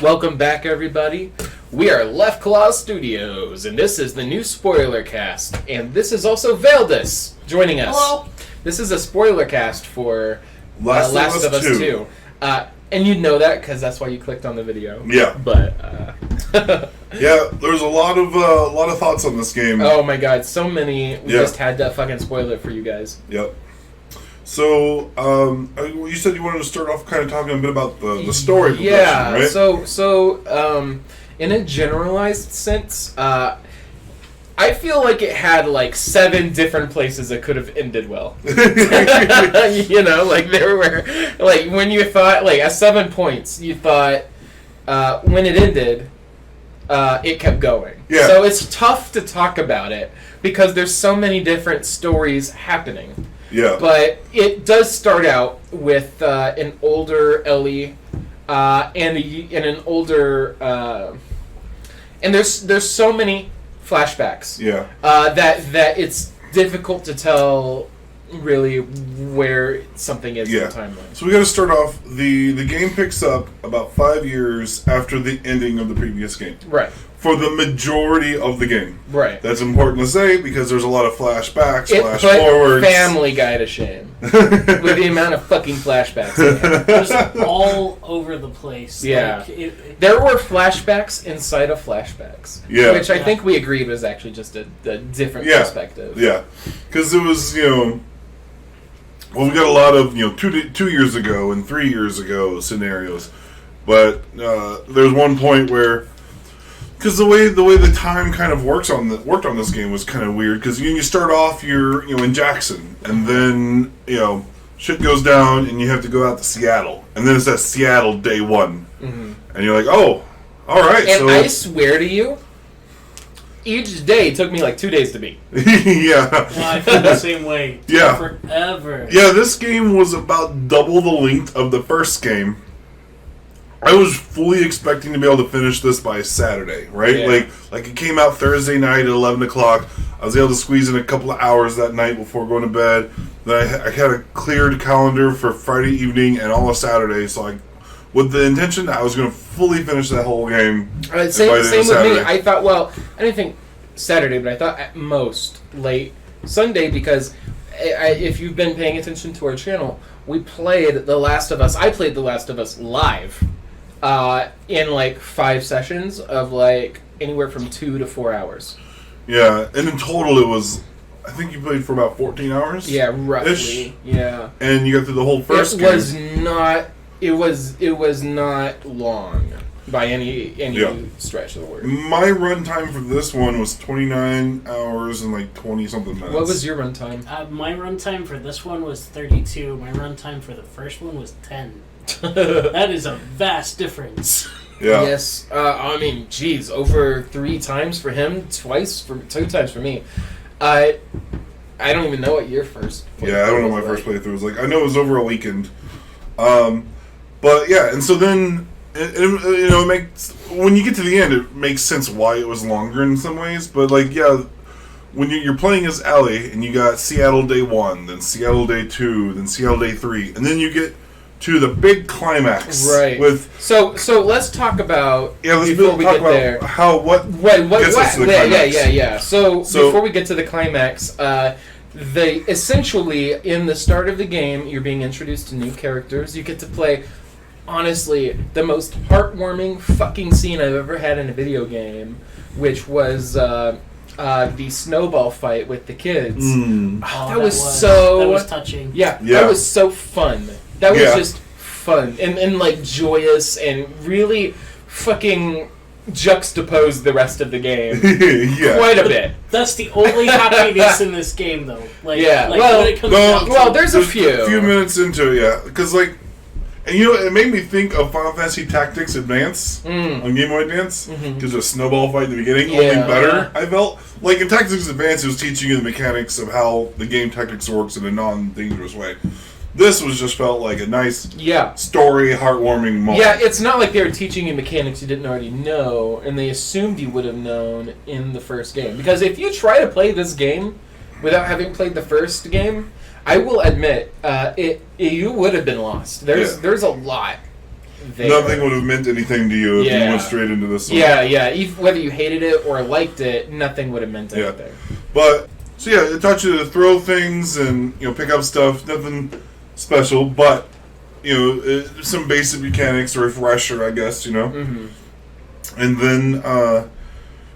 Welcome back, everybody. We are Left Claw Studios, and this is the new Spoilercast. And this is also Vaeldus joining us. Hello. This is a Spoilercast for Last of Us 2. And you know that because that's why you clicked on the video. Yeah. But yeah, there's a lot of thoughts on this game. oh my god, so many. We just had to fucking spoil it for you guys. Yep. So, you said you wanted to start off kind of talking a bit about the story progression, Yeah, right? So, in a generalized sense, I feel like it had like 7 different places it could have ended well. You know, like there were, like when you thought, like at 7 points, you thought when it ended, it kept going. Yeah. So it's tough to talk about it because there's so many different stories happening. Yeah. But it does start out with an older Ellie and an older and there's so many flashbacks. Yeah. That it's difficult to tell really where something is in the timeline. So we got to start off. The game picks up about 5 years after the ending of the previous game. Right. For the majority of the game. Right. That's important to say because there's a lot of flashbacks, It flash put forwards. Family Guy to shame with the amount of fucking flashbacks they had. Just all over the place. Yeah. Like, There were flashbacks inside of flashbacks. Yeah. Which I think we agreed was actually just a different perspective. Yeah. Because it was, well, we got a lot of, 2 years ago and 3 years ago scenarios. But there's one point where, because the way the time kind of worked on this game was kind of weird. Because you start off, you're in Jackson, and then shit goes down, and you have to go out to Seattle, and then it's that Seattle day one, and you're like, oh, all right. And so I swear to you, each day took me like 2 days to beat. yeah, well, I feel the same way. Yeah. Forever. Yeah, this game was about double the length of the first game. I was fully expecting to be able to finish this by Saturday, right? Yeah. Like it came out Thursday night at 11 o'clock. I was able to squeeze in a couple of hours that night before going to bed. Then I had a cleared calendar for Friday evening and all of Saturday, so with the intention that I was going to fully finish that whole game. Same with me. I thought, well, I didn't think Saturday, but I thought at most late Sunday because if you've been paying attention to our channel, we played The Last of Us. I played The Last of Us live. In like 5 sessions of like anywhere from 2 to 4 hours. Yeah, and in total it was, I think you played for about 14 hours. Yeah, roughly. Ish. Yeah. And you got through the whole first game. It was not long by any stretch of the word. My runtime for this one was 29 hours and like 20 something minutes. What was your runtime? My runtime for this one was 32. My runtime for the first one was 10. That is a vast difference. Yeah. Yes. I mean, geez, over 3 times for him, 2 times for me. I don't even know what your first playthrough Yeah, I don't know what my first playthrough was like. I know it was over a weekend. But yeah, and so then it makes, when you get to the end, it makes sense why it was longer in some ways. But like, yeah, when you're playing as Ellie and you got Seattle Day 1, then Seattle Day 2, then Seattle Day 3, and then you get to the big climax, right? So let's talk about before we get there what gets us to the climax. Yeah. So before we get to the climax, they essentially in the start of the game you're being introduced to new characters. You get to play, honestly, the most heartwarming fucking scene I've ever had in a video game, which was the snowball fight with the kids. That was touching. Yeah, that was so fun. That was just fun and like joyous and really fucking juxtaposed the rest of the game quite a bit. That's the only happiness in this game, though. Like, when it comes down to there's a few minutes into it, because like, and it made me think of Final Fantasy Tactics Advance on Game Boy Advance, because a snowball fight in the beginning, only better. I felt like in Tactics Advance, it was teaching you the mechanics of how the game tactics works in a non-dangerous way. This just felt like a nice story, heartwarming moment. Yeah, it's not like they were teaching you mechanics you didn't already know, and they assumed you would have known in the first game. Because if you try to play this game without having played the first game, I will admit, you would have been lost. There's a lot. there. Nothing would have meant anything to you if you went straight into this one. Yeah. Whether you hated it or liked it, nothing would have meant anything. But, so yeah, it taught you to throw things and, pick up stuff. Nothing special, but, some basic mechanics, a refresher, I guess, Mm-hmm. And then,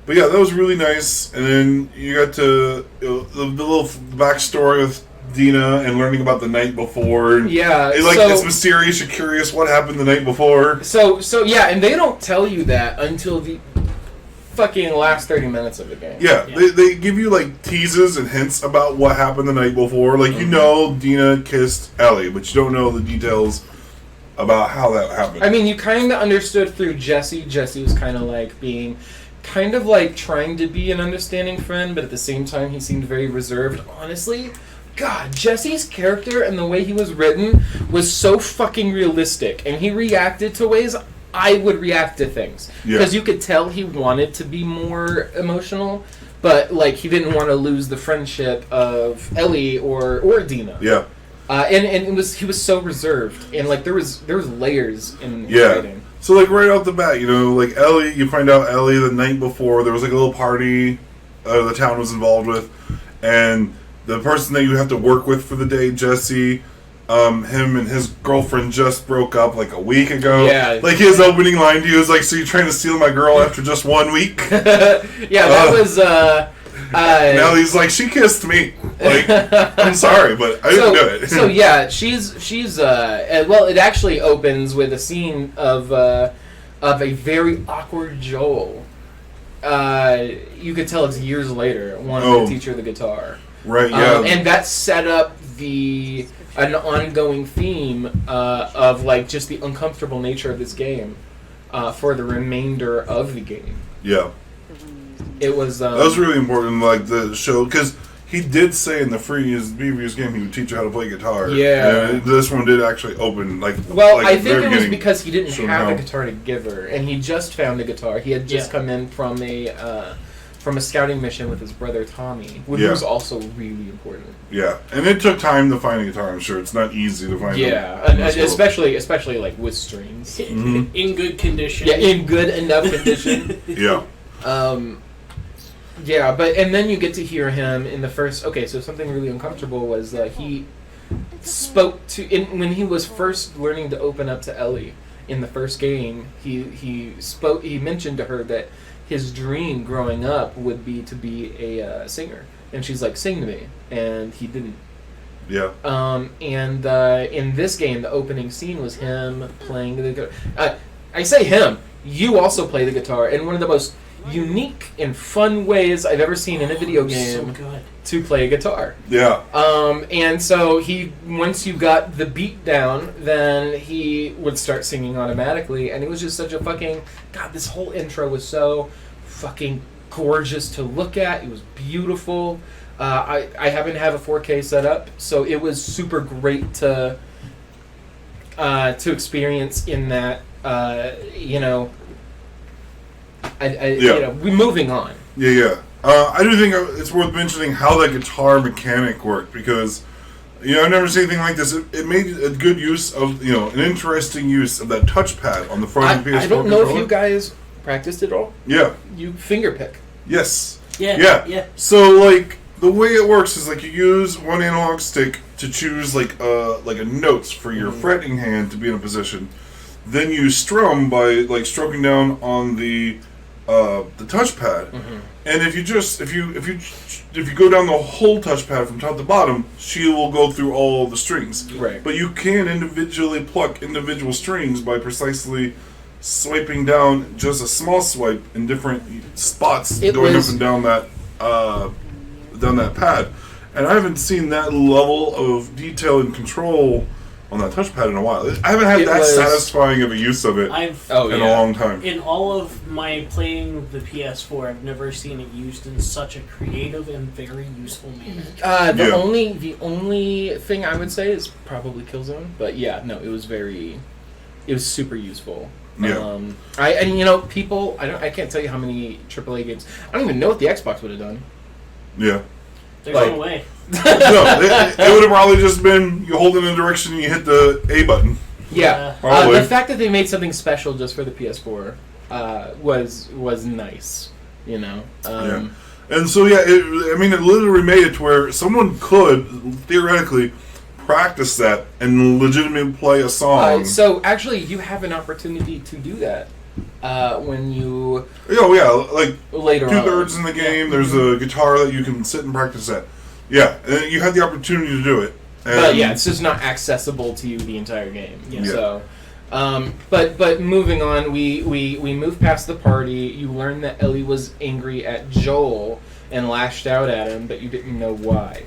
but yeah, that was really nice. And then you got to, the little backstory with Dina and learning about the night before. Yeah. It's mysterious, you're curious what happened the night before. So yeah, and they don't tell you that until the fucking last 30 minutes of the game. Yeah. They give you, teases and hints about what happened the night before. Dina kissed Ellie, but you don't know the details about how that happened. I mean, you kind of understood through Jesse. Jesse was kind of being... kind of trying to be an understanding friend, but at the same time he seemed very reserved. Honestly, God, Jesse's character and the way he was written was so fucking realistic, and he reacted to ways I would react to things. Because you could tell he wanted to be more emotional, but he didn't want to lose the friendship of Ellie or Dina. Yeah. And he was so reserved, and there was layers in his writing. So, right off the bat, Ellie, you find out Ellie the night before, there was, a little party the town was involved with, and the person that you have to work with for the day, Jesse, him and his girlfriend just broke up, a week ago. Yeah. His opening line to you was, so you're trying to steal my girl after just 1 week? Yeah, that was, now he's she kissed me. I'm sorry, but I didn't do it. So yeah, she's it actually opens with a scene of a very awkward Joel. You could tell it's years later wanting to teach her the guitar. Right. Yeah. And that set up an ongoing theme of just the uncomfortable nature of this game for the remainder of the game. Yeah. It was. That was really important, the show, because he did say in the previous game he would teach you how to play guitar. Yeah. And this one did actually open, I think it was because he didn't have a guitar to give her, and he just found a guitar. He had just come in from a scouting mission with his brother Tommy, which was also really important. Yeah, and it took time to find a guitar. I'm sure it's not easy to find. Especially with strings in good condition. Yeah, in good enough condition. Yeah. Yeah, and then you get to hear him in the first... Okay, so something really uncomfortable was he spoke to... when he was first learning to open up to Ellie in the first game, he mentioned to her that his dream growing up would be to be a singer. And she's like, sing to me. And he didn't. Yeah. And in this game, the opening scene was him playing the guitar. I say him. You also play the guitar in one of the most unique and fun ways I've ever seen in a video game to play a guitar. Yeah. And so once you got the beat down, then he would start singing automatically, and it was just such a fucking... God, this whole intro was so fucking gorgeous to look at. It was beautiful. I happen to have a 4K setup, so it was super great to experience in that, we're moving on. Yeah. I do think it's worth mentioning how that guitar mechanic worked, because I've never seen anything like this. It made a good use of an interesting use of that touchpad on the front of the PS4 I don't know if you guys practiced it all. Yeah. You finger pick. Yes. Yeah. So the way it works is you use one analog stick to choose a notes for your fretting hand to be in a position. Then you strum by stroking down on the touchpad, and if you go down the whole touchpad from top to bottom, she will go through all the strings. Right. But you can individually pluck individual strings by precisely swiping down just a small swipe in different spots, up and down that pad. And I haven't seen that level of detail and control on that touchpad in a while. I haven't had that satisfying of a use of it in a long time. In all of my playing the PS4, I've never seen it used in such a creative and very useful manner. The only thing I would say is probably Killzone, but it was super useful. Yeah. People, I can't tell you how many AAA games. I don't even know what the Xbox would have done. Yeah. There's no way. No, it would have probably just been you hold it in a direction and you hit the A button. Yeah, Probably. the fact that they made something special just for the PS4 was nice. You know. Yeah. And so it literally made it to where someone could theoretically practice that and legitimately play a song. So actually, you have an opportunity to do that when you. Oh yeah, like later 2/3 in the game. There's a guitar that you can sit and practice at. Yeah, and you had the opportunity to do it. But yeah, it's just not accessible to you the entire game. Yeah. So, but moving on, we move past the party. You learn that Ellie was angry at Joel and lashed out at him, but you didn't know why.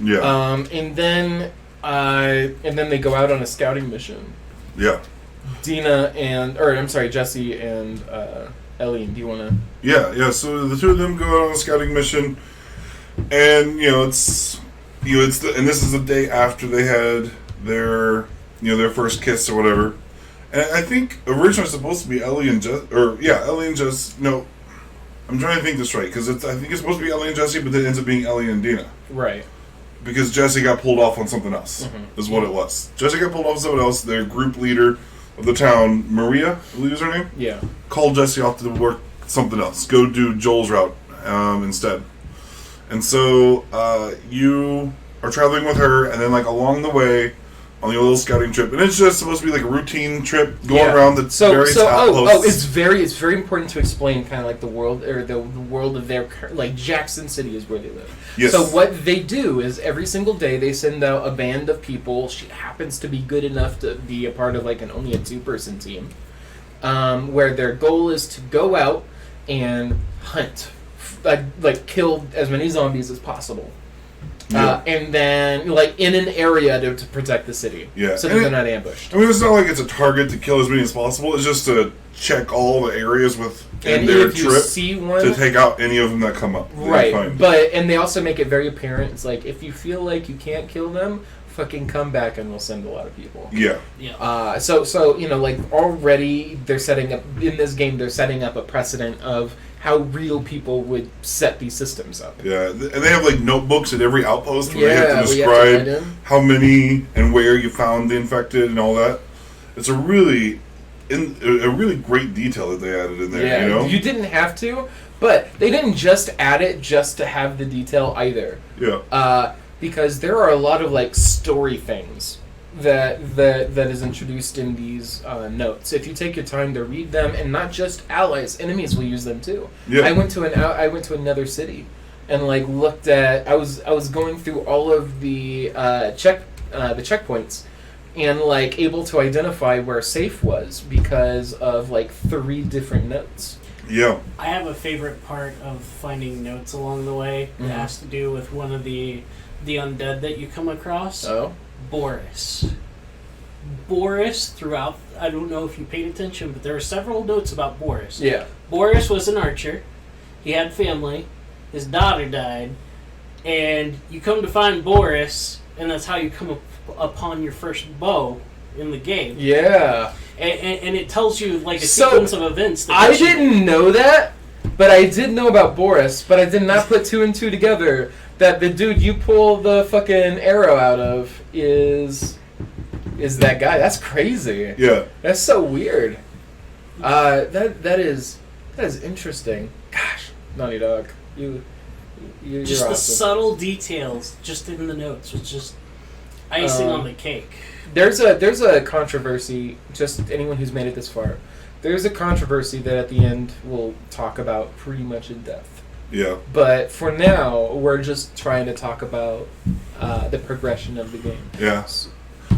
Yeah. And then they go out on a scouting mission. Yeah. Jesse and Ellie. Do you want to? Yeah. So the two of them go out on a scouting mission, and and this is the day after they had their first kiss or whatever. And I think originally it's supposed to be Ellie and Jess. No, I'm trying to think this right because I think it's supposed to be Ellie and Jesse, but then it ends up being Ellie and Dina. Right. Because Jesse got pulled off on something else. Is what it was. Jesse got pulled off on something else. Their group leader of the town, Maria, I believe is her name. Yeah. Called Jesse off to work something else. Go do Joel's route instead. And so you are traveling with her, and then along the way on your little scouting trip, and it's just supposed to be like a routine trip going around the various outposts. It's very important to explain kind of the world or the world of their Jackson City is where they live. Yes. So what they do is every single day they send out a band of people. She happens to be good enough to be a part of only a 2-person team, where their goal is to go out and hunt. Kill as many zombies as possible. Yeah. And then, in an area to protect the city. Yeah. So that they're not ambushed. I mean, it's not like it's a target to kill as many as possible. It's just to check all the areas within their if you trip see one, to take out any of them that come up. Right. And they also make it very apparent. It's if you feel like you can't kill them, fucking come back and we'll send a lot of people. Yeah. So already they're setting up, in this game, they're setting up a precedent of how real people would set these systems up. Yeah, and they have notebooks at every outpost where they have to describe how many and where you found the infected and all that. It's a really great detail that they added in there. Yeah, you didn't have to, but they didn't just add it just to have the detail either. Yeah. Because there are a lot of story things that is introduced in these notes. If you take your time to read them, and not just allies, enemies will use them too. Yeah. I went to another city and looked at. I was going through all of the checkpoints and able to identify where safe was because of 3 different notes. Yeah. I have a favorite part of finding notes along the way that has to do with one of the undead that you come across. Oh. Boris throughout, I don't know if you paid attention, but there are several notes about Boris. Yeah. Boris was an archer. He had family. His daughter died. And you come to find Boris, and that's how you come upon your first bow in the game. Yeah. And it tells you a sequence of events. I didn't know that, but I did know about Boris, but I did not put 2 and 2 together. That the dude you pull the fucking arrow out of is that guy. That's crazy. Yeah. That's so weird. That is interesting. Gosh, Naughty Dog, you're just the awesome. subtle details just in the notes was just icing on the cake. There's a controversy. Just anyone who's made it this far, there's a controversy that at the end we'll talk about pretty much in depth. Yeah. But for now, we're just trying to talk about the progression of the game. Yeah.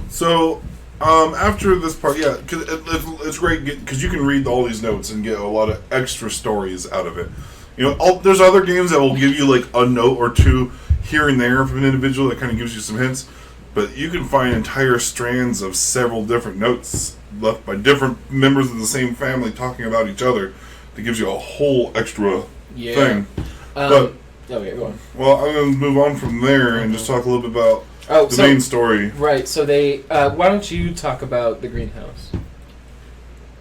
So, after this part, cause it's great because you can read all these notes and get a lot of extra stories out of it. There's other games that will give you a note or two here and there from an individual that kind of gives you some hints, but you can find entire strands of several different notes left by different members of the same family talking about each other that gives you a whole extra thing. But go on. Well, I'm going to move on from there and just talk a little bit about the main story. Right, so they... why don't you talk about the greenhouse?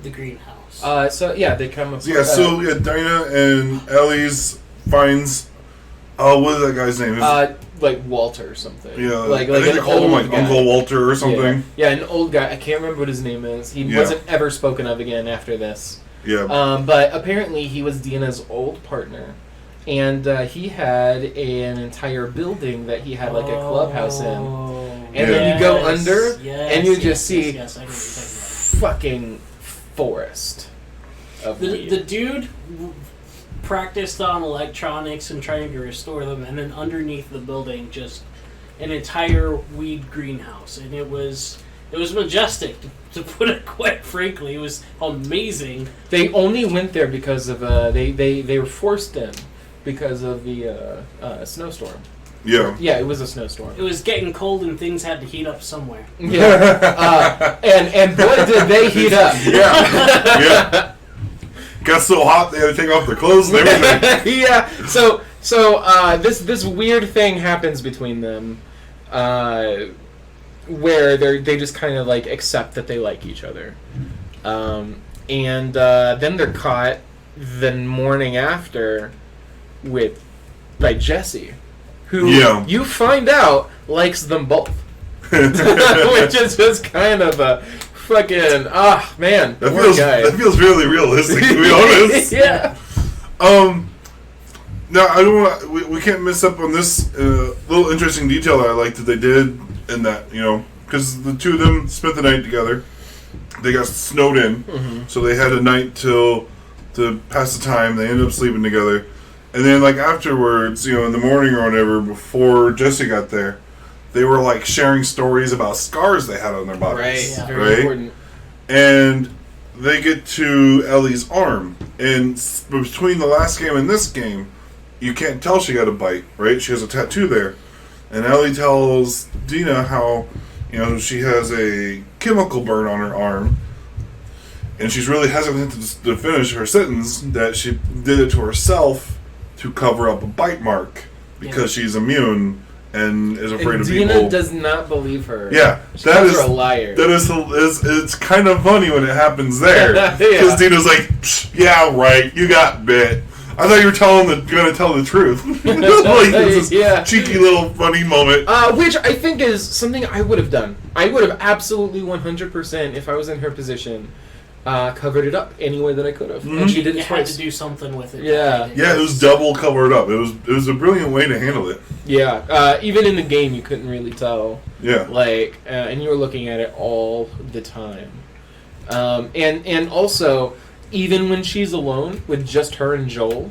The greenhouse. They come up... Dinah and Ellie's finds... what is that guy's name? like Walter or something. Yeah, like I think an they called him old like guy. Uncle Walter or something. Yeah, an old guy. I can't remember what his name is. He wasn't ever spoken of again after this. Yeah. But apparently he was Dina's old partner, and he had an entire building that he had like a clubhouse in. And then you go under, and you just see I know what you're talking about. fucking forest of weed. The dude practiced on electronics and trying to restore them, and then underneath the building, just an entire weed greenhouse, and it was majestic, to put it quite frankly. It was amazing. They only went there because of they were forced in because of the snowstorm. Yeah. Yeah, it was a snowstorm. It was getting cold, and things had to heat up somewhere. Yeah, and boy did they heat up. Yeah. Got so hot they had to take off their clothes and everything. Yeah. So this weird thing happens between them, where they just kind of like accept that they like each other, and then they're caught the morning after by Jesse, who you find out likes them both, which is just kind of a fucking man. That feels really realistic, to be honest. Yeah. Now I don't want we can't miss up on this little interesting detail that I like that they did in that, because the two of them spent the night together. They got snowed in, so they had a night to pass the time. They ended up sleeping together, and then like afterwards, in the morning or whatever, before Jesse got there, they were like sharing stories about scars they had on their bodies. Right, very important. And they get to Ellie's arm, and between the last game and this game, you can't tell she got a bite, right? She has a tattoo there. And Ellie tells Dina how, she has a chemical burn on her arm, and she's really hesitant to finish her sentence that she did it to herself to cover up a bite mark because she's immune and is afraid of Dina people. does not believe her. Yeah, she calls her a liar. That is it's kind of funny when it happens there because Dina's like, yeah, right, you got bit. I thought you were going to tell the truth. Like, it's this cheeky little funny moment. Which I think is something I would have done. I would have absolutely 100%, if I was in her position, covered it up any way that I could have. Mm-hmm. And she did it You twice. had to do something with it. Yeah. Yeah, it was double covered up. It was a brilliant way to handle it. Yeah. Even in the game, you couldn't really tell. Yeah. And you were looking at it all the time. And also, even when she's alone with just her and Joel,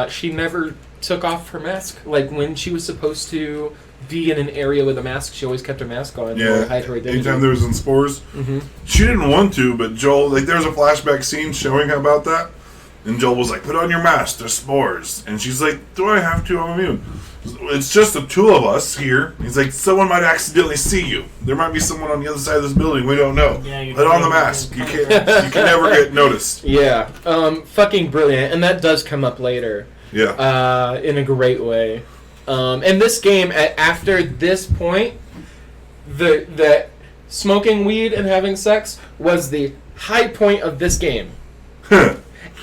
she never took off her mask. Like, when she was supposed to be in an area with a mask, she always kept her mask on. Yeah, hide her identity. anytime there was in spores. Mm-hmm. She didn't want to, but Joel, there was a flashback scene showing about that, and Joel was like, put on your mask, there's spores. And she's like, do I have to? I'm immune. It's just the two of us here. He's like, someone might accidentally see you. There might be someone on the other side of this building. We don't know. Yeah, put on the mask. You can never get noticed. Yeah. Fucking brilliant. And that does come up later. Yeah. In a great way. And this game, after this point, the smoking weed and having sex was the high point of this game.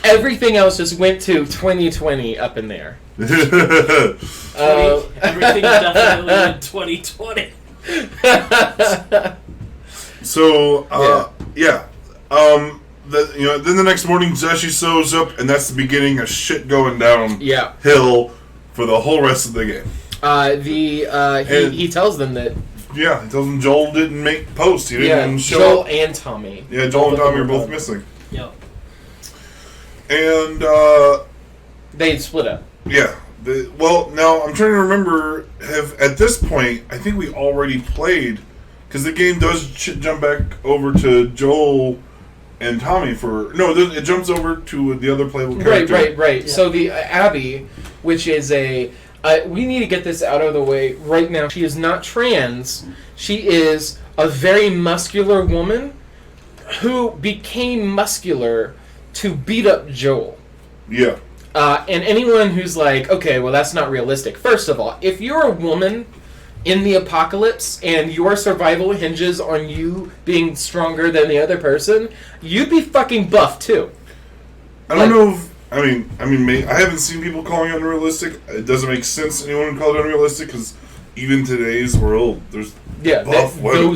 Everything else just went to 2020 up in there. Everything definitely in 2020. So, then the next morning, Jesse shows up, and that's the beginning of shit going downhill for the whole rest of the game. He tells them that. Yeah, he tells them Joel didn't make post. He didn't show Joel up. and Tommy. Yeah, Joel and Tommy are both missing. Yep. And they split up. Yeah. Now I'm trying to remember. At this point, I think we already played, because the game does jump back over to Joel and Tommy it jumps over to the other playable character. Right. Yeah. So the Abby, which is we need to get this out of the way right now. She is not trans. She is a very muscular woman who became muscular to beat up Joel. Yeah. And anyone who's like, okay, well, that's not realistic. First of all, if you're a woman in the apocalypse and your survival hinges on you being stronger than the other person, you'd be fucking buff too. I don't know if... I mean, I haven't seen people calling it unrealistic. It doesn't make sense anyone would call it unrealistic, because even today's world, there's buff women.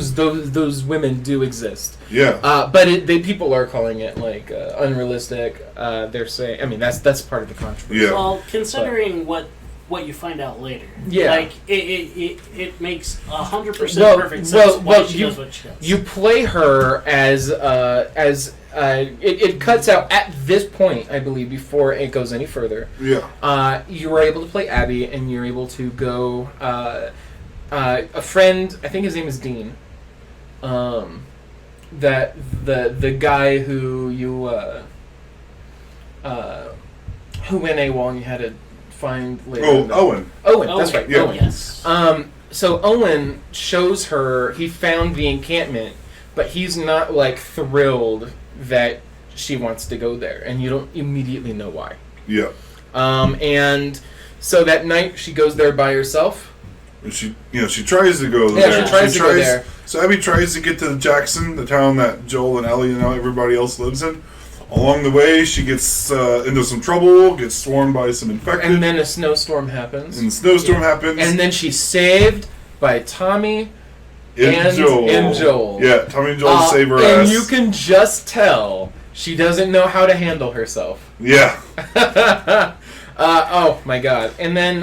those women do exist. Yeah. But people are calling it like unrealistic. They're saying, I mean, that's part of the controversy. Yeah. Well, considering what you find out later, yeah, like it makes 100% perfect sense why she does what she does. You play her as it cuts out at this point, I believe, before it goes any further. Yeah. You were able to play Abby, and you're able to go. A friend, I think his name is Dean. That the guy who you who went AWOL and you had to find later. Owen. Owen, that's right. Yeah. Owen. Yes. So Owen shows her he found the encampment, but he's not like thrilled that she wants to go there, and you don't immediately know why. Yeah. And so that night she goes there by herself. And she tries to go there. Yeah, she tries to go there. So Abby tries to get to Jackson, the town that Joel and Ellie and everybody else lives in. Along the way, she gets into some trouble, gets swarmed by some infected. And then a snowstorm happens. And the snowstorm happens. And then she's saved by Tommy and Joel. Yeah, Tommy and Joel save her and ass. you can just tell she doesn't know how to handle herself. Yeah. Oh my god. And then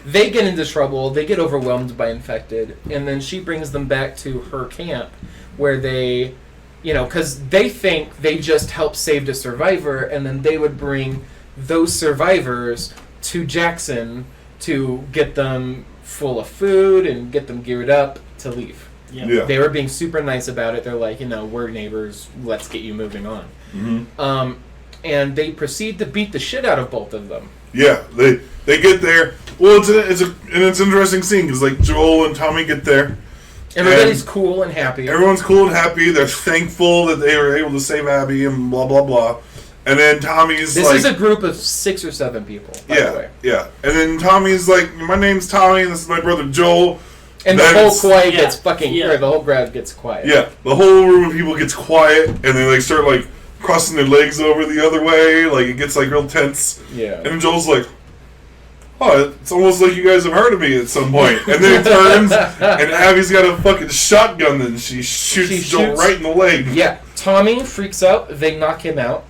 they get into trouble, they get overwhelmed by infected, and then she brings them back to her camp where they, because they think they just helped save a survivor, and then they would bring those survivors to Jackson to get them full of food and get them geared up to leave. Yeah. They were being super nice about it. They're like, we're neighbors, let's get you moving on. Mm-hmm. And they proceed to beat the shit out of both of them. Yeah, they get there. Well, it's an interesting scene because like Joel and Tommy get there. Everybody's cool and happy. Everyone's cool and happy. They're thankful that they were able to save Abby and blah blah blah. And then Tommy's This is a group of 6 or 7 people. By the way. Yeah. And then Tommy's like, "My name's Tommy. And this is my brother Joel." And the whole quiet gets the whole crowd gets quiet. Yeah, the whole room of people gets quiet, and they like start like crossing their legs over the other way. Like it gets like real tense. Yeah. And Joel's like, "Oh, it's almost like you guys have heard of me at some point." And then it turns, and Abby's got a fucking shotgun, and she shoots Joel right in the leg. Yeah, Tommy freaks out. They knock him out.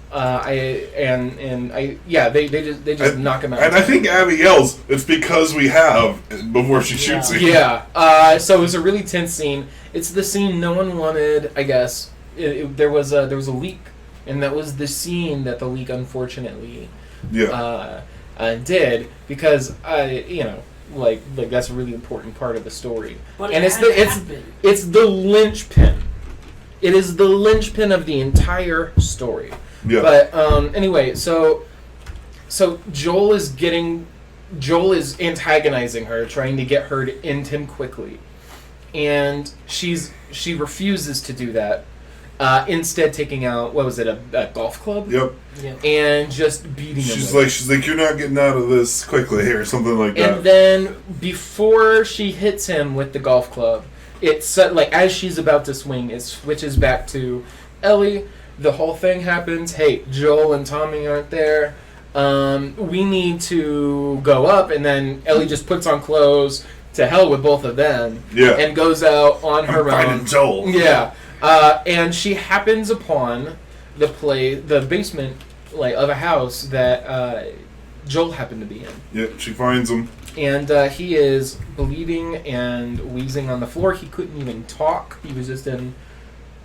They just knock him out. And I think Abby yells, "It's because we have," before she shoots him. Yeah. So it was a really tense scene. It's the scene no one wanted. I guess there was a leak, and that was the scene that the leak unfortunately. Yeah. Did because like that's a really important part of the story, but and it's the linchpin. It is the linchpin of the entire story. Yeah. But anyway, so Joel is antagonizing her, trying to get her to end him quickly, and she refuses to do that. Instead, taking out a golf club? Yep. And just beating him. She's like, "You're not getting out of this quickly," or something like that. And then before she hits him with the golf club, it's like as she's about to swing, it switches back to Ellie. The whole thing happens. Hey, Joel and Tommy aren't there. We need to go up, and then Ellie just puts on clothes. To hell with both of them. Yeah. And goes out on her own. Fighting Joel. Yeah. And she happens upon the basement of a house that Joel happened to be in. Yeah, she finds him. And he is bleeding and wheezing on the floor. He couldn't even talk. He was just in,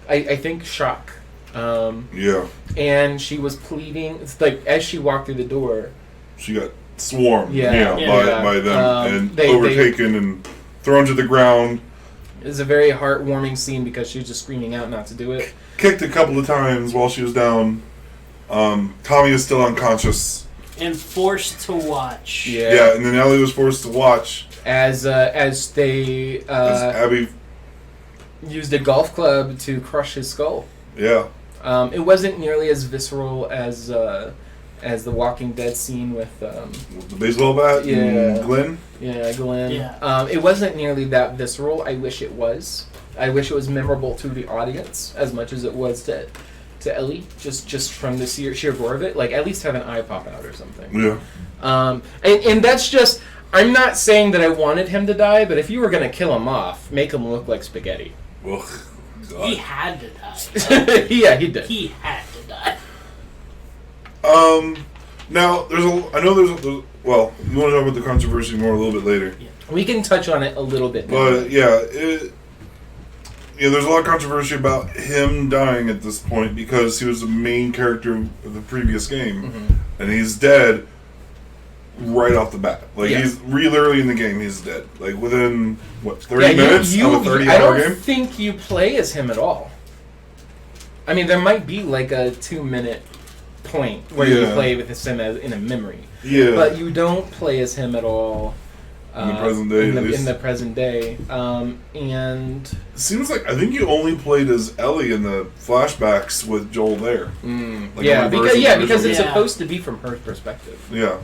I think, shock. Yeah. And she was pleading. It's like as she walked through the door, she got swarmed. By them and overtaken and thrown to the ground. It's a very heartwarming scene because she was just screaming out not to do it. Kicked a couple of times while she was down. Tommy is still unconscious. And forced to watch. Yeah, and then Ellie was forced to watch. As Abby used a golf club to crush his skull. Yeah. It wasn't nearly as visceral as the Walking Dead scene with the baseball bat. And Glenn. Yeah, Glenn. Yeah. It wasn't nearly that visceral. I wish it was. I wish it was memorable to the audience as much as it was to Ellie. Just from the sheer gore of it. Like at least have an eye pop out or something. Yeah. And that's just. I'm not saying that I wanted him to die, but if you were going to kill him off, make him look like spaghetti. Ugh, God. He had to die. Yeah, he did. He had to die. Now, I know there's a, well, you want to talk about the controversy more a little bit later. Yeah. We can touch on it a little bit now. But, there's a lot of controversy about him dying at this point because he was the main character of the previous game, and he's dead right off the bat. Like, he's really early in the game, he's dead. Like, within, 30 minutes of a 30-hour I don't game? think you play as him at all. I mean, there might be like a 2-minute point where you play with him in a memory. Yeah. But you don't play as him at all. In the present day, in the present day, and it seems like I think you only played as Ellie in the flashbacks with Joel there. Because it's supposed to be from her perspective. Yeah.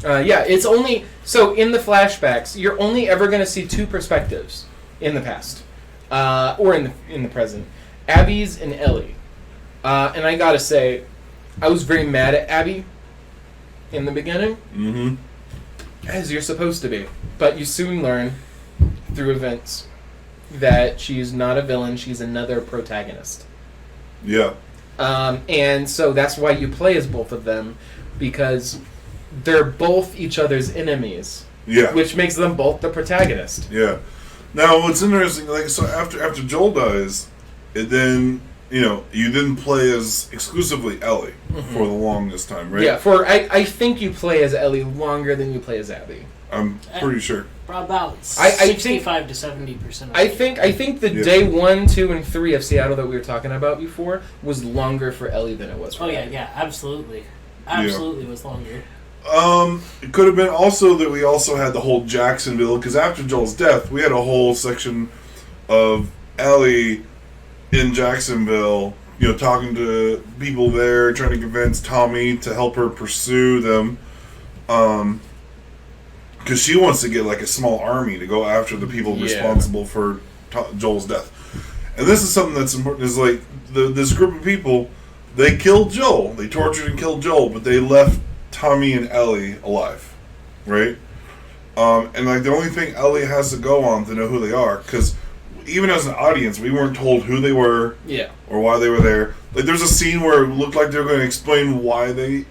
It's only so in the flashbacks you're only ever going to see 2 perspectives in the past, or in the present, Abby's and Ellie, and I gotta say, I was very mad at Abby in the beginning. Mm-hmm. As you're supposed to be. But you soon learn, through events, that she's not a villain, she's another protagonist. Yeah. And so that's why you play as both of them, because they're both each other's enemies. Yeah. Which makes them both the protagonist. Yeah. Now, what's interesting, like, so after Joel dies, it then, you didn't play as exclusively Ellie for the longest time, right? Yeah, I think you play as Ellie longer than you play as Abby. I'm pretty sure. About 65 to 70%. I think the day 1, 2, and 3 of Seattle that we were talking about before was longer for Ellie than it was for Abby. Absolutely. Absolutely was longer. It could have been also that we also had the whole Jacksonville, because after Joel's death, we had a whole section of Ellie in Jacksonville, talking to people there, trying to convince Tommy to help her pursue them, because she wants to get like a small army to go after the people responsible for Joel's death. And this is something that's important, is like, this group of people, they killed Joel, they tortured and killed Joel, but they left Tommy and Ellie alive, right? And like, the only thing Ellie has to go on to know who they are, because even as an audience, we weren't told who they were, or why they were there. Like, there's a scene where it looked like they were going to explain why he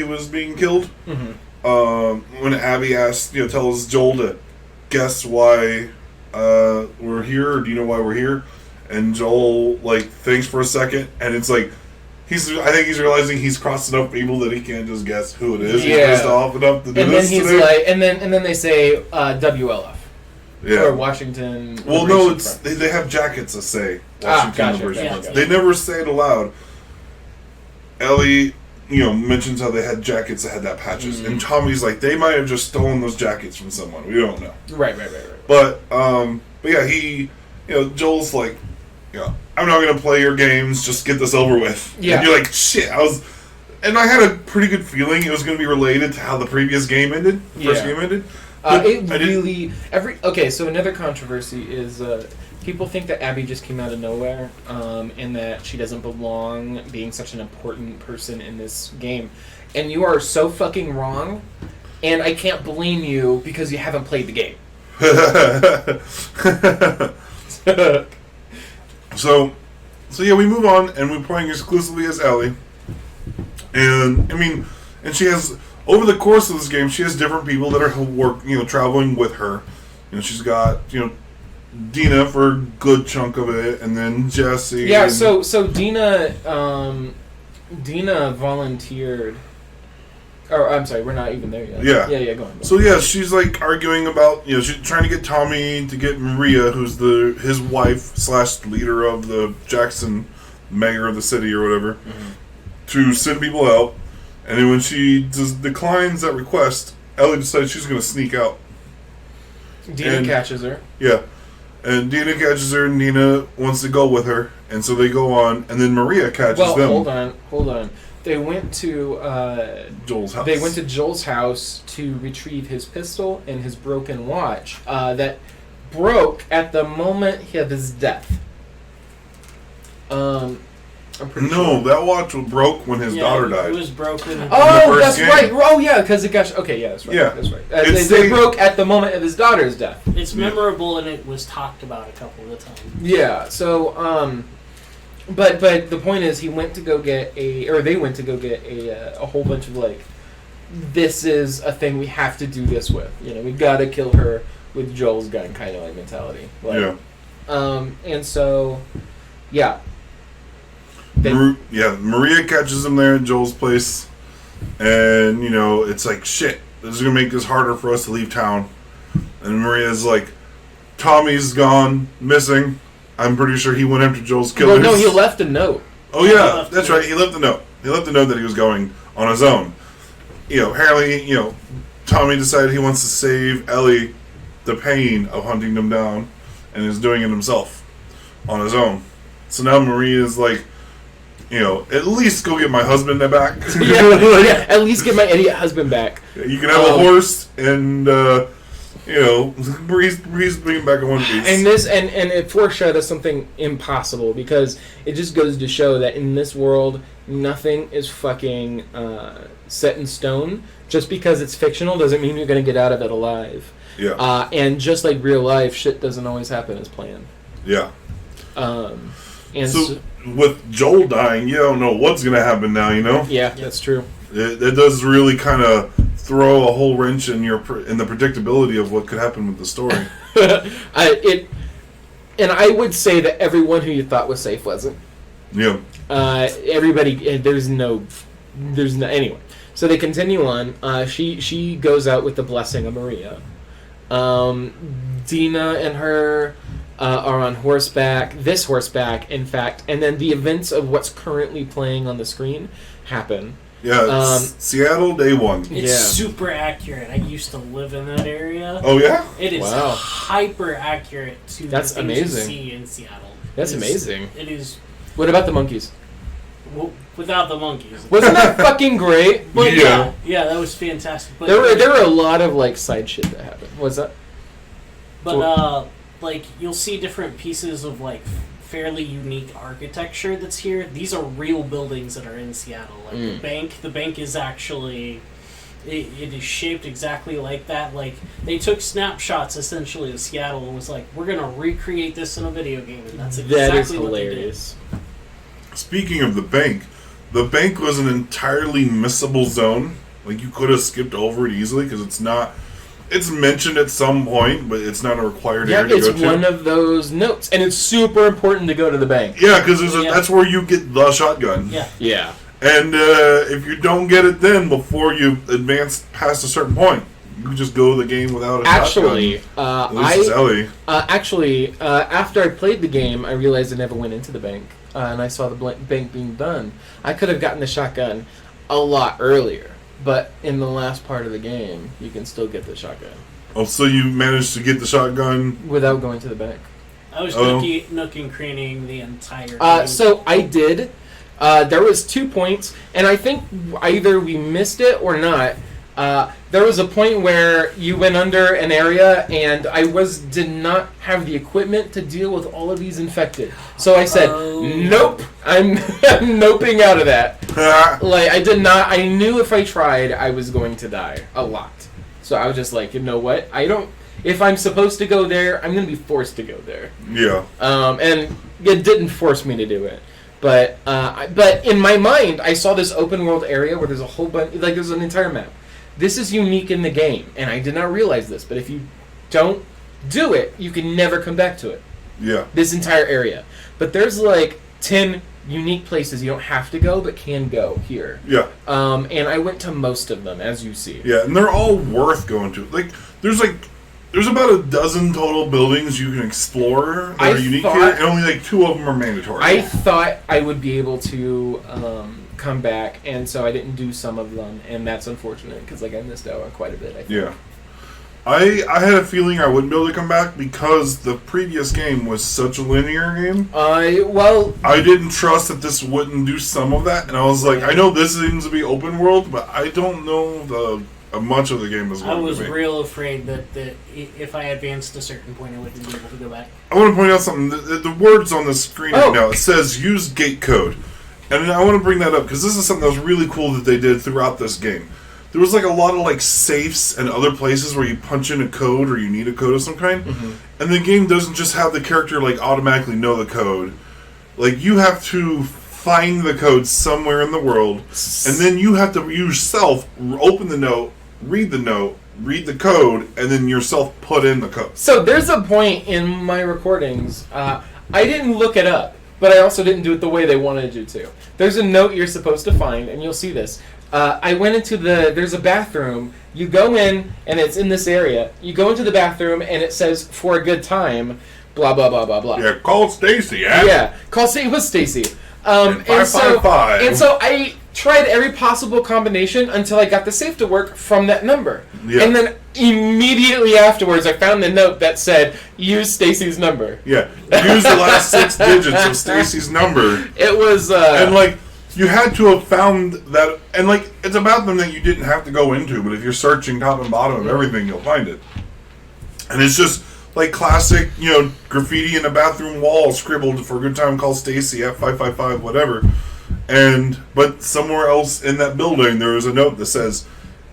was being killed. Mm-hmm. When Abby tells Joel to guess why we're here, or do you know why we're here? And Joel thinks for a second, and it's like I think he's realizing he's crossed enough people that he can't just guess who it is. He's pissed off enough to do and this. Then he's like, and then they say WLF. Yeah. Or Washington. Well, no, they have jackets that say Washington Liberation Front. They never say it aloud. Ellie, mentions how they had jackets that had that patches, and Tommy's like, they might have just stolen those jackets from someone. We don't know. Right. But yeah, he, Joel's like, I'm not gonna play your games. Just get this over with. Yeah. And you're like, shit. And I had a pretty good feeling it was gonna be related to how the previous game ended. First game ended. So another controversy is people think that Abby just came out of nowhere, and that she doesn't belong being such an important person in this game. And you are so fucking wrong, and I can't blame you because you haven't played the game. So yeah, we move on, and we're playing exclusively as Ellie. And, and she has... Over the course of this game, she has different people that are traveling with her. She's got, Dina for a good chunk of it, and then Jesse. Yeah, so Dina volunteered. Or I'm sorry, we're not even there yet. Yeah. Go on. So yeah, she's arguing about she's trying to get Tommy to get Maria, who's his wife / leader of the Jackson, mayor of the city or whatever, to send people out. And then when she declines that request, Ellie decides she's going to sneak out. Dina catches her. Yeah. And Dina catches her, and Nina wants to go with her. And so they go on, and then Maria catches them. Hold on. They went to Joel's house. They went to Joel's house to retrieve his pistol and his broken watch that broke at the moment of his death. I'm pretty No, sure. that watch broke when his daughter died. It was broken. Oh, first that's game. right. Oh, yeah, because it got... Okay, yeah, that's right. Yeah. That's right. It's They the- broke at the moment of his daughter's death. It's memorable, and it was talked about a couple of times. Yeah, so, but the point is, he went to go get they went to go get a whole bunch of, like, this is a thing we have to do this with. You know, we gotta kill her with Joel's gun kind of, like, mentality. Like, and so, yeah. Maria catches him there at Joel's place, and it's like, shit, this is gonna make this harder for us to leave town. And Maria's like, Tommy's gone, missing. I'm pretty sure he went after Joel's killers. Well, no, he left a note. Oh yeah, that's right. He left the note. He left the note that he was going on his own. Apparently, Tommy decided he wants to save Ellie the pain of hunting them down, and is doing it himself on his own. So now Maria's like, at least go get my husband back. yeah, at least get my idiot husband back. You can have a horse, and Breeze bring him back in one piece. And this and it foreshadows something impossible, because it just goes to show that in this world nothing is fucking set in stone. Just because it's fictional doesn't mean you're gonna get out of it alive. Yeah. And just like real life, shit doesn't always happen as planned. Yeah. And so with Joel dying, you don't know what's gonna happen now. Yeah, that's true. It does really kind of throw a whole wrench in the predictability of what could happen with the story. And I would say that everyone who you thought was safe wasn't. Yeah. Everybody, there's no anyway. So they continue on. She goes out with the blessing of Maria. Dina and her are on horseback. This horseback, in fact, and then the events of what's currently playing on the screen happen. Yeah, it's Seattle Day 1. It's super accurate. I used to live in that area. Oh yeah? It is hyper accurate to That's the things amazing. you see in Seattle. That's amazing. It is. What about the monkeys? Well, without the monkeys. Wasn't that fucking great? But yeah, that was fantastic. But there were a lot of like side shit that happened. What's that? But like you'll see different pieces of like fairly unique architecture that's here. These are real buildings that are in Seattle. Like the bank is actually it is shaped exactly like that. Like they took snapshots essentially of Seattle and was like, we're gonna recreate this in a video game, and that's exactly what they did. Speaking of the bank was an entirely missable zone. Like you could have skipped over it easily because it's not. It's mentioned at some point, but it's not a required area to go to. Yeah, it's one of those notes, and it's super important to go to the bank. Yeah, because that's where you get the shotgun. Yeah. Yeah. And if you don't get it then before you advance past a certain point, you just go the game without a shotgun. At least it's Ellie. After I played the game, I realized I never went into the bank, and I saw the bank being done. I could have gotten the shotgun a lot earlier. But in the last part of the game, you can still get the shotgun. Oh, so you managed to get the shotgun without going to the bank. I was nook and craning the entire game. So I did. There was 2 points, and I think either we missed it or not. There was a point where you went under an area, and I did not have the equipment to deal with all of these infected. So I said, nope, I'm noping out of that. Like, I did not, I knew if I tried, I was going to die a lot. So I was just like, you know what, if I'm supposed to go there, I'm going to be forced to go there. Yeah. And it didn't force me to do it. But in my mind, I saw this open world area where there's a whole bunch, like there's an entire map. This is unique in the game, and I did not realize this, but if you don't do it, you can never come back to it. Yeah. This entire area. But there's like 10 unique places you don't have to go, but can go here. Yeah. And I went to most of them, as you see. Yeah, and they're all worth going to. There's about a dozen total buildings you can explore that are unique here, and only 2 of them are mandatory. I thought I would be able to come back, and so I didn't do some of them, and that's unfortunate because I missed out on quite a bit. I think. Yeah, I had a feeling I wouldn't be able to come back because the previous game was such a linear game. I didn't trust that this wouldn't do some of that, and I was like, I know this seems to be open world, but I don't know much of the game is going to be. I was real afraid that if I advanced a certain point, I wouldn't be able to go back. I want to point out something. The words on the screen right now, it says use gate code. And I want to bring that up because this is something that was really cool that they did throughout this game. There was like a lot of like safes and other places where you punch in a code or you need a code of some kind, and the game doesn't just have the character like automatically know the code. Like you have to find the code somewhere in the world, and then you have to yourself open the note, read the code, and then yourself put in the code. So there's a point in my recordings. I didn't look it up, but I also didn't do it the way they wanted you to. There's a note you're supposed to find, and you'll see this. I went into there's a bathroom. You go in, and it's in this area. You go into the bathroom, and it says, for a good time, blah, blah, blah, blah, blah. Yeah, call Stacy, yeah? Yeah, call Stacy. It was Stacy. And 555. And so I tried every possible combination until I got the safe to work from that number. Yeah. And then immediately afterwards, I found the note that said, use Stacy's number. Yeah, use the last 6 digits of Stacy's number. It was... and, like, you had to have found that... And, like, it's about them that you didn't have to go into, but if you're searching top and bottom of everything, you'll find it. And it's just, like, classic, graffiti in a bathroom wall scribbled for a good time, call Stacy at 555, whatever. But somewhere else in that building, there is a note that says...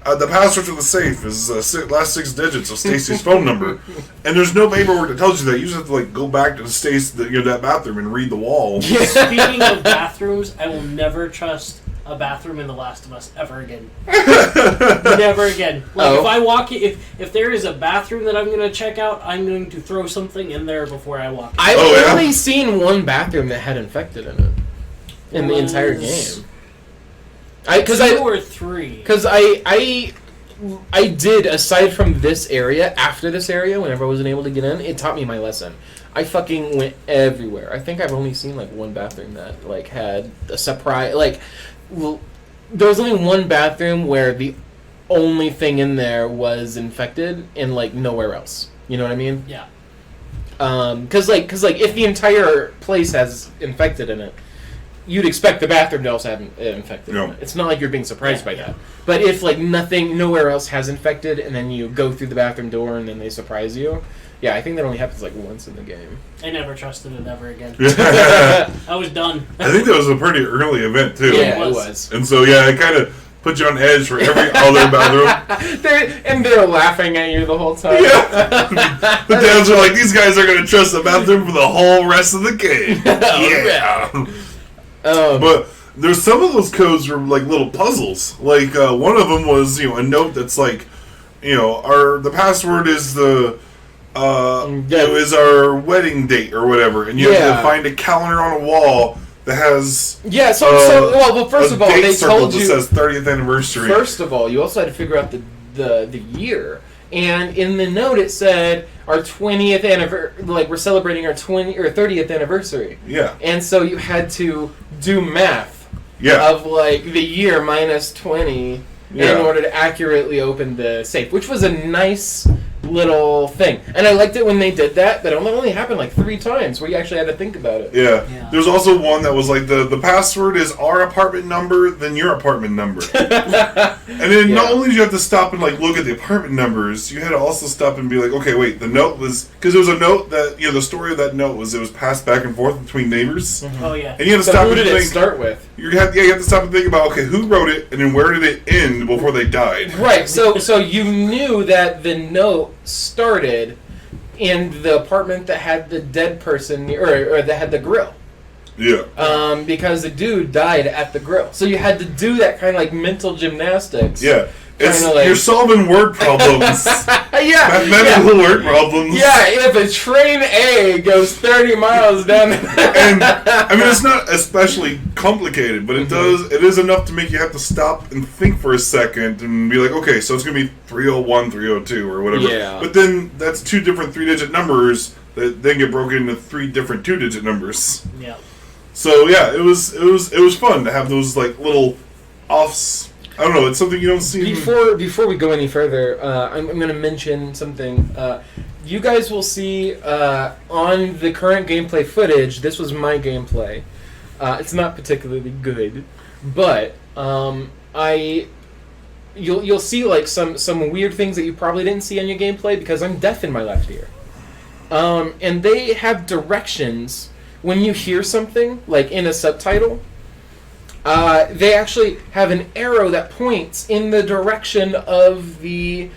the password to the safe is last 6 digits of Stacy's phone number, and there's no paperwork that tells you that. You just have to go back to that bathroom and read the wall. Yeah. Speaking of bathrooms, I will never trust a bathroom in The Last of Us ever again. Never again. If I walk, if there is a bathroom that I'm going to check out, I'm going to throw something in there before I walk. I've only seen one bathroom that had infected in it in the entire game. Two or three. Because I did, aside from this area, after this area, whenever I wasn't able to get in, it taught me my lesson. I fucking went everywhere. I think I've only seen, one bathroom that, had a surprise... there was only one bathroom where the only thing in there was infected and, nowhere else. You know what I mean? Yeah. Because if the entire place has infected in it, you'd expect the bathroom to also have infected. No. It's not like you're being surprised by that. But if nowhere else has infected, and then you go through the bathroom door and then they surprise you, I think that only happens once in the game. I never trusted it ever again. I was done. I think that was a pretty early event too. Yeah, it was. And so it kind of put you on edge for every other bathroom. They're laughing at you the whole time. Yeah. The dads are like, these guys are going to trust the bathroom for the whole rest of the game. Yeah. But there's some of those codes were little puzzles. One of them was a note that's the password is the is our wedding date or whatever, and you have to find a calendar on a wall that has first of all, they told you that says 30th anniversary. First of all, you also had to figure out the year, and in the note it said our 20th anniversary, we're celebrating our 30th anniversary. Yeah. And so you had to do math. Yeah. Of the year minus 20 in order to accurately open the safe, which was a nice little thing. And I liked it when they did that. That only happened 3 times where you actually had to think about it. Yeah. There's also one that was the password is our apartment number, then your apartment number. And then not only did you have to stop and look at the apartment numbers, you had to also stop and be okay, wait, the note was... Because there was a note that, the story of that note was it was passed back and forth between neighbors. Mm-hmm. Oh, yeah. And you had to stop who and did think... it start with? You have to stop and think about, okay, who wrote it, and then where did it end before they died? Right, so you knew that the note started in the apartment that had the dead person, or that had the grill. Yeah. Because the dude died at the grill. So you had to do that kind of mental gymnastics. Yeah. You're solving word problems. Mathematical word problems. Yeah, if a train A goes 30 miles down the... And, it's not especially complicated, but it is enough to make you have to stop and think for a second and be okay, so it's going to be 301, 302, or whatever. Yeah. But then that's 2 different 3-digit numbers that then get broken into 3 different 2-digit numbers. Yeah. So, it was fun to have those, little offs. I don't know, it's something you don't see... Before we go any further, I'm going to mention something. You guys will see on the current gameplay footage, this was my gameplay. It's not particularly good, but you'll see some weird things that you probably didn't see on your gameplay because I'm deaf in my left ear. And they have directions when you hear something, in a subtitle. they actually have an arrow that points in the direction of the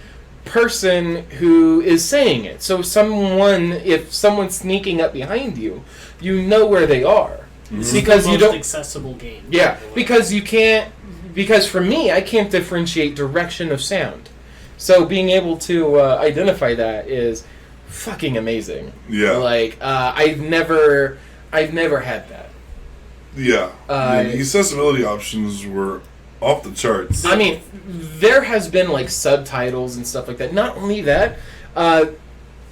person who is saying it. So if someone's sneaking up behind you, you know where they are. This Because is the you most don't accessible game. Yeah, because you can't. Because for me, I can't differentiate direction of sound. So being able to identify that is fucking amazing. Yeah. Like I've never had that. Yeah. The accessibility options were off the charts. I mean, there has been like subtitles and stuff like that. Not only that, at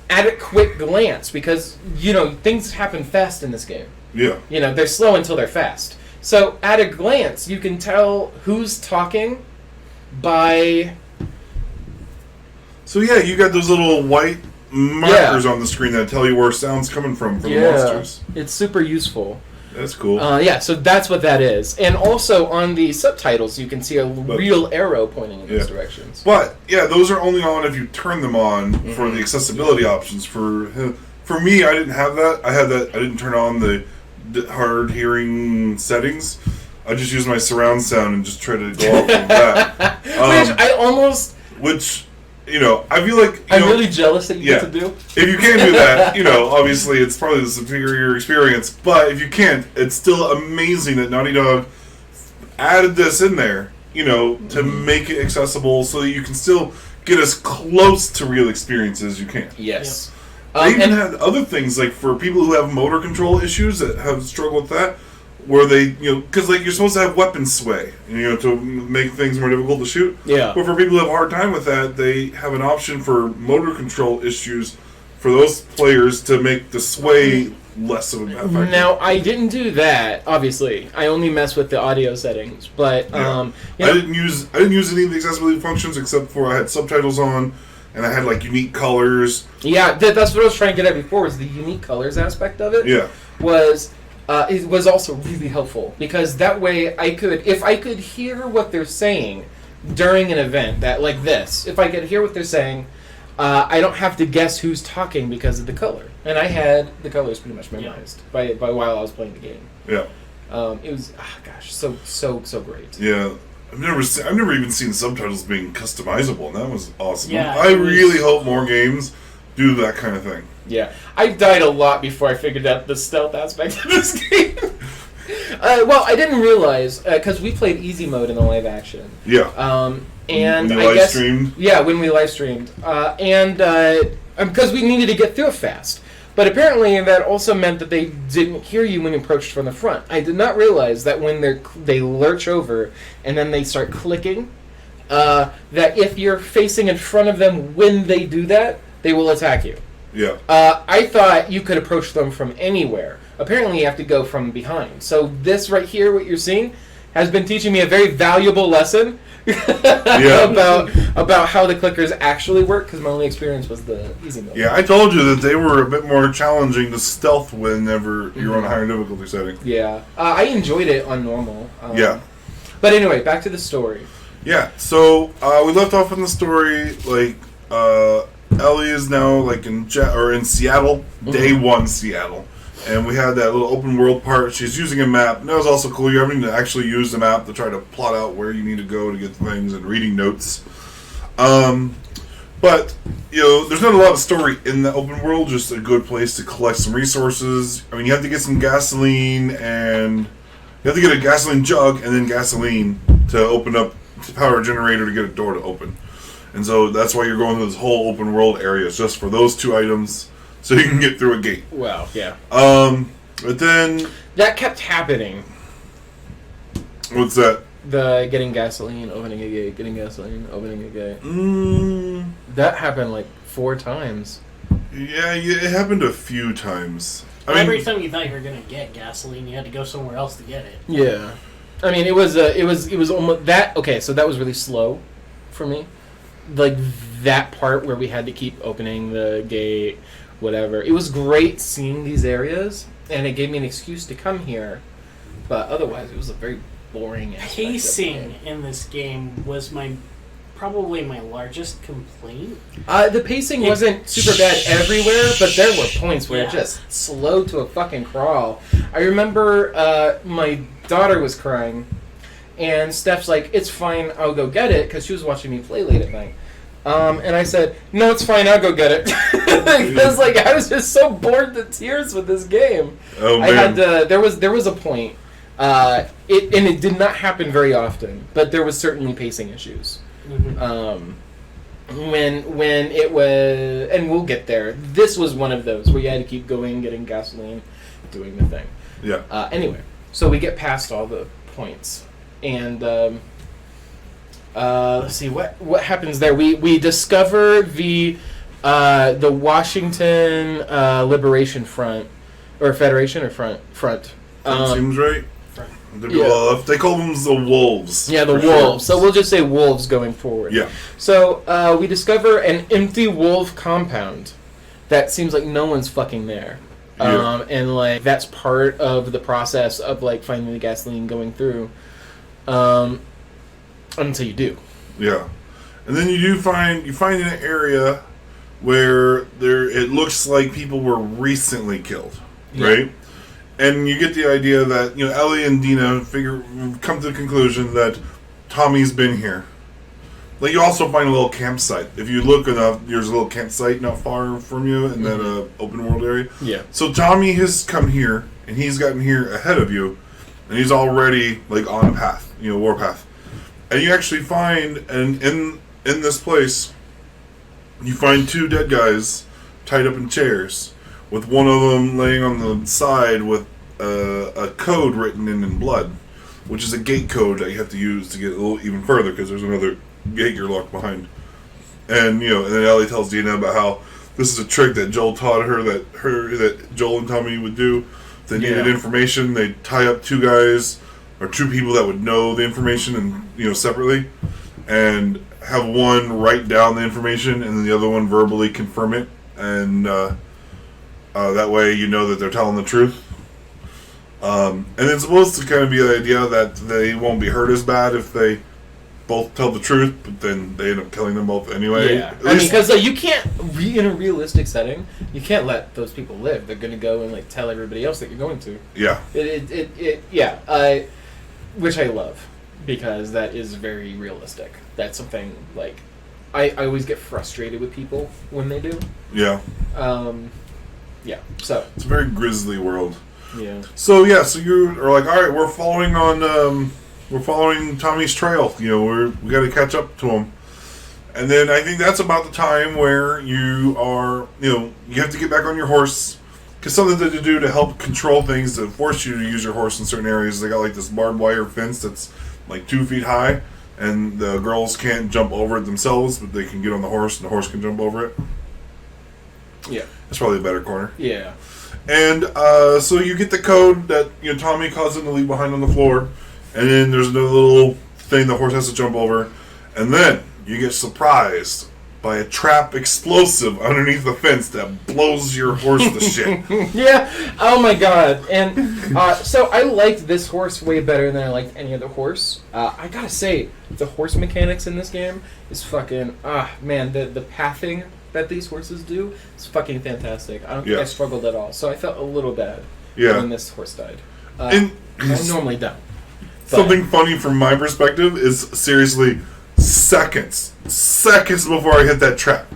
a quick glance, because things happen fast in this game. Yeah. They're slow until they're fast. So at a glance, you can tell who's talking by. So yeah, you got those little white markers on the screen that tell you where sound's coming from the monsters. It's super useful. That's cool. So that's what that is. And also on the subtitles, you can see a real arrow pointing in those directions. But yeah, those are only on if you turn them on for the accessibility options. For me, I didn't have that. I didn't turn on the hard hearing settings. I just used my surround sound and just try to go off of that. Which I feel like I'm really jealous that you get to do. If you can do that, obviously it's probably the superior experience. But if you can't, it's still amazing that Naughty Dog added this in there, to make it accessible so that you can still get as close to real experience as you can. Yes. Yep. They even had other things, like for people who have motor control issues that have struggled with that, where they, because you're supposed to have weapon sway, to make things more difficult to shoot. Yeah. But for people who have a hard time with that, they have an option for motor control issues for those players to make the sway less of a factor. Now, I didn't do that, obviously. I only mess with the audio settings, but I didn't use any of the accessibility functions except for I had subtitles on. And I had unique colors. Yeah, that's what I was trying to get at before. Was the unique colors aspect of it? Yeah. It was also really helpful because that way if I could hear what they're saying during an event like this, if I could hear what they're saying, I don't have to guess who's talking because of the color. And I had the colors pretty much memorized by while I was playing the game. Yeah. It was so great. Yeah. I've never even seen subtitles being customizable, and that was awesome. Yeah, I really hope more games do that kind of thing. Yeah, I died a lot before I figured out the stealth aspect of this game. I didn't realize because we played easy mode in the live action. Yeah. And when we live streamed. Yeah, when we live streamed, and because we needed to get through it fast. But apparently that also meant that they didn't hear you when you approached from the front. I did not realize that when they lurch over and then they start clicking, that if you're facing in front of them when they do that, they will attack you. Yeah. I thought you could approach them from anywhere. Apparently you have to go from behind. So this right here, what you're seeing, has been teaching me a very valuable lesson about how the clickers actually work, because my only experience was the easy mode. Yeah, I told you that they were a bit more challenging to stealth whenever you're on a higher difficulty setting. Yeah. I enjoyed it on normal. Yeah. But anyway, back to the story. Yeah, so we left off in the story, Ellie is now in Seattle, day one Seattle. And we had that little open world part. She's using a map. And that was also cool. You're having to actually use the map to try to plot out where you need to go to get things and reading notes. But, there's not a lot of story in the open world. Just a good place to collect some resources. I mean, you have to get some gasoline and you have to get a gasoline jug and then gasoline to open up to power a generator to get a door to open. And so that's why you're going to this whole open world area. It's just for those two items. So you can get through a gate. Wow, yeah. But then... That kept happening. What's that? The getting gasoline, opening a gate, getting gasoline, opening a gate. That happened 4 times. Yeah, it happened a few times. Every time you thought you were going to get gasoline, you had to go somewhere else to get it. Yeah. I mean, it was almost... That... Okay, so that was really slow for me. That part where we had to keep opening the gate... Whatever. It was great seeing these areas, and it gave me an excuse to come here. But otherwise, it was a very boring aspect. Pacing in this game was probably my largest complaint. The pacing wasn't super bad everywhere, but there were points where it just slowed to a fucking crawl. I remember my daughter was crying And Steph's like, it's fine, I'll go get it, because she was watching me play late at night. And I said, no, it's fine, I'll go get it. Because like I was just so bored to tears with this game. Oh, I man. had there was a point. It did not happen very often, but there was certainly pacing issues. When it was, and we'll get there. This was one of those where you had to keep going, getting gasoline, doing the thing. Yeah. Anyway, so we get past all the points, and let's see what happens there. We discover the Washington Liberation Front or Federation or front. Seems right. They call them the Wolves. Yeah, the Wolves. Sure. So we'll just say Wolves going forward. Yeah. So we discover an empty wolf compound that seems like no one's fucking there. Yeah. And like that's part of the process of like finding the gasoline going through. Until you do. Yeah. And then you find an area where it looks like people were recently killed. Yeah. Right? And you get the idea that, Ellie and Dina come to the conclusion that Tommy's been here. Like, you also find a little campsite. If you look enough, there's a little campsite not far from you in that open world area. Yeah. So Tommy has come here, and he's gotten here ahead of you, and he's already, like, on a path, warpath. And you actually find, and in this place, you find 2 dead guys tied up in chairs, with one of them laying on the side with a code written in blood, which is a gate code that you have to use to get a little even further, because there's another gate you're locked behind. And, and then Ellie tells Dina about how this is a trick that Joel taught her that Joel and Tommy would do. If they needed information, they'd tie up 2 guys, or 2 people that would know the information and, separately, and have one write down the information and then the other one verbally confirm it, and that way you know that they're telling the truth. And it's supposed to kind of be the idea that they won't be hurt as bad if they both tell the truth, but then they end up killing them both anyway. Yeah, because you can't, in a realistic setting, you can't let those people live. They're going to go and like tell everybody else that you're going to. Yeah. Which I love, because that is very realistic. That's something, like, I always get frustrated with people when they do. Yeah. Yeah, so. It's a very grisly world. Yeah. So you are like, alright, we're following Tommy's trail. We got to catch up to him. And then I think that's about the time where you are, you have to get back on your horse. Because something to do to help control things, to force you to use your horse in certain areas. They got like this barbed wire fence that's like 2 feet high, and the girls can't jump over it themselves, but they can get on the horse, and the horse can jump over it. Yeah. That's probably a better corner. Yeah. And so you get the code that Tommy caused them to leave behind on the floor, and then there's another little thing the horse has to jump over, and then you get surprised by a trap explosive underneath the fence that blows your horse to shit. Yeah. Oh my god. And so I liked this horse way better than I liked any other horse. I gotta say, the horse mechanics in this game is fucking man. The pathing that these horses do is fucking fantastic. I don't think I struggled at all. So I felt a little bad when this horse died. I normally don't. Something funny from my perspective is seriously seconds before I hit that trap,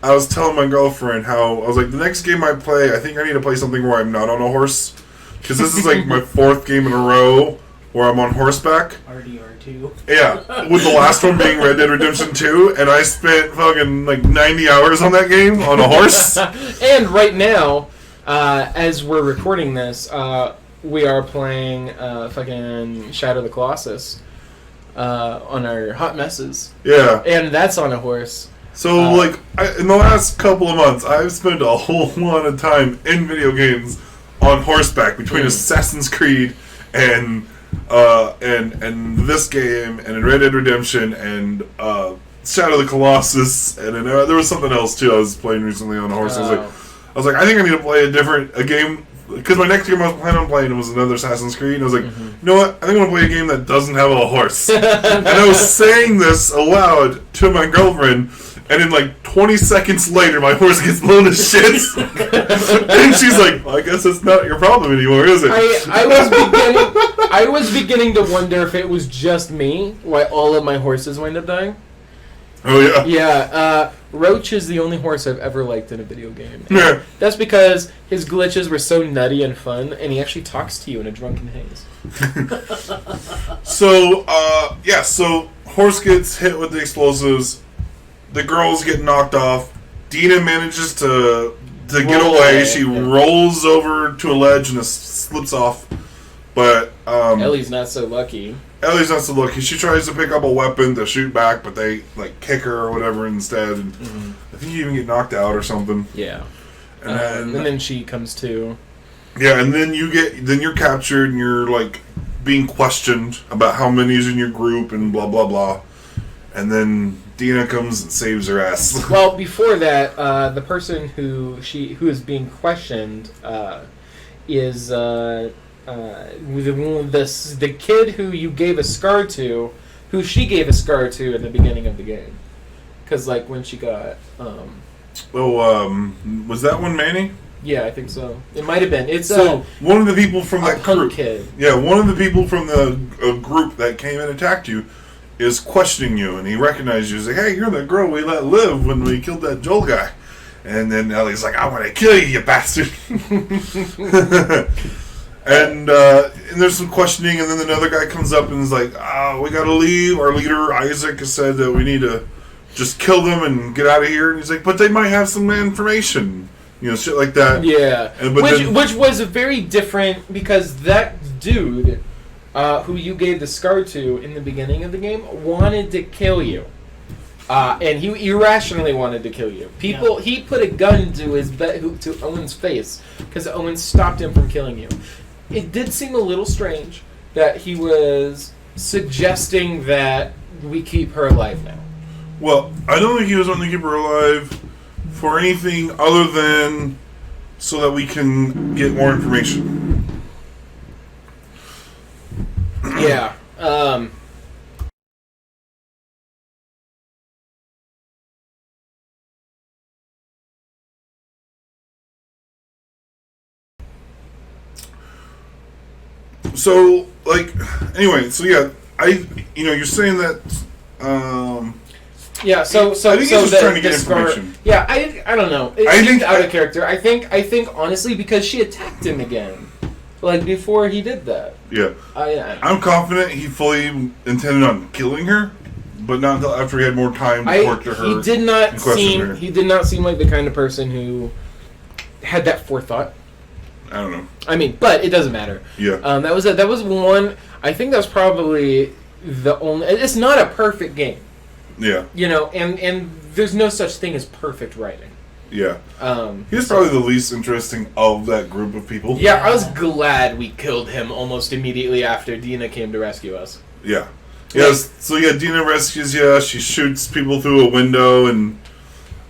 I was telling my girlfriend how I was like, the next game I play, I think I need to play something where I'm not on a horse, because this is like my 4th game in a row where I'm on horseback. RDR2. Yeah, with the last one being Red Dead Redemption 2, and I spent fucking like 90 hours on that game on a horse. And right now, as we're recording this, we are playing fucking Shadow of the Colossus. On our hot messes. Yeah. And that's on a horse. So, in the last couple of months, I've spent a whole lot of time in video games on horseback between Assassin's Creed and this game and in Red Dead Redemption and Shadow of the Colossus and there was something else too I was playing recently on a horse. I was like, I think I need to play a game. Because my next game I was planning on playing was another Assassin's Creed, and I was like, you know what? I think I'm going to play a game that doesn't have a horse. And I was saying this aloud to my girlfriend, and then like 20 seconds later, my horse gets blown to shit. And she's like, well, I guess it's not your problem anymore, is it? I I was beginning to wonder if it was just me why all of my horses wind up dying. Oh, yeah? Yeah, Roach is the only horse I've ever liked in a video game. Yeah. That's because his glitches were so nutty and fun, and he actually talks to you in a drunken haze. So Horse gets hit with the explosives. The girls get knocked off. Dina manages to get away. She rolls over to a ledge and slips off. But Ellie's not so lucky. She tries to pick up a weapon to shoot back, but they kick her or whatever instead. And I think you even get knocked out or something. Yeah. And then she comes to. Yeah, and then you're captured and you're being questioned about how many is in your group and blah blah blah. And then Dina comes and saves her ass. Well, before that, the person who is being questioned is the kid who you gave a scar to, who she gave a scar to at the beginning of the game. Because when she got was that one Manny? Yeah, I think so. It might have been. It's one of the people from that group. Kid. Yeah, one of the people from the group that came and attacked you is questioning you, and he recognized you. He's like, "Hey, you're the girl we let live when we killed that Joel guy." And then Ellie's like, "I want to kill you, you bastard!" and there's some questioning, and then another guy comes up and is like, "We gotta leave. Our leader Isaac has said that we need to just kill them and get out of here." And he's like, "But they might have some information." Shit like that. Yeah. Which was very different because that dude who you gave the scar to in the beginning of the game wanted to kill you. And he irrationally wanted to kill you. He put a gun to to Owen's face because Owen stopped him from killing you. It did seem a little strange that he was suggesting that we keep her alive now. Well, I don't think he was wanting to keep her alive for anything other than so that we can get more information. Yeah. So, anyway, so yeah, you're saying that, Yeah, so I think he's just trying to get information. Yeah, I don't know. It seemed out of character. I think honestly because she attacked him again, before he did that. Yeah, I'm confident he fully intended on killing her, but not until after he had more time to torture her. He did not seem like the kind of person who had that forethought. I don't know. I mean, but it doesn't matter. Yeah. That was one. I think that was probably the only. It's not a perfect game. Yeah. And there's no such thing as perfect writing. Yeah. He's probably the least interesting of that group of people. Yeah, I was glad we killed him almost immediately after Dina came to rescue us. Yeah. Yes. So yeah, Dina rescues you. She shoots people through a window, and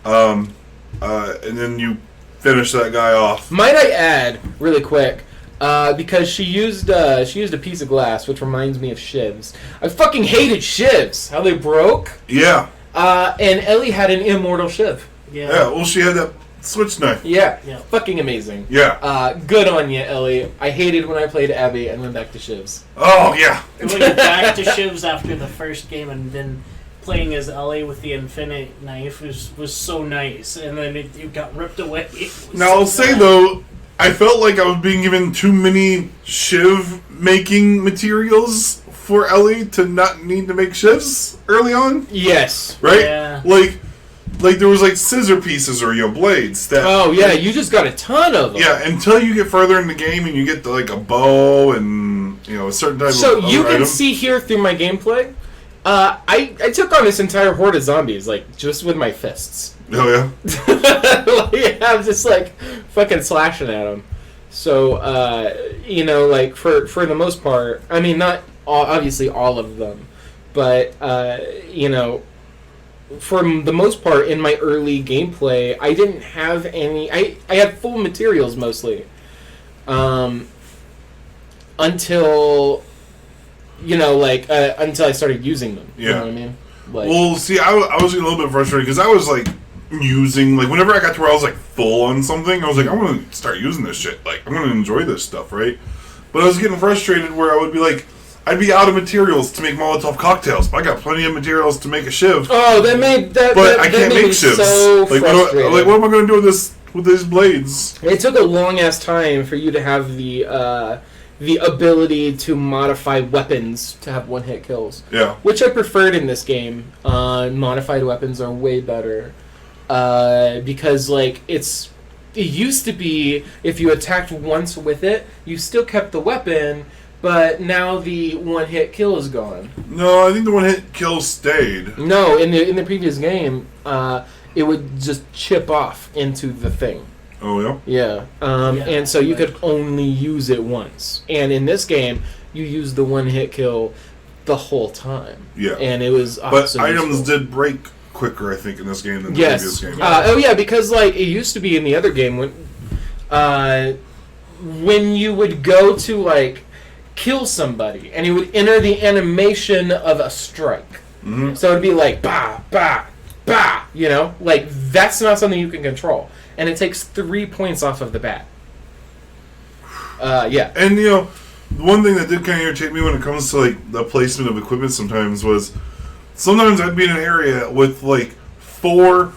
then you finish that guy off. Might I add, really quick, because she used a piece of glass, which reminds me of shivs. I fucking hated shivs. How they broke. Yeah. And Ellie had an immortal shiv. Yeah. Yeah. Well, she had that switch knife. Yeah. Fucking amazing. Yeah. Good on you, Ellie. I hated when I played Abby and went back to shivs. Oh yeah. Going back to shivs after the first game and then playing as Ellie with the infinite knife was so nice, and then it got ripped away. Now I'll say though, I felt like I was being given too many shiv making materials for Ellie to not need to make shivs early on. Yes. Right? Yeah. Like there was scissor pieces or blades that. Oh yeah, you just got a ton of them. Yeah, until you get further in the game and you get to a bow and a certain type of. So you can item. See here through my gameplay. I took on this entire horde of zombies just with my fists. Oh yeah. I'm just fucking slashing at them. So for the most part, I mean not obviously all of them, but for the most part in my early gameplay, I didn't have any. I had full materials mostly. Until until I started using them. Yeah. You know what I mean? Well, see, I was a little bit frustrated because I was using whenever I got to where I was full on something, I was I want to start using this shit. I'm going to enjoy this stuff, right? But I was getting frustrated where I would be like, I'd be out of materials to make Molotov cocktails, but I got plenty of materials to make a shiv. Oh, that made that. But that, I can't make shivs. So what am I going to do with these blades? It took a long ass time for you to have the ability to modify weapons to have one-hit kills. Yeah. Which I preferred in this game. Modified weapons are way better because like it used to be if you attacked once with it, you still kept the weapon. But now the one-hit kill is gone. No, I think the one-hit kill stayed. No, in the previous game, it would just chip off into the thing. Oh, yeah? Yeah. And so you could only use it once. And in this game, you use the one-hit kill the whole time. Yeah. And it was awesome. But items did break quicker, I think, in this game than the previous game. Because like it used to be in the other game when you would go to like kill somebody, and you would enter the animation of a strike. Mm-hmm. So it'd be like, bah, bah, bah, like that's not something you can control. And it takes 3 points off of the bat. Yeah. And, one thing that did kind of irritate me when it comes to, like, the placement of equipment sometimes was, sometimes I'd be in an area with, like, 4,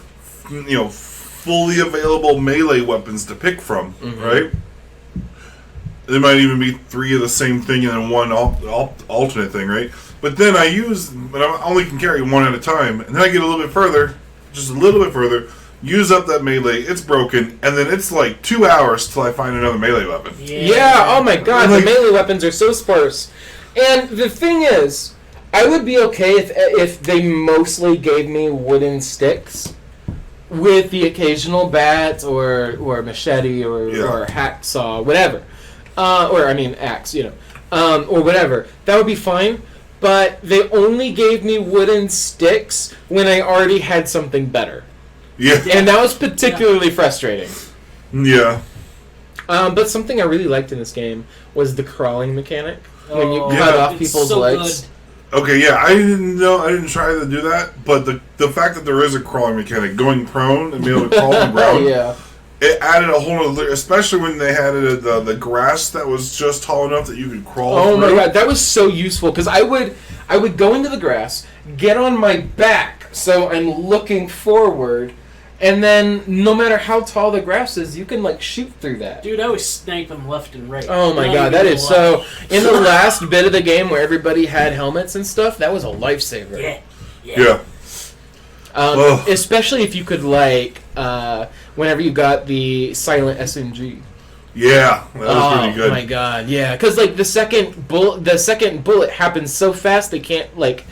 fully available melee weapons to pick from, right? There might even be 3 of the same thing and then 1 alternate thing, right? But then I only can carry 1 at a time, and then I get a little bit further, use up that melee, it's broken, and then it's like 2 hours till I find another melee weapon. Yeah, oh my god, the melee weapons are so sparse. And the thing is, I would be okay if they mostly gave me wooden sticks with the occasional bat or machete or hacksaw, whatever. Axe, or whatever. That would be fine, but they only gave me wooden sticks when I already had something better. Yeah. And that was particularly frustrating. Yeah. But something I really liked in this game was the crawling mechanic. When you cut off people's legs. Good. Okay, yeah, I didn't try to do that, but the fact that there is a crawling mechanic, going prone and being able to crawl on the ground, yeah. It added a whole other, especially when they had it the grass that was just tall enough that you could crawl through. Oh my god, that was so useful, because I would go into the grass, get on my back, so I'm looking forward, and then no matter how tall the grass is, you can like shoot through that. Dude, I was sniping left and right. Oh my god, that is so... In the last bit of the game where everybody had helmets and stuff, that was a lifesaver. Yeah. Especially if you could like... whenever you got the silent SMG. Yeah, that was pretty good. Oh my god, yeah, because like the second bullet happens so fast they can't like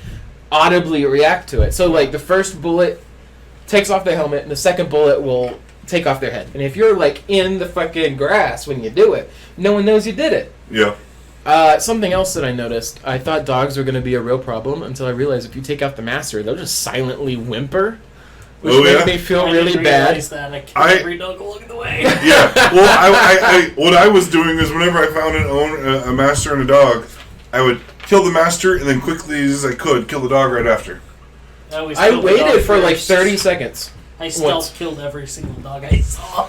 audibly react to it. So like the first bullet takes off the helmet, and the second bullet will take off their head. And if you're like in the fucking grass when you do it, no one knows you did it. Yeah. Something else that I noticed, I thought dogs were going to be a real problem until I realized if you take out the master, they'll just silently whimper. Which made me feel really bad. That. I killed every dog along the way. Yeah. Well, I what I was doing is whenever I found a master and a dog, I would kill the master and then quickly as I could kill the dog right after. I waited for like 30 seconds. I stealth killed every single dog I saw.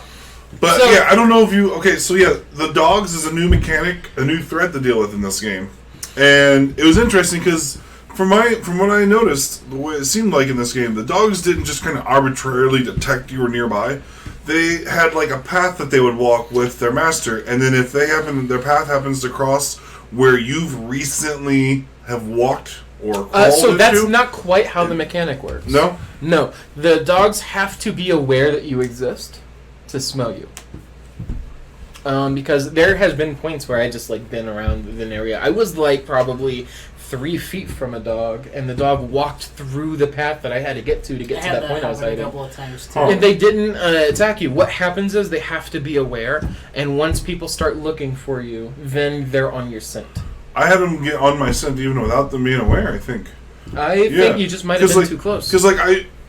But yeah, I don't know if you... Okay, so yeah, the dogs is a new mechanic, a new threat to deal with in this game. And it was interesting because from what I noticed, the way it seemed like in this game, the dogs didn't just kind of arbitrarily detect you were nearby. They had like a path that they would walk with their master, and then if their path happens to cross where you've recently have walked or crawled so that's into, not quite how the mechanic works. No? No. The dogs have to be aware that you exist to smell you. Because there has been points where I just like been around an area. I was like probably 3 feet from a dog, and the dog walked through the path that I had to get to that point I was hiding. A couple of times too. And they didn't attack you. What happens is they have to be aware, and once people start looking for you, then they're on your scent. I had them get on my scent even without them being aware, I think. I think you just might have been too close. Because like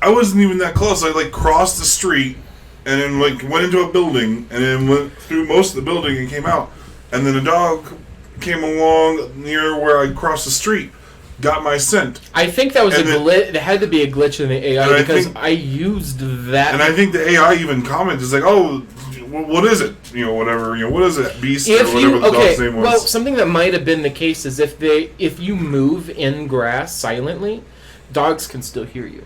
I wasn't even that close. I like crossed the street and then like went into a building and then went through most of the building and came out. And then a dog came along near where I crossed the street, got my scent. I think that was a glitch. There had to be a glitch in the AI because I used that. And I think the AI even commented, it's like, oh, what is it? Whatever. What is it? Beast or If whatever you the dog's name was. well, something that might have been the case is if you move in grass silently, dogs can still hear you.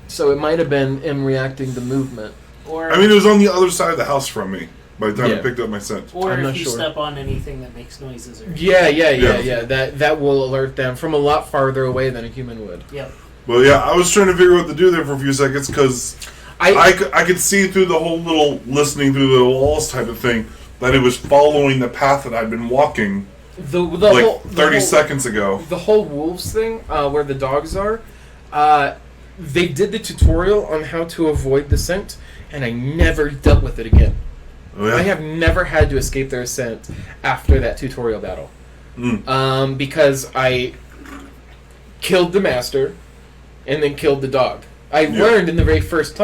So it might have been him reacting to movement. Or it was on the other side of the house from me by the time I picked up my scent. Or I'm if not you sure. step on anything that makes noises. Or Yeah. That will alert them from a lot farther away than a human would. Yep. Well, yeah, I was trying to figure out what to do there for a few seconds because I could see through the whole little listening through the walls type of thing that it was following the path that I'd been walking like 30 seconds ago. The whole wolves thing, where the dogs are, they did the tutorial on how to avoid the scent, and I never dealt with it again. Oh, yeah? I have never had to escape their scent after that tutorial battle. Because I killed the master and then killed the dog. I learned in the very first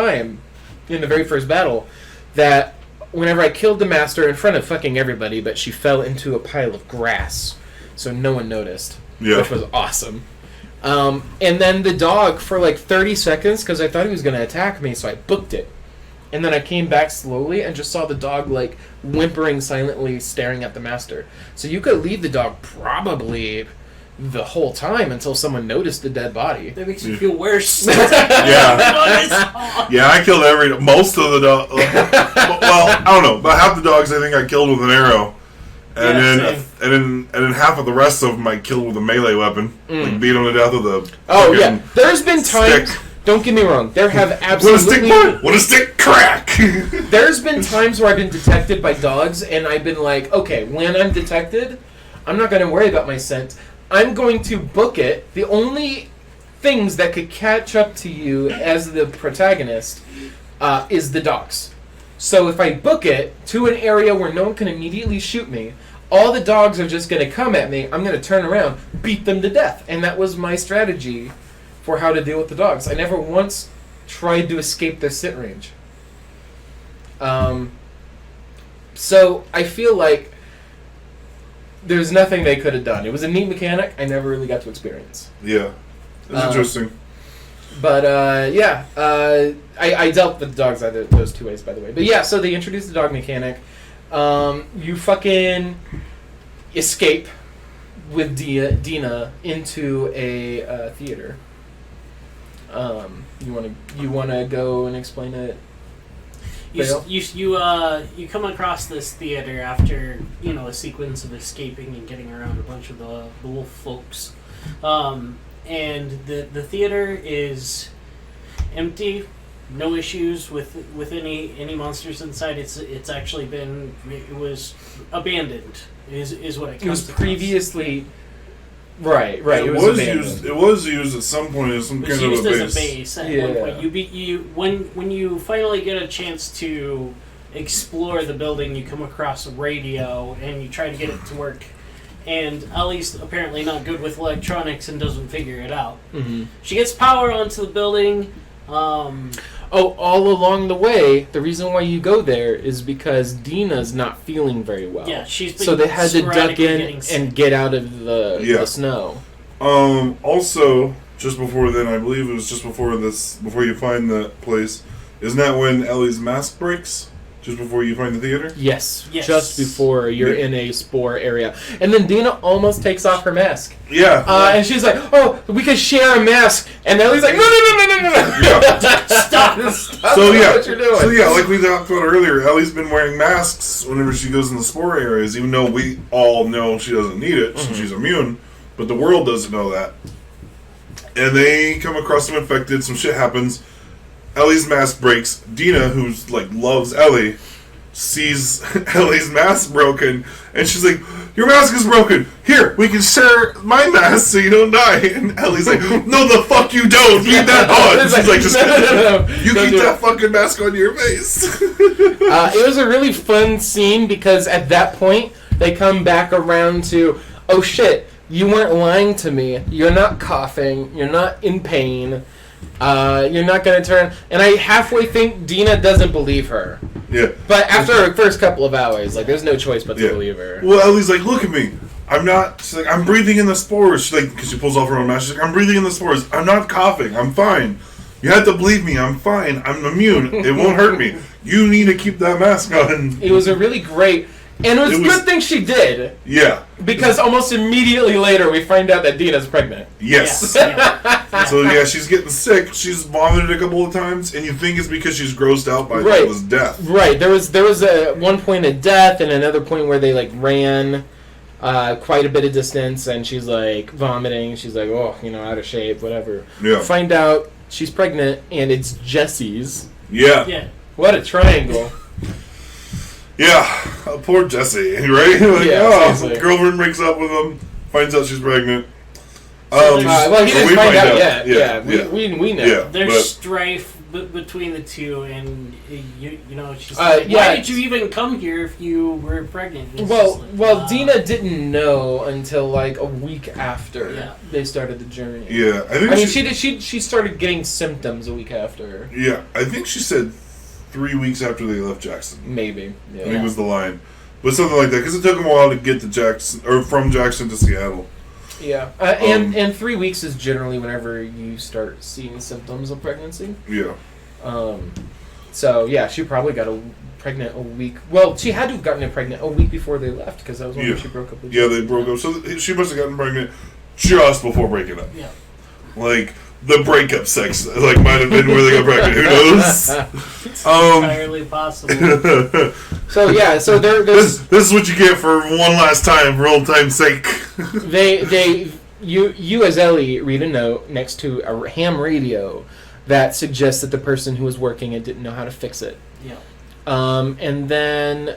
battle, that whenever I killed the master in front of fucking everybody, but she fell into a pile of grass, so no one noticed, which was awesome. And then the dog for like 30 seconds, because I thought he was going to attack me, so I booked it. And then I came back slowly and just saw the dog like whimpering silently, staring at the master. So you could leave the dog probably the whole time until someone noticed the dead body. That makes you feel worse. Yeah, I killed most of the dogs. Well, I don't know, about half the dogs I think I killed with an arrow, and then half of the rest of them I killed with a melee weapon, like beat them to death with a. Oh yeah, there's been times. Stick. Don't get me wrong. There have absolutely. What a stick crack. There's been times where I've been detected by dogs, and I've been like, okay, when I'm detected, I'm not going to worry about my scent. I'm going to book it. The only things that could catch up to you as the protagonist is the dogs. So if I book it to an area where no one can immediately shoot me, all the dogs are just going to come at me. I'm going to turn around, beat them to death. And that was my strategy for how to deal with the dogs. I never once tried to escape their sit range. So I feel like there's nothing they could have done. It was a neat mechanic I never really got to experience. Yeah. It's interesting. But, I dealt with the dogs those two ways, by the way. But yeah, so they introduced the dog mechanic. You fucking escape with Dina into a theater. You wanna go and explain it? You come across this theater after a sequence of escaping and getting around a bunch of the wolf folks, and the theater is empty, no issues with any monsters inside. It was abandoned is what it comes. It was previously. Right. It was used at some point as some kind of a base. It was used as a base at one point. When you finally get a chance to explore the building, you come across a radio and you try to get it to work. And Ellie's apparently not good with electronics and doesn't figure it out. Mm-hmm. She gets power onto the building. All along the way, the reason why you go there is because Dina's not feeling very well. Yeah, she's been so they had to duck in and get out of the snow. Also, just before then, I believe it was just before you find that place, isn't that when Ellie's mask breaks? Just before you find the theater? Yes. Just before you're in a spore area. And then Dina almost takes off her mask. Yeah. And she's like, oh, we could share a mask. And Ellie's like, no. Yeah. Stop what you're doing. So yeah, like we talked about earlier, Ellie's been wearing masks whenever she goes in the spore areas, even though we all know she doesn't need it, since she's immune. But the world doesn't know that. And they come across some infected, some shit happens. Ellie's mask breaks. Dina, who's loves Ellie, sees Ellie's mask broken, and she's like, "Your mask is broken. Here, we can share my mask so you don't die." And Ellie's like, "No, the fuck you don't. Keep that on." She's like, "Just no. You keep that fucking mask on your face." It was a really fun scene because at that point they come back around to, "Oh shit, you weren't lying to me. You're not coughing. You're not in pain." You're not going to turn... And I halfway think Dina doesn't believe her. Yeah. But after her first couple of hours, there's no choice but to believe her. Well, Ellie's like, "Look at me. I'm not..." She's like, "I'm breathing in the spores." She's like, because she pulls off her own mask. She's like, "I'm breathing in the spores. I'm not coughing. I'm fine." You have to believe me. I'm fine. I'm immune. It won't hurt me. You need to keep that mask on. It was a really great... And it was a good thing she did. Yeah. Because almost immediately later, we find out that Dina's pregnant. Yes. So, yeah, she's getting sick. She's vomited a couple of times, and you think it's because she's grossed out by Vael's death. Right. There was a one point of death and another point where they, like, ran quite a bit of distance, and she's, like, vomiting. She's like, oh, out of shape, whatever. Yeah. Find out she's pregnant, and it's Jesse's. Yeah. What a triangle. Yeah, poor Jesse, right? Seriously. Girlfriend breaks up with him, finds out she's pregnant. Well, he didn't find out yet. Yeah, we know. Yeah, there's strife between the two, and she's like, why did you even come here if you were pregnant? Dina didn't know until like a week after they started the journey. Yeah, she started getting symptoms a week after. Yeah, I think she said 3 weeks after they left Jackson. Maybe. Yeah. I think was the line. But something like that, because it took them a while to get to Jackson, or from Jackson to Seattle. Yeah. And 3 weeks is generally whenever you start seeing symptoms of pregnancy. Yeah. So, yeah, she probably got pregnant a week. Well, she had to have gotten pregnant a week before they left, because that was when she broke up with they broke up. So she must have gotten pregnant just before breaking up. Yeah. Like... The breakup sex, might have been where they got pregnant. Who knows? It's entirely possible. So this is what you get for one last time, for old time's sake. You as Ellie read a note next to a ham radio that suggests that the person who was working it didn't know how to fix it. Yeah. And then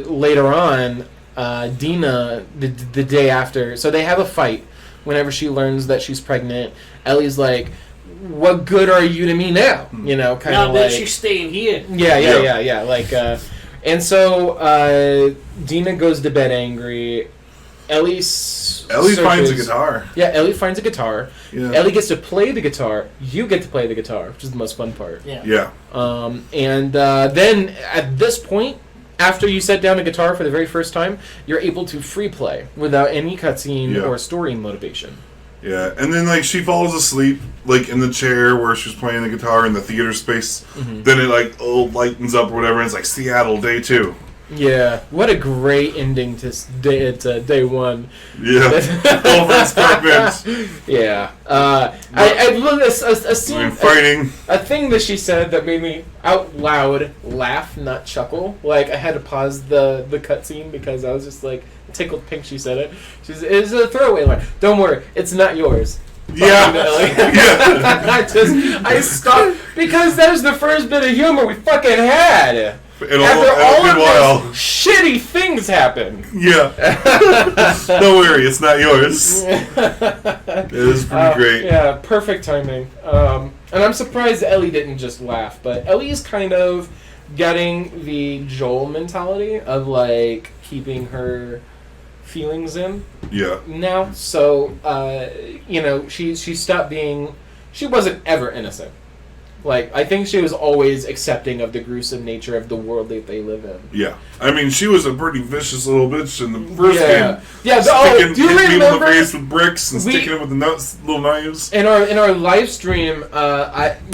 later on, Dina, the day after, so they have a fight. Whenever she learns that she's pregnant, Ellie's like, "What good are you to me now?" Kind of like. Now that she's staying here. Yeah. Like, and so Dina goes to bed angry. Ellie finds a guitar. Yeah, Ellie finds a guitar. Yeah. Ellie gets to play the guitar. You get to play the guitar, which is the most fun part. Yeah. And then at this point, after you set down a guitar for the very first time, you're able to free play without any cutscene or story motivation. Yeah, and then she falls asleep in the chair where she's playing the guitar in the theater space. Mm-hmm. Then it lightens up or whatever, and it's like Seattle day 2. Yeah, what a great ending to day 1. Yeah, over his carpet. Yeah, I love a scene, fighting. A thing that she said that made me out loud laugh, not chuckle. I had to pause the cutscene because I was just tickled pink. She said it. It's a throwaway line. Don't worry, it's not yours. Yeah. I stopped because that was the first bit of humor we fucking had. After all of these shitty things happen. Yeah. Don't worry, it's not yours. It is pretty great. Yeah, perfect timing. And I'm surprised Ellie didn't just laugh, but Ellie's kind of getting the Joel mentality of keeping her feelings in. Yeah. Now, so she stopped being. She wasn't ever innocent. I think she was always accepting of the gruesome nature of the world that they live in. Yeah. I mean, she was a pretty vicious little bitch in the first game. Yeah, hitting people in the face with bricks and sticking them with the little knives. In our live stream,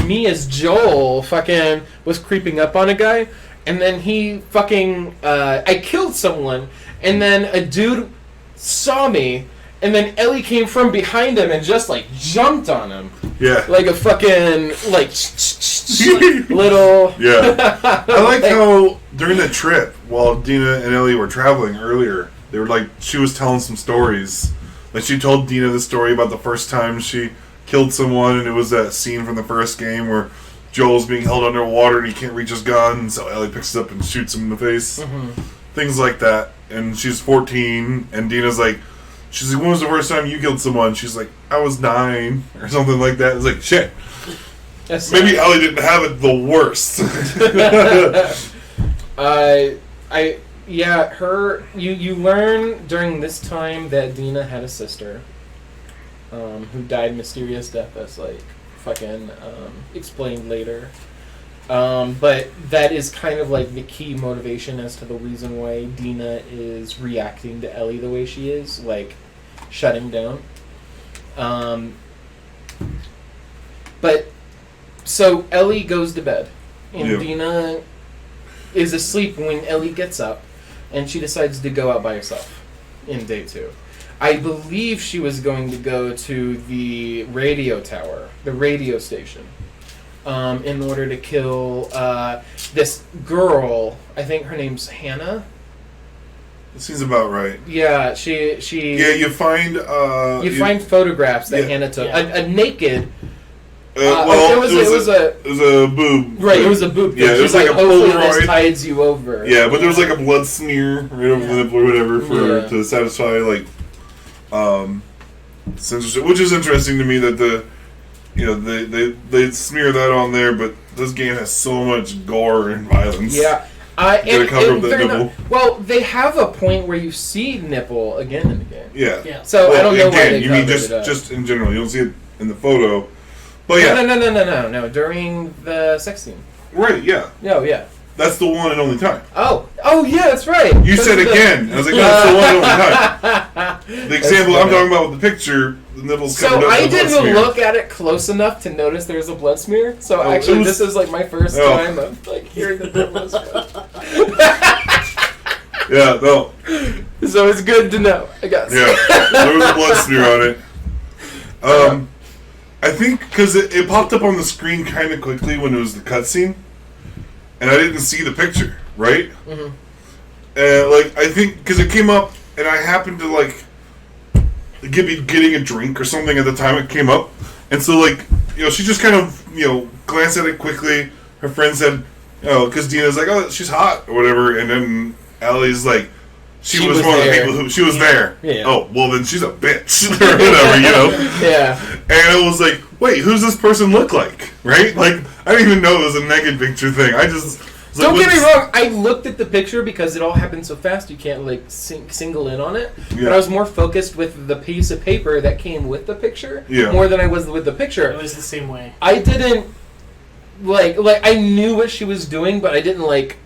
me as Joel fucking was creeping up on a guy, and then he fucking... I killed someone, and then a dude saw me, and then Ellie came from behind him and just jumped on him. Yeah. Like a fucking little. Yeah. I like how during the trip, while Dina and Ellie were traveling earlier, they were she was telling some stories. She told Dina the story about the first time she killed someone, and it was that scene from the first game where Joel's being held underwater and he can't reach his gun, and so Ellie picks it up and shoots him in the face. Mm-hmm. Things like that. And she's 14, and Dina's she's like, when was the first time you killed someone? She's like, I was 9, or something like that. It's shit. Maybe Ellie didn't have it the worst. You learn during this time that Dina had a sister, who died mysterious death, as explained later. But that is kind of the key motivation as to the reason why Dina is reacting to Ellie the way she is, shutting down. But So Ellie goes to bed, and Yeah. Dina is asleep when Ellie gets up, and she decides to go out by herself in day 2. I believe she was going to go to the radio tower, the radio station, in order to kill this girl. I think her name's Hannah. It seems about right. Yeah, she. Yeah, you find. You find photographs that Yeah. Hannah took. Yeah. A naked. Well, it was a boob. right. It was a boob. Yeah, it She's was like a hopefully Polaroid. this tides you over. Yeah, but there was like a blood smear right over the nipple or whatever Yeah. to satisfy like censorship, which is interesting to me that they smear that on there, but this game has so much gore and violence. Yeah. Gotta cover up that nipple. Well, they have a point where you see nipple again in the game. Yeah. Yeah. So I don't know why again, they you mean covered it up. just in general. You don't see it in the photo, but yeah, No. During the sex scene. right, yeah. No, yeah. That's the one and only time. Oh, yeah, that's right. You said again. I was like, no, that's the one and only time. The example I'm talking about with the picture, the nipples covered So up I with blood didn't smear. look at it close enough to notice there's a blood smear. So Oh, actually, it was- this is like my first Oh. time of like hearing that there was blood. Yeah, no. So it's good to know, I guess. Yeah, there was a blood smear on it. I think because it popped up on the screen kind of quickly when it was the cutscene, and I didn't see the picture, right? Mhm. And like I think because it came up, and I happened to like be getting a drink or something at the time it came up, and so like she just kind of glanced at it quickly. Her friend said, because Dina's like, oh, she's hot or whatever, and then Allie's like. She was one of the there. people who she was there. Yeah. Oh, well then she's a bitch or whatever, Yeah. And I was like, wait, who's this person look like? Right? Like I didn't even know it was a naked picture thing. I just was Don't like, get me wrong. I looked at the picture because it all happened so fast. You can't like single in on it. Yeah. But I was more focused with the piece of paper that came with the picture. Yeah. More than I was with the picture. It was the same way. I didn't like I knew what she was doing, but I didn't like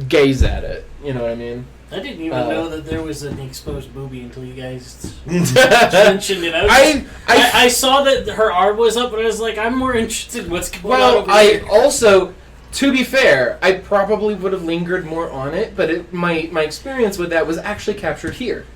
gaze at it. You know what I mean? I didn't even know that there was an exposed boobie until you guys mentioned it. I saw that her arm was up, but I was like, I'm more interested in what's going on Well, over here. also, to be fair, I probably would have lingered more on it, but my experience with that was actually captured here.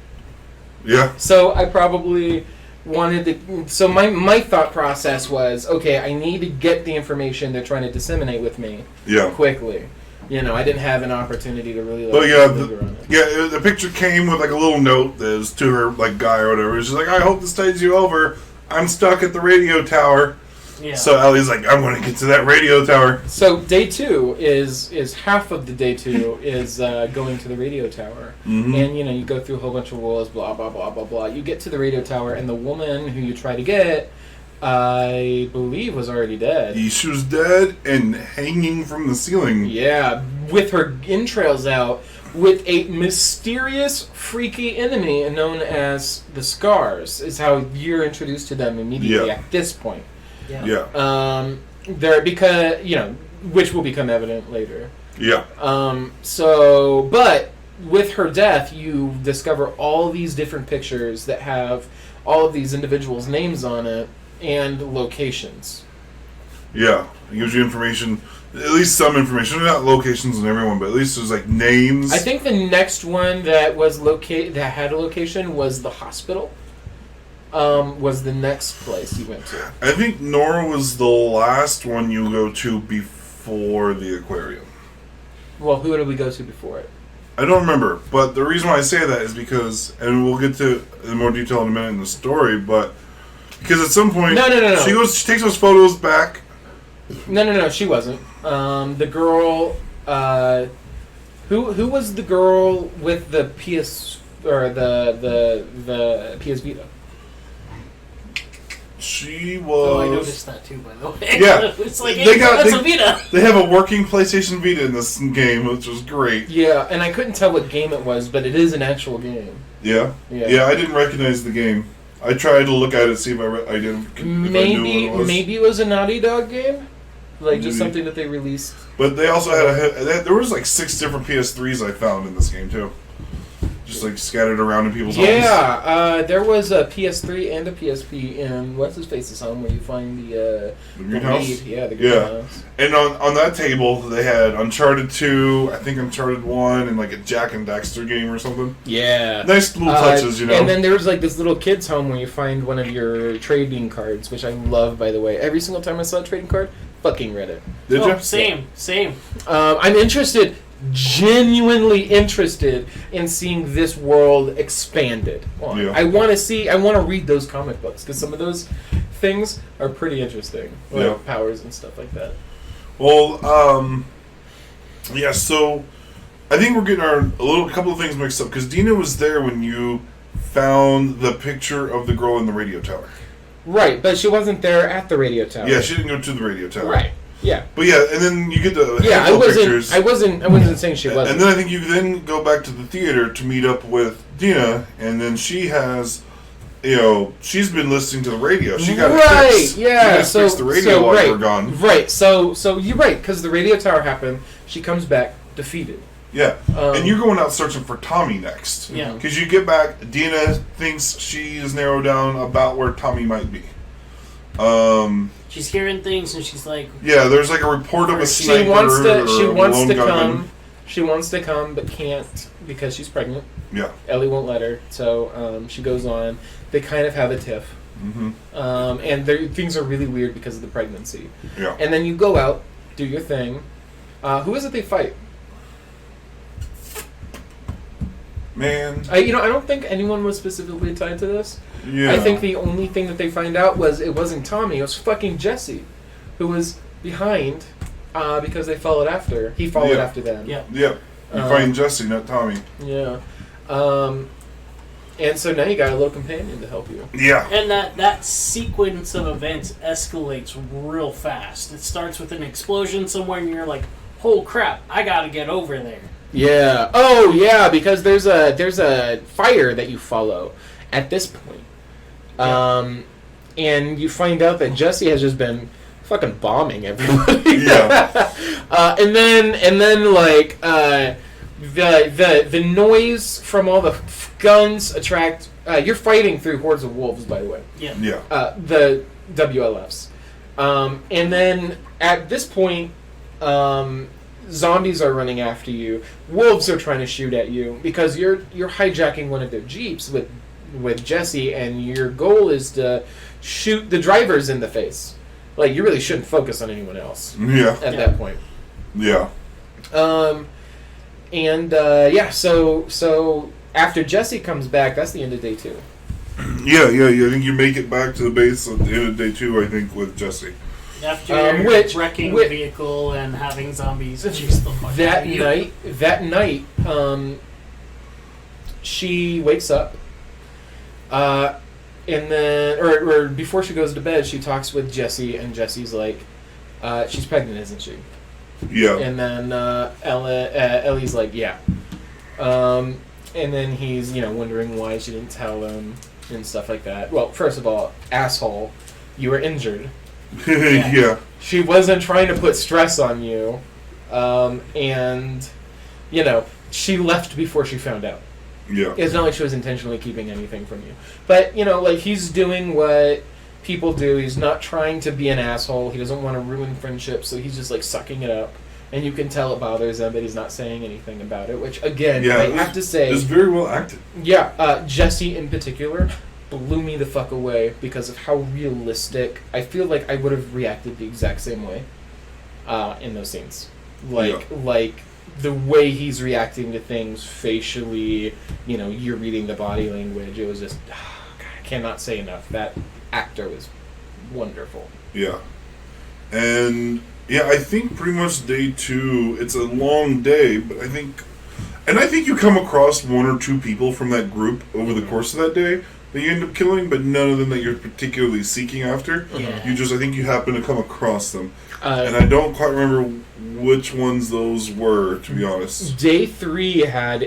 Yeah. So I probably wanted to. So my thought process was, okay, I need to get the information they're trying to disseminate with me Yeah. quickly. I didn't have an opportunity to really. But yeah, linger on it. yeah, the picture came with like a little note that was to her like guy or whatever. She's like, I hope this tides you over. I'm stuck at the radio tower. Yeah. So Ellie's like, I'm going to get to that radio tower. So day 2 is half of the day 2 is going to the radio tower, Mhm. and you go through a whole bunch of rules, blah blah blah blah blah. You get to the radio tower, and the woman who you try to get, I believe, was already dead. She was dead and hanging from the ceiling. Yeah, with her entrails out, with a mysterious, freaky enemy known as the Scars. Is how you're introduced to them immediately Yeah. at this point. Yeah. They're because which will become evident later. Yeah. But with her death, you discover all these different pictures that have all of these individuals' names on it and locations. Yeah. It gives you information, at least some information. Not locations on everyone, but at least there's like names. I think the next one that was that had a location was the hospital. Was the next place you went to. I think Nora was the last one you go to before the aquarium. Well, who did we go to before it? I don't remember, but the reason why I say that is because, and we'll get to in more detail in a minute in the story, but because at some point, No. she takes those photos back. No, she wasn't. The girl, who was the girl with the PS or the PS Vita? She was. Oh, I noticed that too, by the way. Yeah. It's like, They hey, got- that's a Vita. They have a working PlayStation Vita in this game, which was great. Yeah, and I couldn't tell what game it was, but it is an actual game. Yeah. Yeah. I didn't recognize the game. I tried to look at it, see if I didn't. If I knew what it was. Maybe it was a Naughty Dog game, like just Maybe. something that they released. But they also had there was like 6 different PS3s I found in this game too. just like scattered around in people's homes. There was a PS3 and a PSP in what's his face's home where you find the greenhouse. Yeah, the greenhouse. And on that table they had Uncharted 2, I think Uncharted 1, and like a Jack and Daxter game or something. Yeah, nice little touches, you know. And then there was like this little kid's home where you find one of your trading cards, which I love, by the way. Every single time I saw a trading card, fucking read it. Did you? Same. I'm interested. Genuinely interested in seeing this world expanded on. Yeah. I want to read those comic books because some of those things are pretty interesting, like powers and stuff like that. Well, so I think we're getting a couple of things mixed up because Dina was there when you found the picture of the girl in the radio tower. Right, but she wasn't there at the radio tower. Yeah, she didn't go to the radio tower. Right. Yeah. But yeah, and then you get the pictures. I wasn't saying she wasn't. And then I think you then go back to the theater to meet up with Dina, and then she has, she's been listening to the radio. She got right. to fix, Yeah. So fix the radio while you were gone. Right. So you're right because the radio tower happened. She comes back defeated. Yeah. And you're going out searching for Tommy next. Yeah. Because you get back, Dina thinks she is narrowed down about where Tommy might be. She's hearing things and she's like, yeah, there's like a report of a sniper. She wants to come. She wants to come, but can't because she's pregnant. Yeah. Ellie won't let her, so she goes on. They kind of have a tiff. Mm-hmm. And things are really weird because of the pregnancy. Yeah. And then you go out, do your thing. Who is it they fight? Man. I don't think anyone was specifically tied to this. Yeah. I think the only thing that they find out was it wasn't Tommy, it was fucking Jesse, who was behind because they followed after. He followed after them. Yeah. Yeah. You find Jesse, not Tommy. Yeah. And so now you got a little companion to help you. Yeah. And that sequence of events escalates real fast. It starts with an explosion somewhere and you're like, "Oh crap, I gotta get over there." Yeah. Oh yeah, because there's a fire that you follow at this point. And you find out that Jesse has just been fucking bombing everybody. Yeah. And then like the noise from all the guns attract. You're fighting through hordes of wolves, by the way. Yeah. Yeah. The WLFs. And then at this point, zombies are running after you. Wolves are trying to shoot at you because you're hijacking one of their jeeps with Jesse, and your goal is to shoot the drivers in the face. Like, you really shouldn't focus on anyone else. Yeah. At that point. Yeah. So after Jesse comes back, that's the end of day 2. Yeah. I think you make it back to the base at the end of day 2, I think, with Jesse. After wrecking the vehicle and having zombies chase the fuck out of you. That night, she wakes up, and then, or before she goes to bed, she talks with Jesse, and Jesse's like, she's pregnant, isn't she? Yeah. And then Ellie's like, yeah. And then he's, wondering why she didn't tell him and stuff like that. Well, first of all, asshole, you were injured. Yeah. She wasn't trying to put stress on you. And, she left before she found out. Yeah. It's not like she was intentionally keeping anything from you. But, like, he's doing what people do. He's not trying to be an asshole. He doesn't want to ruin friendships, so he's just, like, sucking it up. And you can tell it bothers him, but he's not saying anything about it, which, again, I have to say... It's very well acted. Yeah, Jesse in particular blew me the fuck away because of how realistic. I feel like I would have reacted the exact same way in those scenes. Like the way he's reacting to things facially, you're reading the body language. It was just, I cannot say enough. That actor was wonderful. Yeah. And, I think pretty much day 2, it's a long day, but I think you come across 1 or 2 people from that group over the course of that day that you end up killing, but none of them that you're particularly seeking after. Yeah. I think you happen to come across them. And I don't quite remember which ones those were, to be honest. Day 3 had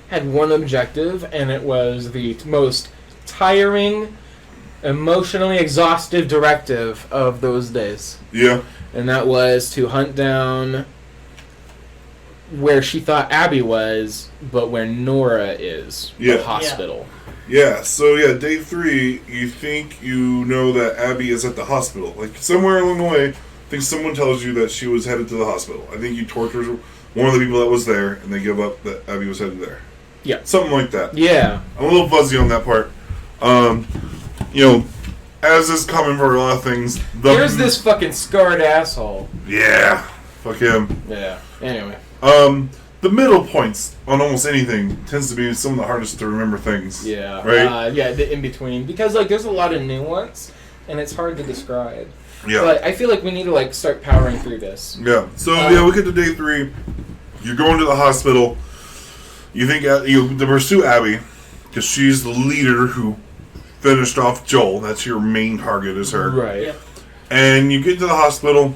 had one objective, and it was the most tiring, emotionally exhaustive directive of those days. Yeah. And that was to hunt down where she thought Abby was, but where Nora is, Yeah. the hospital. Yeah, so yeah, day 3, you think you know that Abby is at the hospital. Like, somewhere along the way, I think someone tells you that she was headed to the hospital. I think you torture one of the people that was there, and they give up that Abby was headed there. Yeah. Something like that. Yeah. I'm a little fuzzy on that part. You know, as is common for a lot of things, Here's this fucking scarred asshole. Yeah. Fuck him. Yeah. Anyway. The middle points on almost anything tends to be some of the hardest to remember things. Yeah. Right? Yeah, the in-between. Because, like, there's a lot of nuance, and it's hard to describe. Yeah. But I feel like we need to, like, start powering through this. Yeah. So, yeah, we get to day 3. You're going to the hospital. You think you pursue Abby, because she's the leader who finished off Joel. That's your main target, is her. Right. Yep. And you get to the hospital,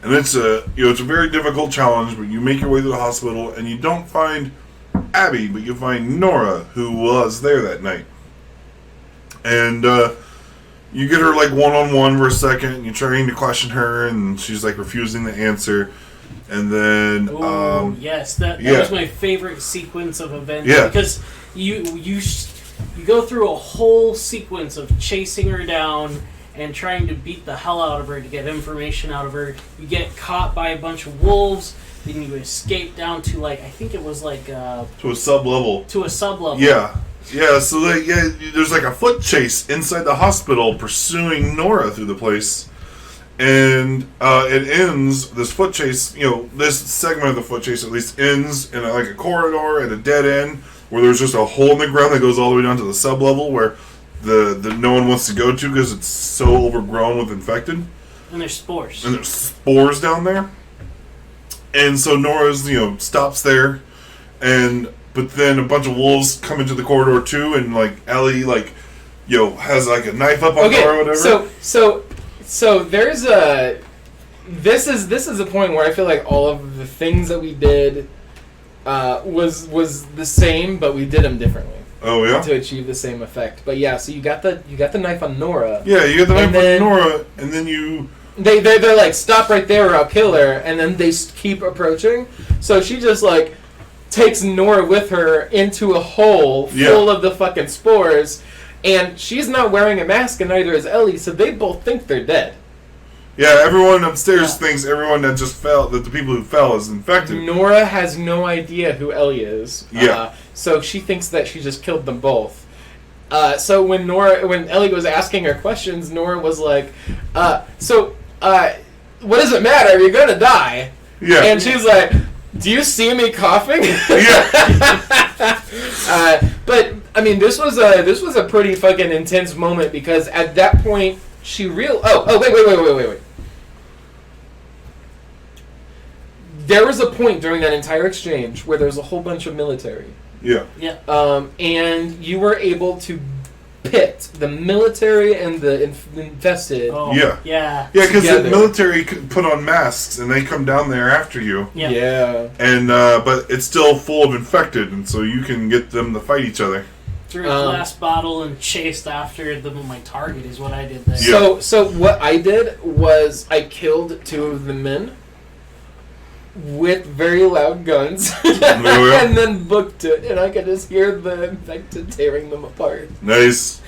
and it's a very difficult challenge, but you make your way to the hospital, and you don't find Abby, but you find Nora, who was there that night. And you get her like one-on-one for a second, and you're trying to question her, and she's like refusing to answer. And then, yes, that yeah. was my favorite sequence of events. Yeah. Because you go through a whole sequence of chasing her down and trying to beat the hell out of her to get information out of her. You get caught by a bunch of wolves, then you escape down to, like, I think it was like to a sub-level. to a sub-level. Yeah. Yeah, so there's like a foot chase inside the hospital pursuing Nora through the place. And it ends, this foot chase, this segment of the foot chase at least ends in like a corridor at a dead end where there's just a hole in the ground that goes all the way down to the sub-level where the no one wants to go to because it's so overgrown with infected. And there's spores. And there's spores down there. And so Nora's, stops there, but then a bunch of wolves come into the corridor too, and like Ellie, has like a knife up on Nora or whatever. So there's a. This is a point where I feel like all of the things that we did was the same, but we did them differently. Oh yeah. To achieve the same effect, but yeah. So you got the knife on Nora. Yeah, you got the knife on Nora, and then you. They're like, stop right there or I'll kill her, and then they keep approaching. So she just like takes Nora with her into a hole full of the fucking spores, and she's not wearing a mask, and neither is Ellie. So they both think they're dead. Yeah, everyone upstairs thinks everyone that just fell, that the people who fell is infected. Nora has no idea who Ellie is. Yeah. So she thinks that she just killed them both. So when Ellie was asking her questions, Nora was like, what does it matter? You're gonna die. Yeah. And she's like, do you see me coughing? Yeah. But I mean, this was a pretty fucking intense moment because at that point she wait. There was a point during that entire exchange where there was a whole bunch of military. Yeah. Yeah. And you were able to pit the military and the infested. Oh, yeah. Yeah. Yeah, because the together. military could put on masks and they come down there after you. Yeah. Yeah. And but it's still full of infected, and so you can get them to fight each other. Threw a glass bottle and chased after them on my target is what I did there. Yeah. So what I did was I killed 2 of the men with very loud guns and then booked it, and I could just hear the infected tearing them apart. Nice.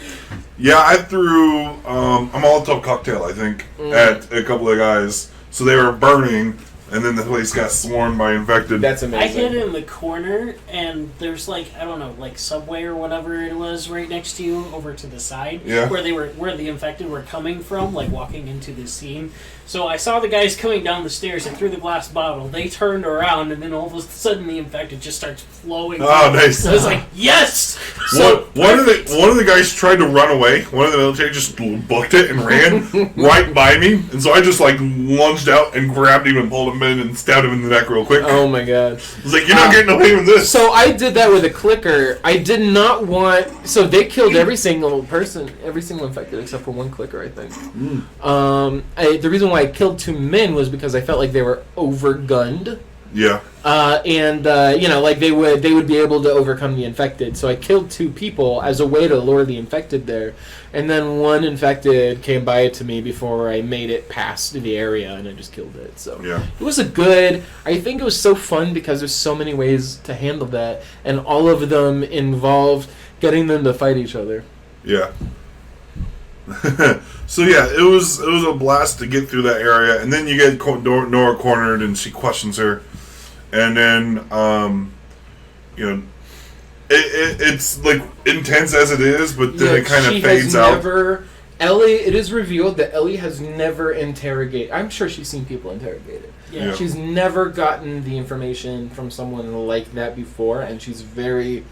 Yeah, I threw a Molotov cocktail, I think, at a couple of guys. So they were burning, and then the place got swarmed by infected. That's amazing. I hid in the corner, and there's Subway or whatever it was right next to you over to the side, where the infected were coming from, like walking into the scene. So I saw the guys coming down the stairs and threw the glass bottle. They turned around, and then all of a sudden the infected just starts flowing. Oh, nice! I was like, yes. So one of the guys tried to run away. One of the military just booked it and ran right by me, and so I just like lunged out and grabbed him and pulled him in and stabbed him in the neck real quick. Oh my god! I was like, "You're not getting away from this." So I did that with a clicker. I did not want. So they killed every single person, every single infected except for one clicker, I think. Mm. The reason why I killed 2 men was because I felt like they were overgunned Yeah. Like they would be able to overcome the infected. So I killed 2 people as a way to lure the infected there, and then one infected came by to me before I made it past the area, and I just killed it. So Yeah. it was I think it was so fun because there's so many ways to handle that, and all of them involved getting them to fight each other. Yeah. So yeah, it was a blast to get through that area, and then you get Nora cornered, and she questions her, and then it's like intense as it is, but then it kind of fades out. It is revealed that Ellie has never interrogated. I'm sure she's seen people interrogated. Yeah. She's never gotten the information from someone like that before, and she's very.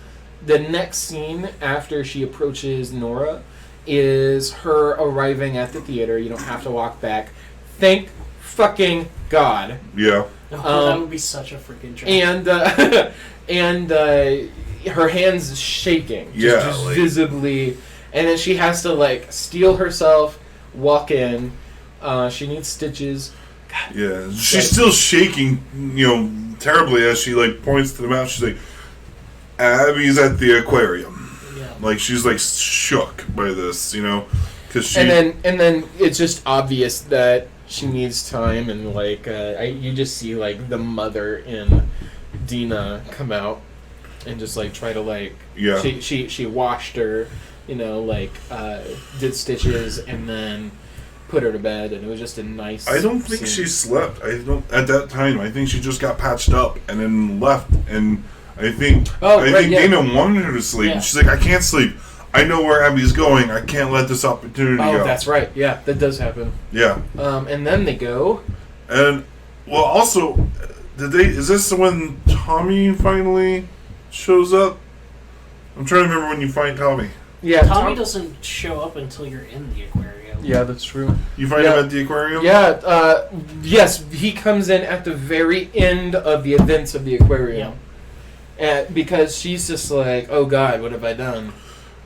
The next scene after she approaches Nora is her arriving at the theater. You don't have to walk back. Thank fucking God. Yeah. That would be such a freaking drama. And her hands shaking. Just visibly. And then she has to, like, steel herself, walk in. She needs stitches. God. Yeah. She's still shaking, terribly as she, like, points to the mouth. She's like, Abby's at the aquarium. Yeah. Like, she's, like, shook by this, because she... And then it's just obvious that she needs time, and, like, you just see, like, the mother in Dina come out and just, like, try to, like... Yeah. She washed her, did stitches, and then put her to bed, and it was just a nice I don't think she slept. At that time. I think she just got patched up and then left, and... I think Dana wanted her to sleep. Yeah. She's like, I can't sleep. I know where Abby's going. I can't let this opportunity go. Oh, that's right. Yeah, that does happen. Yeah. And then they go. And, well, also, is this when Tommy finally shows up? I'm trying to remember when you find Tommy. Yeah, Tommy doesn't show up until you're in the aquarium. Yeah, that's true. You find him at the aquarium? Yeah, yes, he comes in at the very end of the events of the aquarium. Yeah. Because she's just like, oh God, what have I done?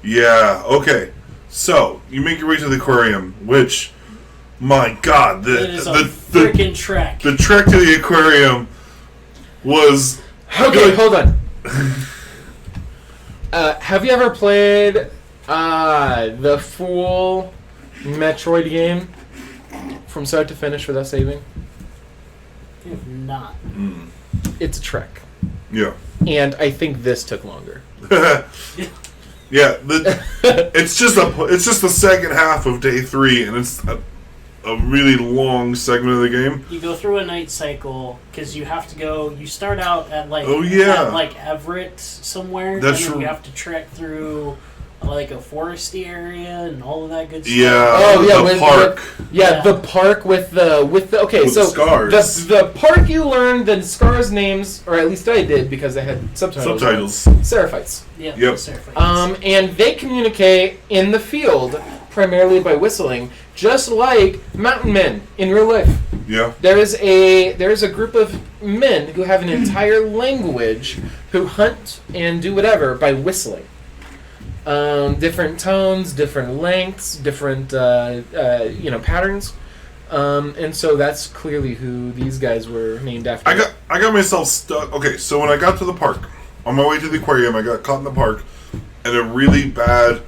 Yeah, okay. So, you make your way to the aquarium, which, my God, it is a freaking trek. The trek to the aquarium was... Okay, hold on. Have you ever played the full Metroid game from start to finish without saving? If not. It's a trek. Yeah. And I think this took longer. Yeah, it's just the second half of day 3, and it's a really long segment of the game. You go through a night cycle because you have to go. You start out at Everett somewhere. That's and then true. You have to trek through like a foresty area and all of that good stuff. Yeah. Oh yeah, the park. The park with the scars. The park you learned the scars names, or at least I did because they had subtitles. Seraphites. Yeah. Yep. Seraphites. And they communicate in the field primarily by whistling, just like mountain men in real life. Yeah. There is a group of men who have an entire language who hunt and do whatever by whistling. Different tones, different lengths, different patterns, and so that's clearly who these guys were named after. I got myself stuck. Okay, so when I got to the park, on my way to the aquarium, I got caught in the park in a really bad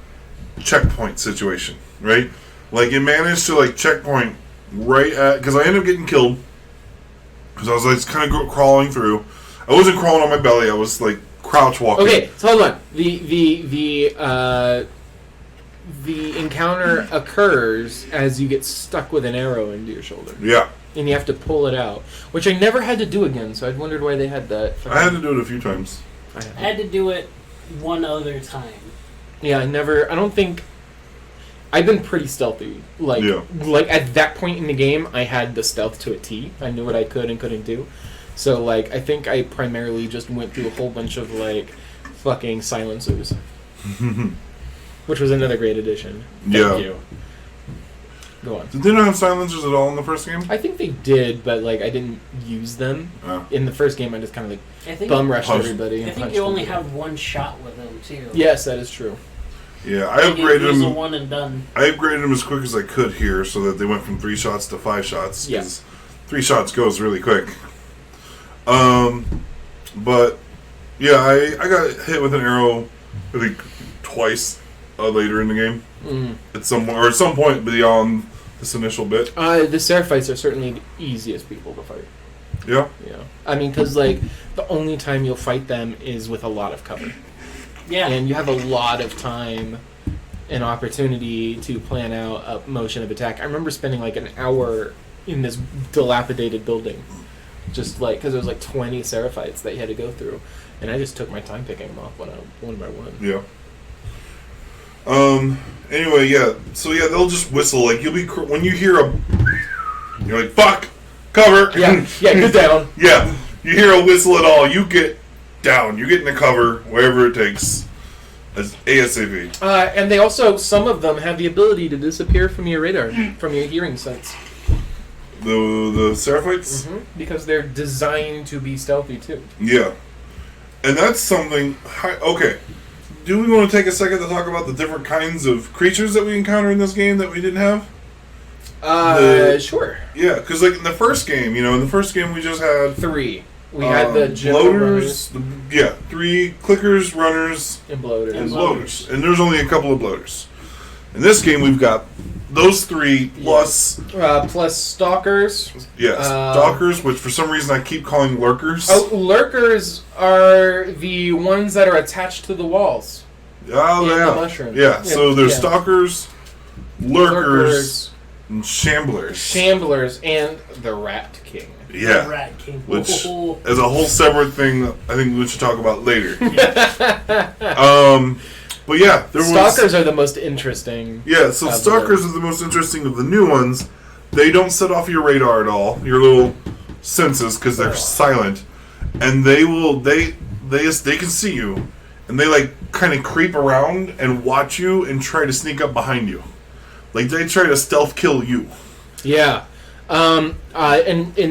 checkpoint situation. Right, like it managed to checkpoint right at because I ended up getting killed because I was kind of crawling through. I wasn't crawling on my belly. I was crouch walking. Okay, so hold on. The encounter occurs as you get stuck with an arrow into your shoulder. Yeah. And you have to pull it out, which I never had to do again, so I wondered why they had that. I had to do it a few times. I had to do it one other time. Yeah, I don't think... I've been pretty stealthy. Like at that point in the game, I had the stealth to a T. I knew what I could and couldn't do. So, I think I primarily just went through a whole bunch of, fucking silencers. Which was another great addition. Thank you. Go on. Did they not have silencers at all in the first game? I think they did, but, I didn't use them. Oh. In the first game, I just kind of, bum rushed everybody. I think you only have one shot with them, too. Yes, that is true. Yeah, I upgraded them. It was a one and done. I upgraded them as quick as I could here so that they went from 3 shots to 5 shots. Yeah. 3 shots goes really quick. But yeah, I got hit with an arrow, I think twice later in the game. At some point beyond this initial bit. The Seraphites are certainly the easiest people to fight. Yeah. Yeah. I mean, because like the only time you'll fight them is with a lot of cover. Yeah. And you have a lot of time and opportunity to plan out a motion of attack. I remember spending like an hour in this dilapidated building, just like because there was like 20 Seraphites that you had to go through, and I just took my time picking them off one by one. Yeah. Anyway, yeah. So yeah, they'll just whistle. Like you'll be when you hear you're like fuck, cover. Yeah. Yeah. Get down. Yeah. You hear a whistle at all, you get down. You get in the cover wherever it takes, as ASAP. And they also, some of them have the ability to disappear from your radar, from your hearing sense. The Seraphites? Mm-hmm. Because they're designed to be stealthy too. Yeah. And that's something... Okay. Do we want to take a second to talk about the different kinds of creatures that we encounter in this game that we didn't have? Sure. Yeah, because like in the first game, we just had... 3. We had the bloaters. 3 clickers, runners, and bloaters. And bloaters. And there's only a couple of bloaters. In this game, we've got those 3 plus... plus stalkers. Yes, stalkers, which for some reason I keep calling lurkers. Oh, lurkers are the ones that are attached to the walls. Oh, yeah. The mushroom. Yeah, so there's stalkers, lurkers, and shamblers. Shamblers, and the Rat King. Yeah. The Rat King. Which is a whole separate thing that I think we should talk about later. But yeah, stalkers are the most interesting. Yeah, so stalkers are the most interesting of the new ones. They don't set off your radar at all, your little senses, because they're silent, and they can see you, and they like kind of creep around and watch you and try to sneak up behind you, like they try to stealth kill you. Yeah, and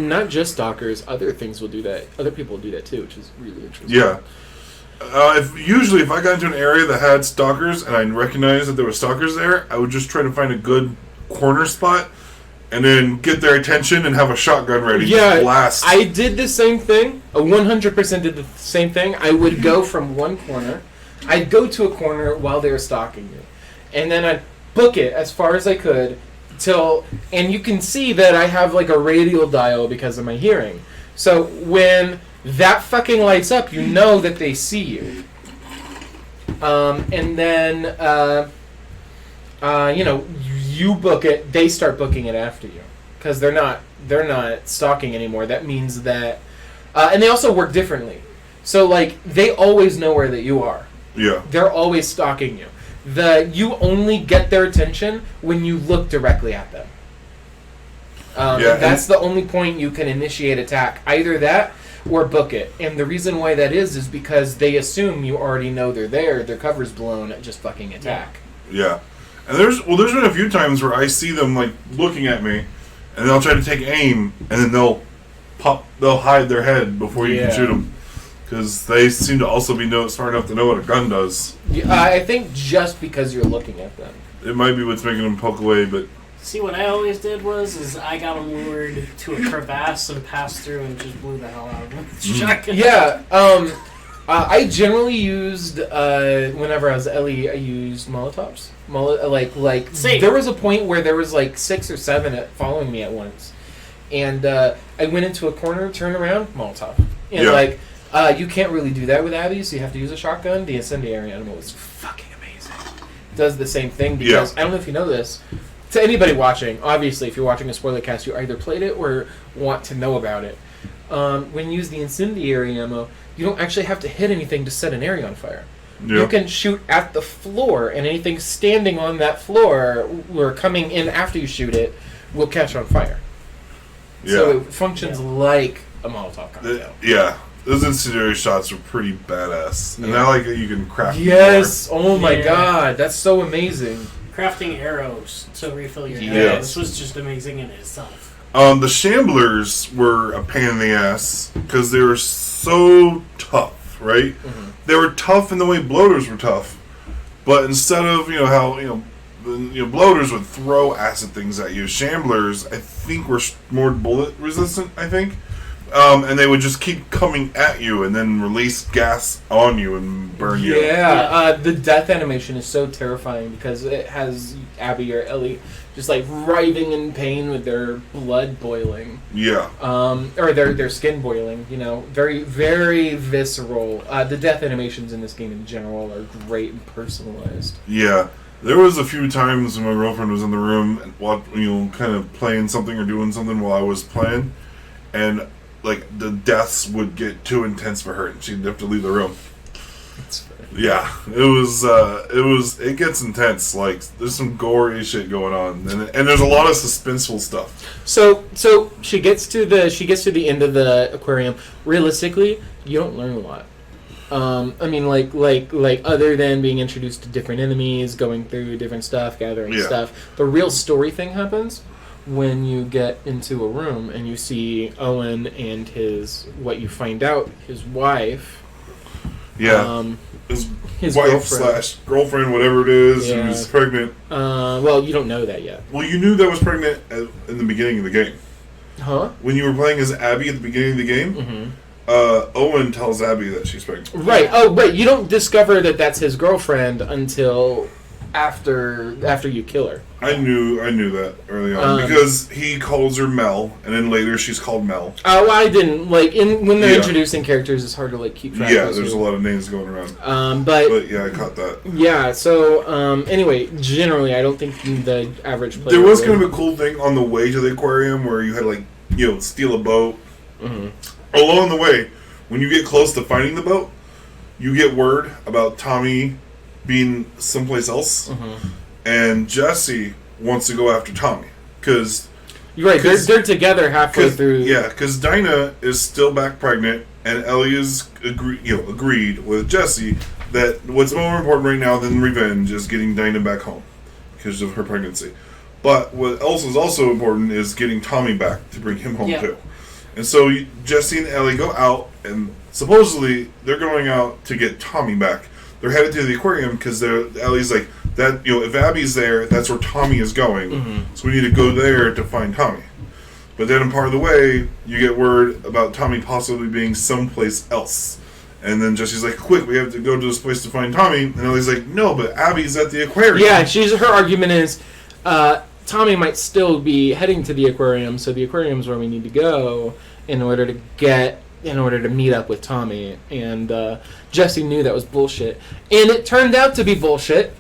not just stalkers, other things will do that. Other people will do that too, which is really interesting. Yeah. If I got into an area that had stalkers and I recognized that there were stalkers there, I would just try to find a good corner spot and then get their attention and have a shotgun ready to blast. I did the same thing. 100% did the same thing. I would go from one corner. I'd go to a corner while they were stalking me. And then I'd book it as far as I could and you can see that I have like a radial dial because of my hearing. So when that fucking lights up, you know that they see you. And then, you book it, they start booking it after you. Because they're not stalking anymore. That means that... and they also work differently. So, like, they always know where that you are. Yeah. They're always stalking you. You only get their attention when you look directly at them. That's the only point you can initiate attack. Either that or book it. And the reason why that is because they assume you already know they're there, their cover's blown, just fucking attack. Yeah. And there's been a few times where I see them like looking at me and they'll try to take aim and then they'll hide their head before you can shoot them. Because they seem to also be smart enough to know what a gun does. I think just because you're looking at them. It might be what's making them poke away, but... See, what I always did is I got them lured to a crevasse and passed through and just blew the hell out of them with the shotgun. Yeah, I generally used, whenever I was Ellie, I used Molotovs. Same. There was a point where there was like 6 or 7 following me at once. And I went into a corner, turned around, Molotov. And you can't really do that with Abby, so you have to use a shotgun. The incendiary animal is fucking amazing. It does the same thing because, I don't know if you know this, to anybody watching, obviously, if you're watching a Spoilercast, you either played it or want to know about it. When you use the incendiary ammo, you don't actually have to hit anything to set an area on fire. Yep. You can shoot at the floor, and anything standing on that floor or coming in after you shoot it will catch on fire. Yeah. So it functions like a Molotov cocktail. Those incendiary shots are pretty badass. And I like that you can craft more. Oh my god, that's so amazing. Crafting arrows to refill your arrows was just amazing in itself. The Shamblers were a pain in the ass because they were so tough, right? Mm-hmm. They were tough in the way bloaters were tough, but instead of bloaters would throw acid things at you, Shamblers I think were more bullet resistant. I think And they would just keep coming at you and then release gas on you and burn you. Yeah, the death animation is so terrifying because it has Abby or Ellie just like writhing in pain with their blood boiling. Yeah. Or their skin boiling, you know. Very, very visceral. The death animations in this game in general are great and personalized. Yeah. There was a few times when my girlfriend was in the room, kind of playing something or doing something while I was playing, and like the deaths would get too intense for her, and she'd have to leave the room. That's fair. Yeah, it gets intense. Like there's some gory shit going on, and there's a lot of suspenseful stuff. So she gets to the end of the aquarium. Realistically, you don't learn a lot. I mean, like other than being introduced to different enemies, going through different stuff, gathering stuff. The real story thing happens when you get into a room and you see Owen and what you find out, his wife. Yeah. His wife / girlfriend, whatever it is, who's pregnant. Well, you don't know that yet. Well, you knew that was pregnant in the beginning of the game. Huh? When you were playing as Abby at the beginning of the game, mm-hmm. Owen tells Abby that she's pregnant. Right. Oh, right. You don't discover that that's his girlfriend until after you kill her. I knew that early on because he calls her Mel, and then later she's called Mel. Oh, I didn't when they're introducing characters. It's hard to keep track. Yeah, there's a lot of names going around. But yeah, I caught that. Yeah. So anyway, generally, I don't think the average player. There was kind of a cool thing on the way to the aquarium where you had steal a boat. Mm-hmm. Along the way, when you get close to finding the boat, you get word about Tommy being someplace else, mm-hmm. and Jesse wants to go after Tommy because you're right. They're together halfway through. Yeah, because Dinah is still back pregnant, and Ellie is agreed with Jesse that what's more important right now than revenge is getting Dinah back home because of her pregnancy. But what else is also important is getting Tommy back to bring him home too. And so Jesse and Ellie go out, and supposedly they're going out to get Tommy back. They're headed to the aquarium because Ellie's like that. If Abby's there, that's where Tommy is going. Mm-hmm. So we need to go there to find Tommy. But then, in part of the way, you get word about Tommy possibly being someplace else. And then Jesse's like, "Quick, we have to go to this place to find Tommy." And Ellie's like, "No, but Abby's at the aquarium." Yeah, her argument is Tommy might still be heading to the aquarium, so the aquarium's where we need to go in order to meet up with Tommy. And Jesse knew that was bullshit. And it turned out to be bullshit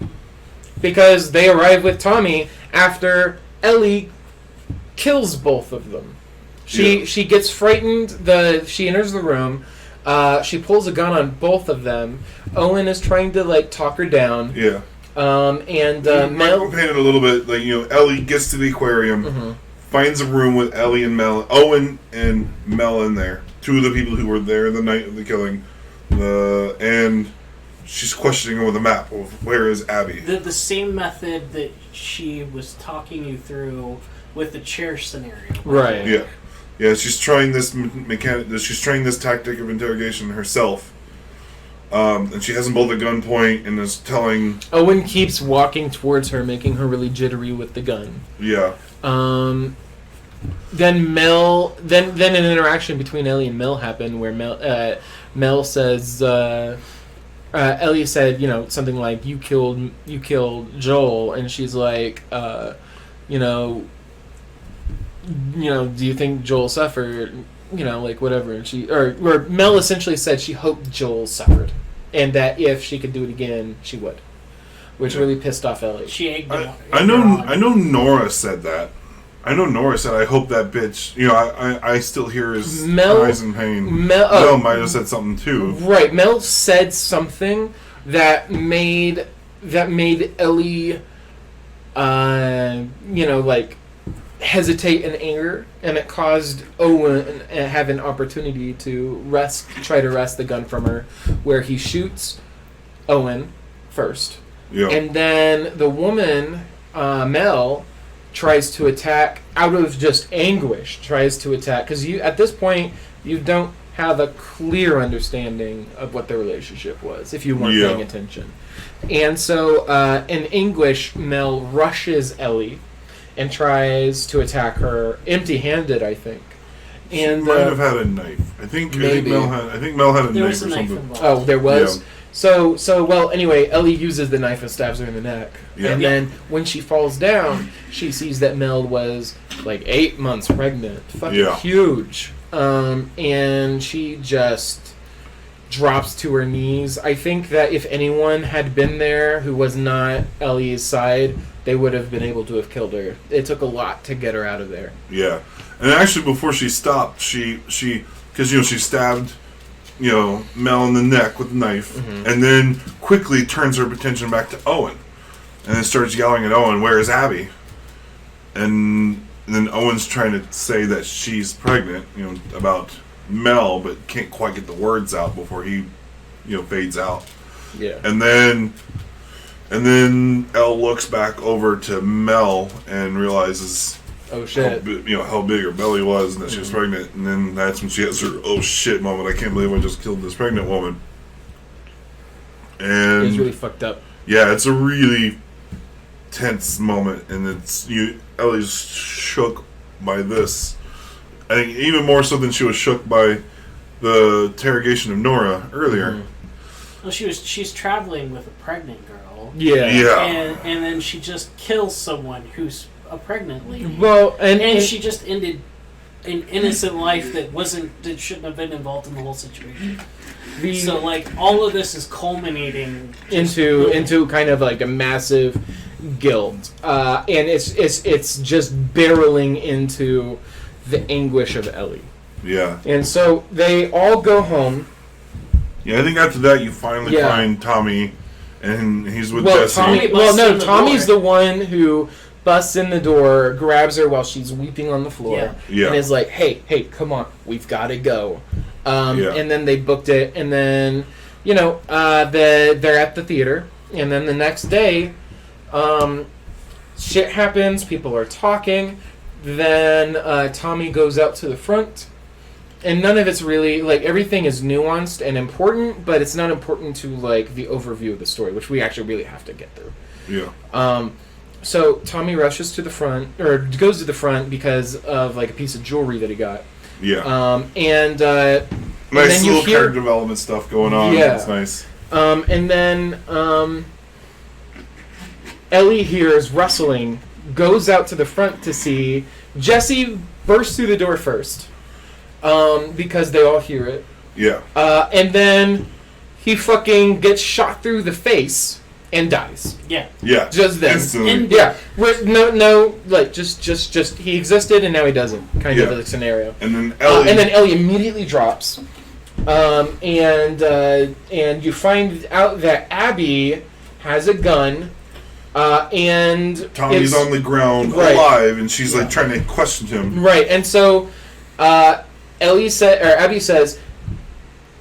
because they arrive with Tommy after Ellie kills both of them. She gets frightened. She enters the room. She pulls a gun on both of them. Owen is trying to talk her down. Yeah. Mel painted a little bit Ellie gets to the aquarium, mm-hmm. finds a room with Ellie and Mel, Owen and Mel in there. Two of the people who were there the night of the killing, and she's questioning her with a map of where is Abby. The same method that she was talking you through with the chair scenario. Right. Yeah. Yeah. She's trying this She's trying this tactic of interrogation herself. And she has them both at gunpoint and is telling... Owen keeps walking towards her, making her really jittery with the gun. Yeah. Then an interaction between Ellie and Mel happened where Mel says... Ellie said, something like, you killed Joel, and she's like, do you think Joel suffered? Whatever. And or Mel essentially said she hoped Joel suffered, and that if she could do it again, she would, which really pissed off Ellie. She egged him. I know Nora said that. I know Nora said, I hope that bitch... I still hear his cries in pain. Mel might have said something too. Right. Mel said something that made Ellie, hesitate in anger, and it caused Owen to have an opportunity to try to wrest the gun from her, where he shoots Owen first. Yeah. And then the woman, Mel, tries to attack out of just anguish, because at this point you don't have a clear understanding of what their relationship was if you weren't paying attention. And so in anguish, Mel rushes Ellie and tries to attack her empty-handed, I think. And might have had a knife. I think maybe. Mel had a There knife was or a knife something. involved. Oh, there was? Yeah. So, well, anyway, Ellie uses the knife and stabs her in the neck. Yeah. And Yeah. then when she falls down, she sees that Mel was like 8 months pregnant. Fucking Yeah. huge. And she just drops to her knees. I think that if anyone had been there who was not Ellie's side, they would have been able to have killed her. It took a lot to get her out of there. Yeah, and actually, before she stopped, she because she stabbed Mel in the neck with a knife, and then quickly turns her attention back to Owen, and then starts yelling at Owen, "Where is Abby?" And then Owen's trying to say that she's pregnant, about Mel, but can't quite get the words out before he, fades out. Yeah. And then Elle looks back over to Mel and realizes Oh, shit. how big her belly was and that she was pregnant. And then that's when she has her "oh shit" moment. I can't believe I just killed this pregnant woman. And It was really fucked up. yeah, it's a really tense moment, and Ellie's shook by this. I think even more so than she was shook by the interrogation of Nora earlier. Well, she's traveling with a pregnant girl. Yeah. Yeah. And then she just kills someone who's a pregnant lady. Well, and she just ended an innocent life that shouldn't have been involved in the whole situation. So like all of this is culminating into kind of like a massive guilt, and it's just barreling into the anguish of Ellie. Yeah. And so they all go home. Yeah, I think after that you finally find Tommy, and he's with Jesse. Tommy's the one who busts in the door, grabs her while she's weeping on the floor, and is like, hey, come on, we've got to go. And then they booked it, and then, they're at the theater, and then the next day, shit happens, people are talking, then Tommy goes out to the front, and none of it's really, everything is nuanced and important, but it's not important to, the overview of the story, which we actually really have to get through. Yeah. So Tommy rushes to the front, or goes to the front because of, a piece of jewelry that he got. Yeah. Nice little character development stuff going on. Yeah. It's nice. And then Ellie hears rustling, goes out to the front to see. Jesse bursts through the door first because they all hear it. Yeah. And then he fucking gets shot through the face and dies. Yeah. Yeah. Just then. Instantly. Yeah. Just he existed and now he doesn't. Kind of a scenario. And then Ellie. Immediately drops. And you find out that Abby has a gun. And Tommy's on the ground alive, and she's trying to question him. Right. And so Abby says,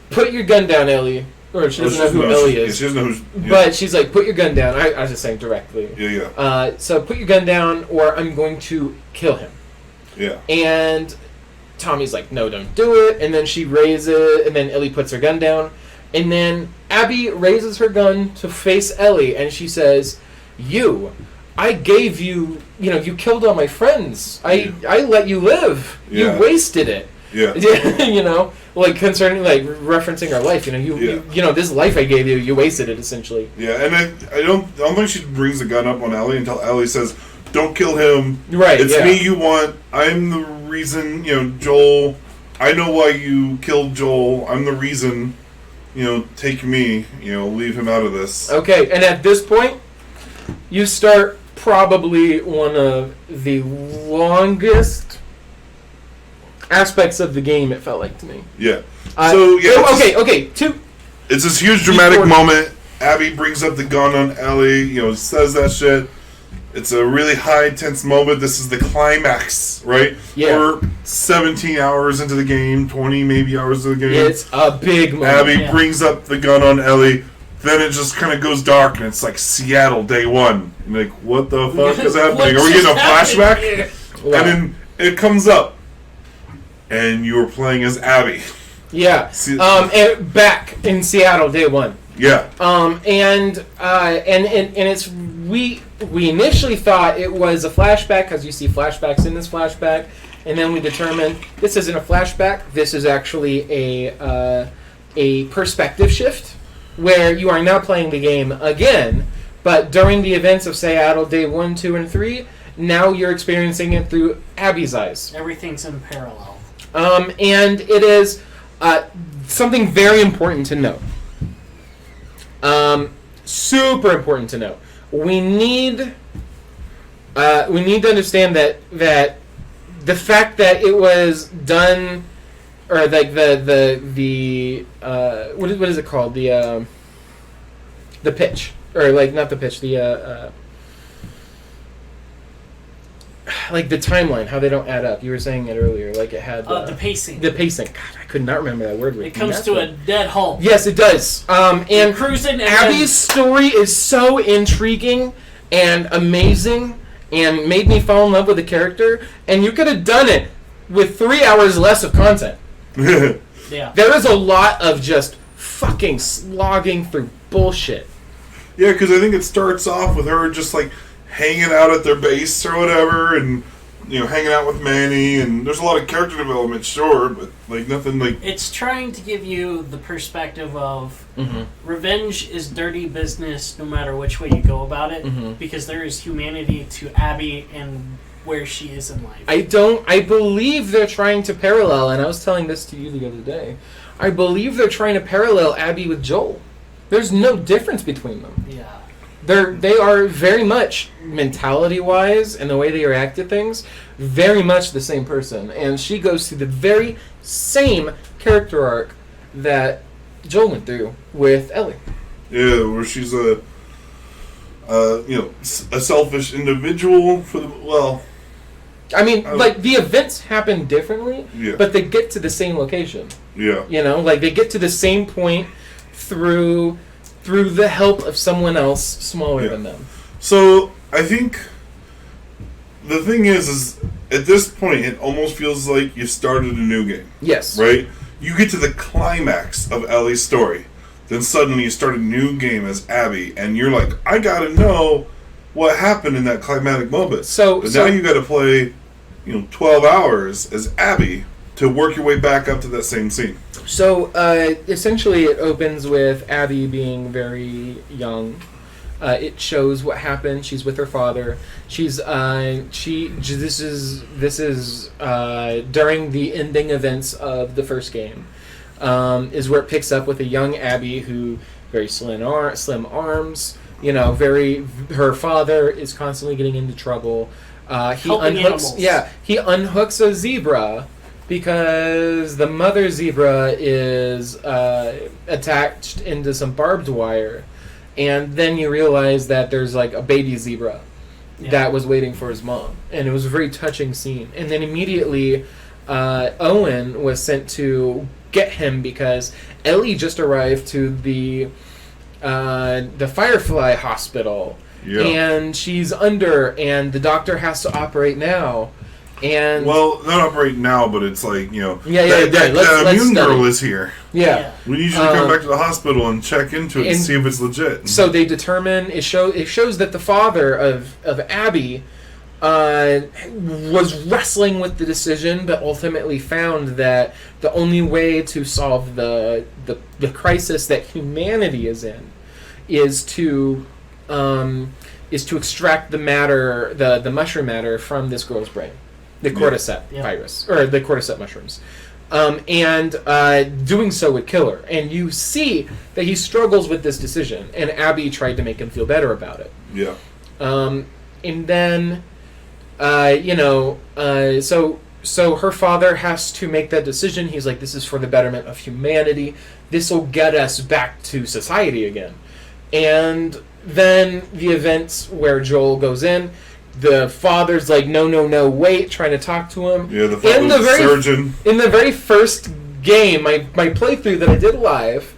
"Put your gun down, Ellie." Or she doesn't know who Ellie is. She doesn't know who's... Yeah. But she's like, "Put your gun down." I was just saying directly. Yeah. So put your gun down, or I'm going to kill him. Yeah. And Tommy's like, "No, don't do it." And then she raises, and then Ellie puts her gun down, and then Abby raises her gun to face Ellie, and she says, I gave you, you killed all my friends. I let you live. Yeah. You wasted it. Yeah. Concerning, referencing our life, this life I gave you, you wasted it, essentially. Yeah, and I don't think she brings the gun up on Ellie until Ellie says, "Don't kill him. Right, It's me you want. I'm the reason, Joel, I know why you killed Joel. I'm the reason, take me, leave him out of this." Okay, and at this point, you start probably one of the longest aspects of the game, it felt like to me. Yeah. Two. It's this huge dramatic moment. Abby brings up the gun on Ellie, says that shit. It's a really high, tense moment. This is the climax, right? Yeah. We're 17 hours into the game, 20 maybe hours of the game. It's a big moment. Abby brings up the gun on Ellie. Then it just kind of goes dark, and it's like Seattle, day one. And like, what the fuck is happening? Are we getting a flashback? Wow. And then it comes up, and you were playing as Abby. Yeah. And back in Seattle, day one. Yeah. And it's we initially thought it was a flashback because you see flashbacks in this flashback, and then we determined this isn't a flashback. This is actually a perspective shift where you are now playing the game again, but during the events of Seattle Day 1, 2, and 3, now you're experiencing it through Abby's eyes. Everything's in parallel. And it is something very important to note. Super important to note. We need to understand that the fact that it was done, or like the what is it called, the pitch, or like not the pitch, the like the timeline, how they don't add up. You were saying it earlier, like it had the pacing. The pacing. God, I could not remember that word. It comes to a dead halt. Yes, it does. And cruising. Abby's story is so intriguing and amazing, and made me fall in love with the character. And you could have done it with 3 hours less of content. Yeah. There is a lot of just fucking slogging through bullshit. Yeah, because I think it starts off with her just like hanging out at their base or whatever, and hanging out with Manny, and there's a lot of character development, sure, but like nothing like. It's trying to give you the perspective of revenge is dirty business, no matter which way you go about it, because there is humanity to Abby and where she is in life. I believe they're trying to parallel, and I was telling this to you the other day. I believe they're trying to parallel Abby with Joel. There's no difference between them. Yeah. They are very much, mentality-wise, and the way they react to things, very much the same person. And she goes through the very same character arc that Joel went through with Ellie. Yeah, where she's a selfish individual for the I mean, like, the events happen differently, but they get to the same location. Yeah. Like, they get to the same point through the help of someone else smaller than them. So, I think the thing is at this point, it almost feels like you've started a new game. Yes. Right? You get to the climax of Ellie's story. Then suddenly you start a new game as Abby, and you're like, I gotta know what happened in that climatic moment. But now you gotta play, 12 hours as Abby to work your way back up to that same scene. So, essentially it opens with Abby being very young. It shows what happened. She's with her father. This is during the ending events of the first game. Is where it picks up with a young Abby who very slim arms. Her father is constantly getting into trouble. He unhooks a zebra because the mother zebra is attached into some barbed wire, and then you realize that there's like a baby zebra that was waiting for his mom, and it was a very touching scene. And then immediately Owen was sent to get him because Ellie just arrived to the Firefly hospital, and she's under, and the doctor has to operate now. And not operate now, but it's like that immune girl is here. Yeah, we need you to come back to the hospital and check into it and see if it's legit. So they determine it shows that the father of Abby was wrestling with the decision, but ultimately found that the only way to solve the crisis that humanity is in is to extract the matter, the mushroom matter from this girl's brain, the cordyceps virus, or the cordyceps mushrooms, and doing so would kill her. And you see that he struggles with this decision, and Abby tried to make him feel better about it. Yeah. And then. So her father has to make that decision. He's like, this is for the betterment of humanity. This will get us back to society again. And then the events where Joel goes in, the father's like, no, wait, trying to talk to him. Yeah, the father's a surgeon. In the very first game, my playthrough that I did live,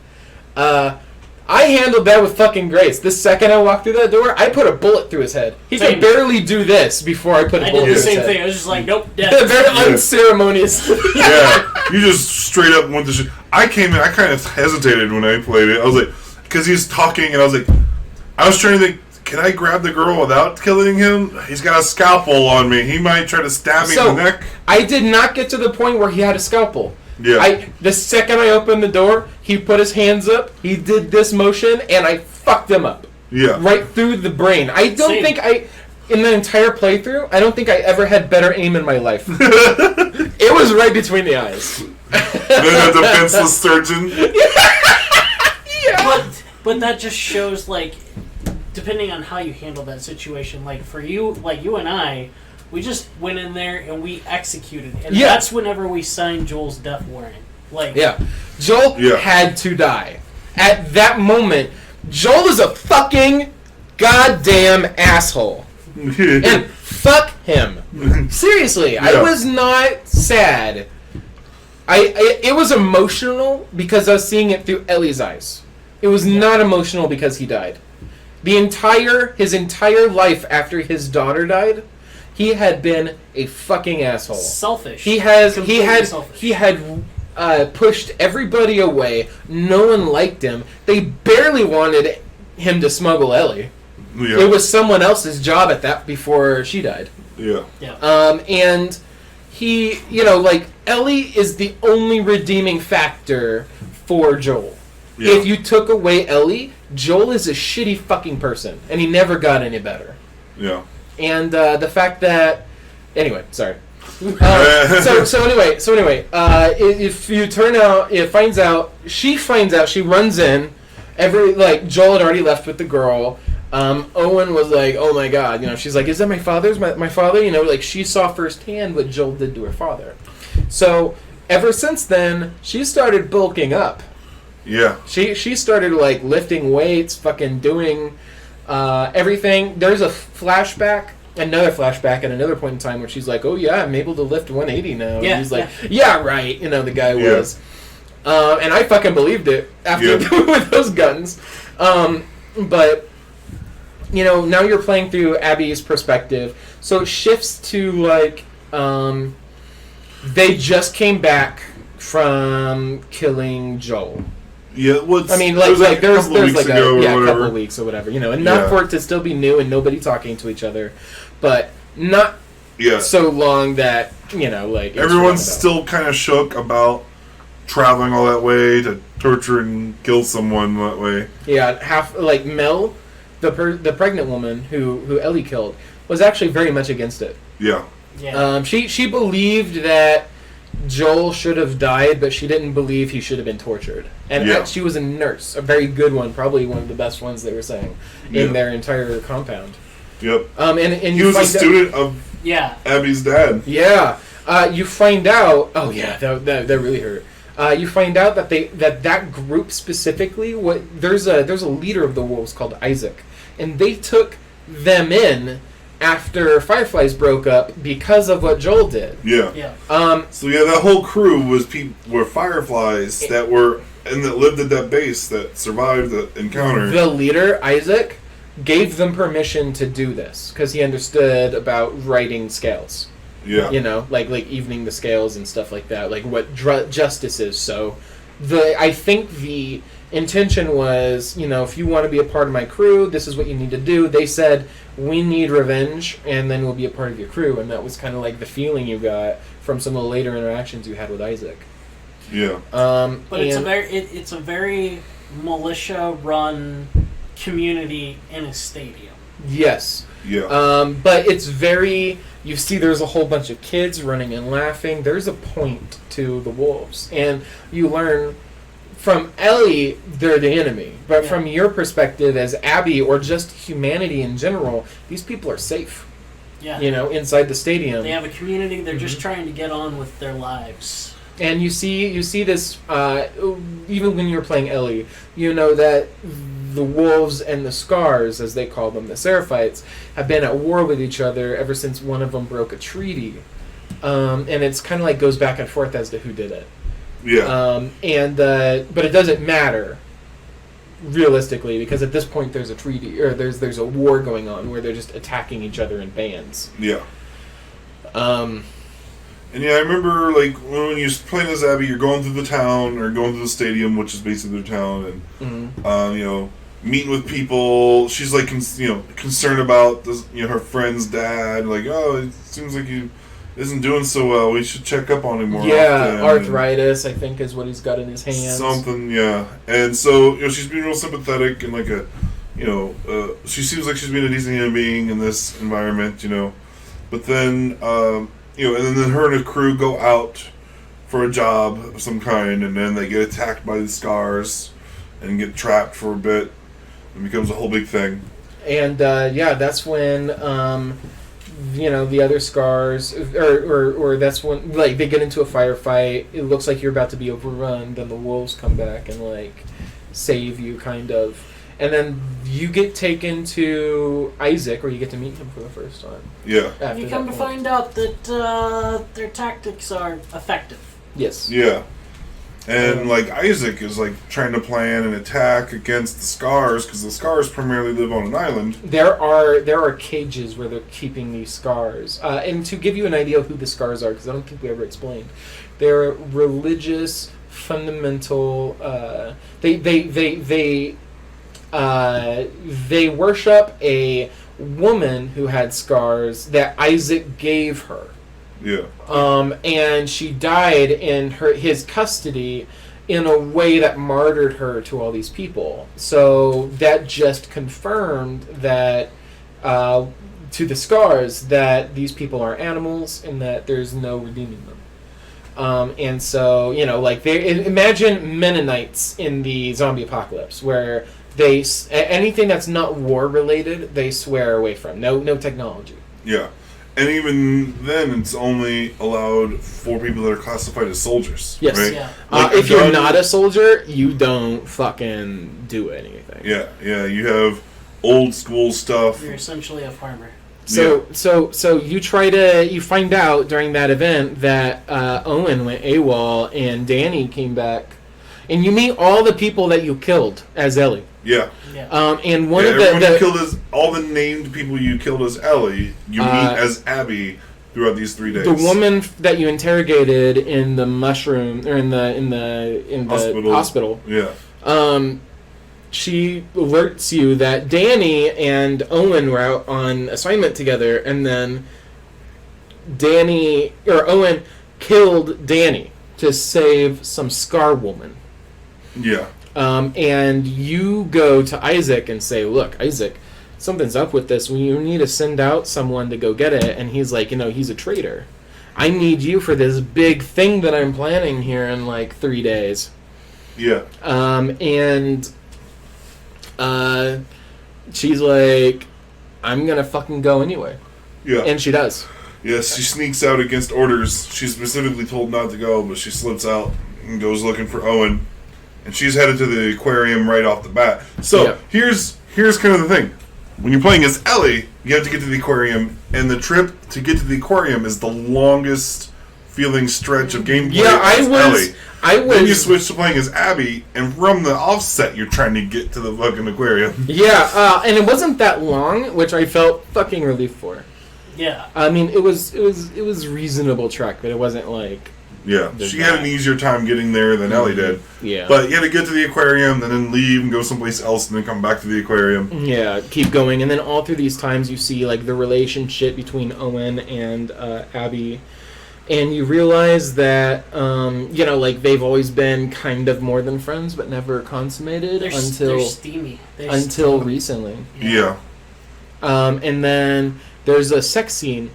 I handled that with fucking grace. The second I walked through that door, I put a bullet through his head. He could barely do this before I put a bullet through his head. I did the same thing. I was just like, nope, dead. Very unceremonious. Yeah, you just straight up went to shit. I came in, I kind of hesitated when I played it. I was like, because he's talking, and I was like, I was trying to think, can I grab the girl without killing him? He's got a scalpel on me. He might try to stab me in the neck. I did not get to the point where he had a scalpel. Yeah. The second I opened the door, he put his hands up, he did this motion, and I fucked him up. Yeah. Right through the brain. I don't think in the entire playthrough, I don't think I ever had better aim in my life. It was right between the eyes. Then a defenseless surgeon. Yeah. But that just shows, like, depending on how you handle that situation, like, for you, like, you and I, we just went in there and we executed. And that's whenever we signed Joel's death warrant. Like, Joel had to die. At that moment, Joel is a fucking goddamn asshole. And fuck him. Seriously, I was not sad. It was emotional because I was seeing it through Ellie's eyes. It was not emotional because he died. His entire life after his daughter died, he had been a fucking asshole. Selfish. He had pushed everybody away. No one liked him. They barely wanted him to smuggle Ellie. Yeah. It was someone else's job at that before she died. Yeah. And he, like, Ellie is the only redeeming factor for Joel. Yeah. If you took away Ellie, Joel is a shitty fucking person, and he never got any better. Yeah. And the fact that, anyway, sorry. So anyway, if you turn out, she finds out, she runs in. Joel had already left with the girl. Owen was like, oh my god, she's like, is that my father's? My father? She saw firsthand what Joel did to her father. So, ever since then, she started bulking up. Yeah. She started, lifting weights, fucking doing everything. There's another flashback at another point in time where she's like, oh yeah, I'm able to lift 180 now. And he's like, yeah, right, the guy was. And I fucking believed it after with those guns. But... now you're playing through Abby's perspective, so it shifts to, they just came back from killing Joel. Yeah, there's a couple of weeks or whatever, and not for it to still be new and nobody talking to each other, but not so long that, everyone's still kind of shook about traveling all that way to torture and kill someone that way. Yeah, Mel... The pregnant woman who Ellie killed was actually very much against it. Yeah. She believed that Joel should have died, but she didn't believe he should have been tortured. And she was a nurse, a very good one, probably one of the best ones they were saying in their entire compound. Yep. And he was a student of Abby's dad. Yeah. You find out. Oh yeah, that really hurt. You find out that that group specifically, there's a leader of the wolves called Isaac, and they took them in after Fireflies broke up because of what Joel did. Yeah. So that whole crew were Fireflies that lived at that base that survived the encounter. The leader, Isaac, gave them permission to do this because he understood about writing scales. Yeah. Like evening the scales and stuff like that, like what justice is. So, I think the intention was, if you want to be a part of my crew, this is what you need to do. They said, we need revenge, and then we'll be a part of your crew. And that was kind of like the feeling you got from some of the later interactions you had with Isaac. Yeah. But it's a very militia-run community in a stadium. Yes. Yeah. But it's very... You see there's a whole bunch of kids running and laughing. There's a point to the wolves. And you learn from Ellie, they're the enemy. But from your perspective as Abby, or just humanity in general, these people are safe. Yeah. Inside the stadium. They have a community. They're just trying to get on with their lives. And you see this, even when you're playing Ellie, that the wolves and the scars, as they call them, the Seraphites, have been at war with each other ever since one of them broke a treaty. And it's kind of goes back and forth as to who did it. Yeah. But it doesn't matter, realistically, because at this point there's a treaty, or there's a war going on where they're just attacking each other in bands. Yeah. And I remember, when you're playing as Abby, you're going through the town, or going through the stadium, which is basically their town, and, meeting with people. She's like, concerned about this, her friend's dad. Like, oh, it seems like he isn't doing so well. We should check up on him more often. Arthritis, I think, is what he's got in his hands. Something, yeah. And so, she's being real sympathetic and like she seems like she's being a decent human being in this environment, But then, and then her and her crew go out for a job of some kind, and then they get attacked by the scars and get trapped for a bit. It becomes a whole big thing. And, that's when, the other scars, or that's when, like, they get into a firefight. It looks like you're about to be overrun. Then the wolves come back and, like, save you, kind of. And then you get taken to Isaac, or you get to meet him for the first time. Yeah. And you come to find out that their tactics are effective. Yes. Yeah. And, Isaac is, trying to plan an attack against the Scars, because the Scars primarily live on an island. There are cages where they're keeping these Scars. And to give you an idea of who the Scars are, because I don't think we ever explained, they're religious, fundamental... They worship a woman who had scars that Isaac gave her. Yeah. And she died in his custody in a way that martyred her to all these people. So that just confirmed that to the Scars that these people are animals and that there's no redeeming them. And so, imagine Mennonites in the zombie apocalypse, where anything that's not war related, they swear away from. No technology. Yeah. And even then, it's only allowed for people that are classified as soldiers. Yes. Right? Yeah. If you're not a soldier, you don't fucking do anything. Yeah. You have old school stuff. You're essentially a farmer. So you find out during that event that Owen went AWOL and Danny came back, and you meet all the people that you killed as Ellie. Yeah. And one of you killed as all the named people you killed as Ellie, you meet as Abby throughout these 3 days. The woman that you interrogated in the mushroom or in the hospital. Yeah. She alerts you that Danny and Owen were out on assignment together, and then Owen killed Danny to save some Scar woman. Yeah. And you go to Isaac and say, look, Isaac, something's up with this. You need to send out someone to go get it. And he's like, he's a traitor. I need you for this big thing that I'm planning here in 3 days. Yeah. And she's like, I'm going to fucking go anyway. Yeah. And she does. Yes, she sneaks out against orders. She's specifically told not to go, but she slips out and goes looking for Owen. And she's headed to the aquarium right off the bat. So, here's kind of the thing. When you're playing as Ellie, you have to get to the aquarium, and the trip to get to the aquarium is the longest feeling stretch of gameplay as Ellie. Then you switch to playing as Abby, and from the offset, you're trying to get to the fucking aquarium. Yeah, and it wasn't that long, which I felt fucking relief for. Yeah. I mean, it was reasonable trek, but it wasn't like... Yeah, she had an easier time getting there than Ellie did. Yeah. But you had to get to the aquarium, and then leave and go someplace else, and then come back to the aquarium. Yeah, keep going. And then all through these times, you see, the relationship between Owen and Abby. And you realize that, they've always been kind of more than friends, but never consummated They're steamy. Until recently. Yeah. And then there's a sex scene.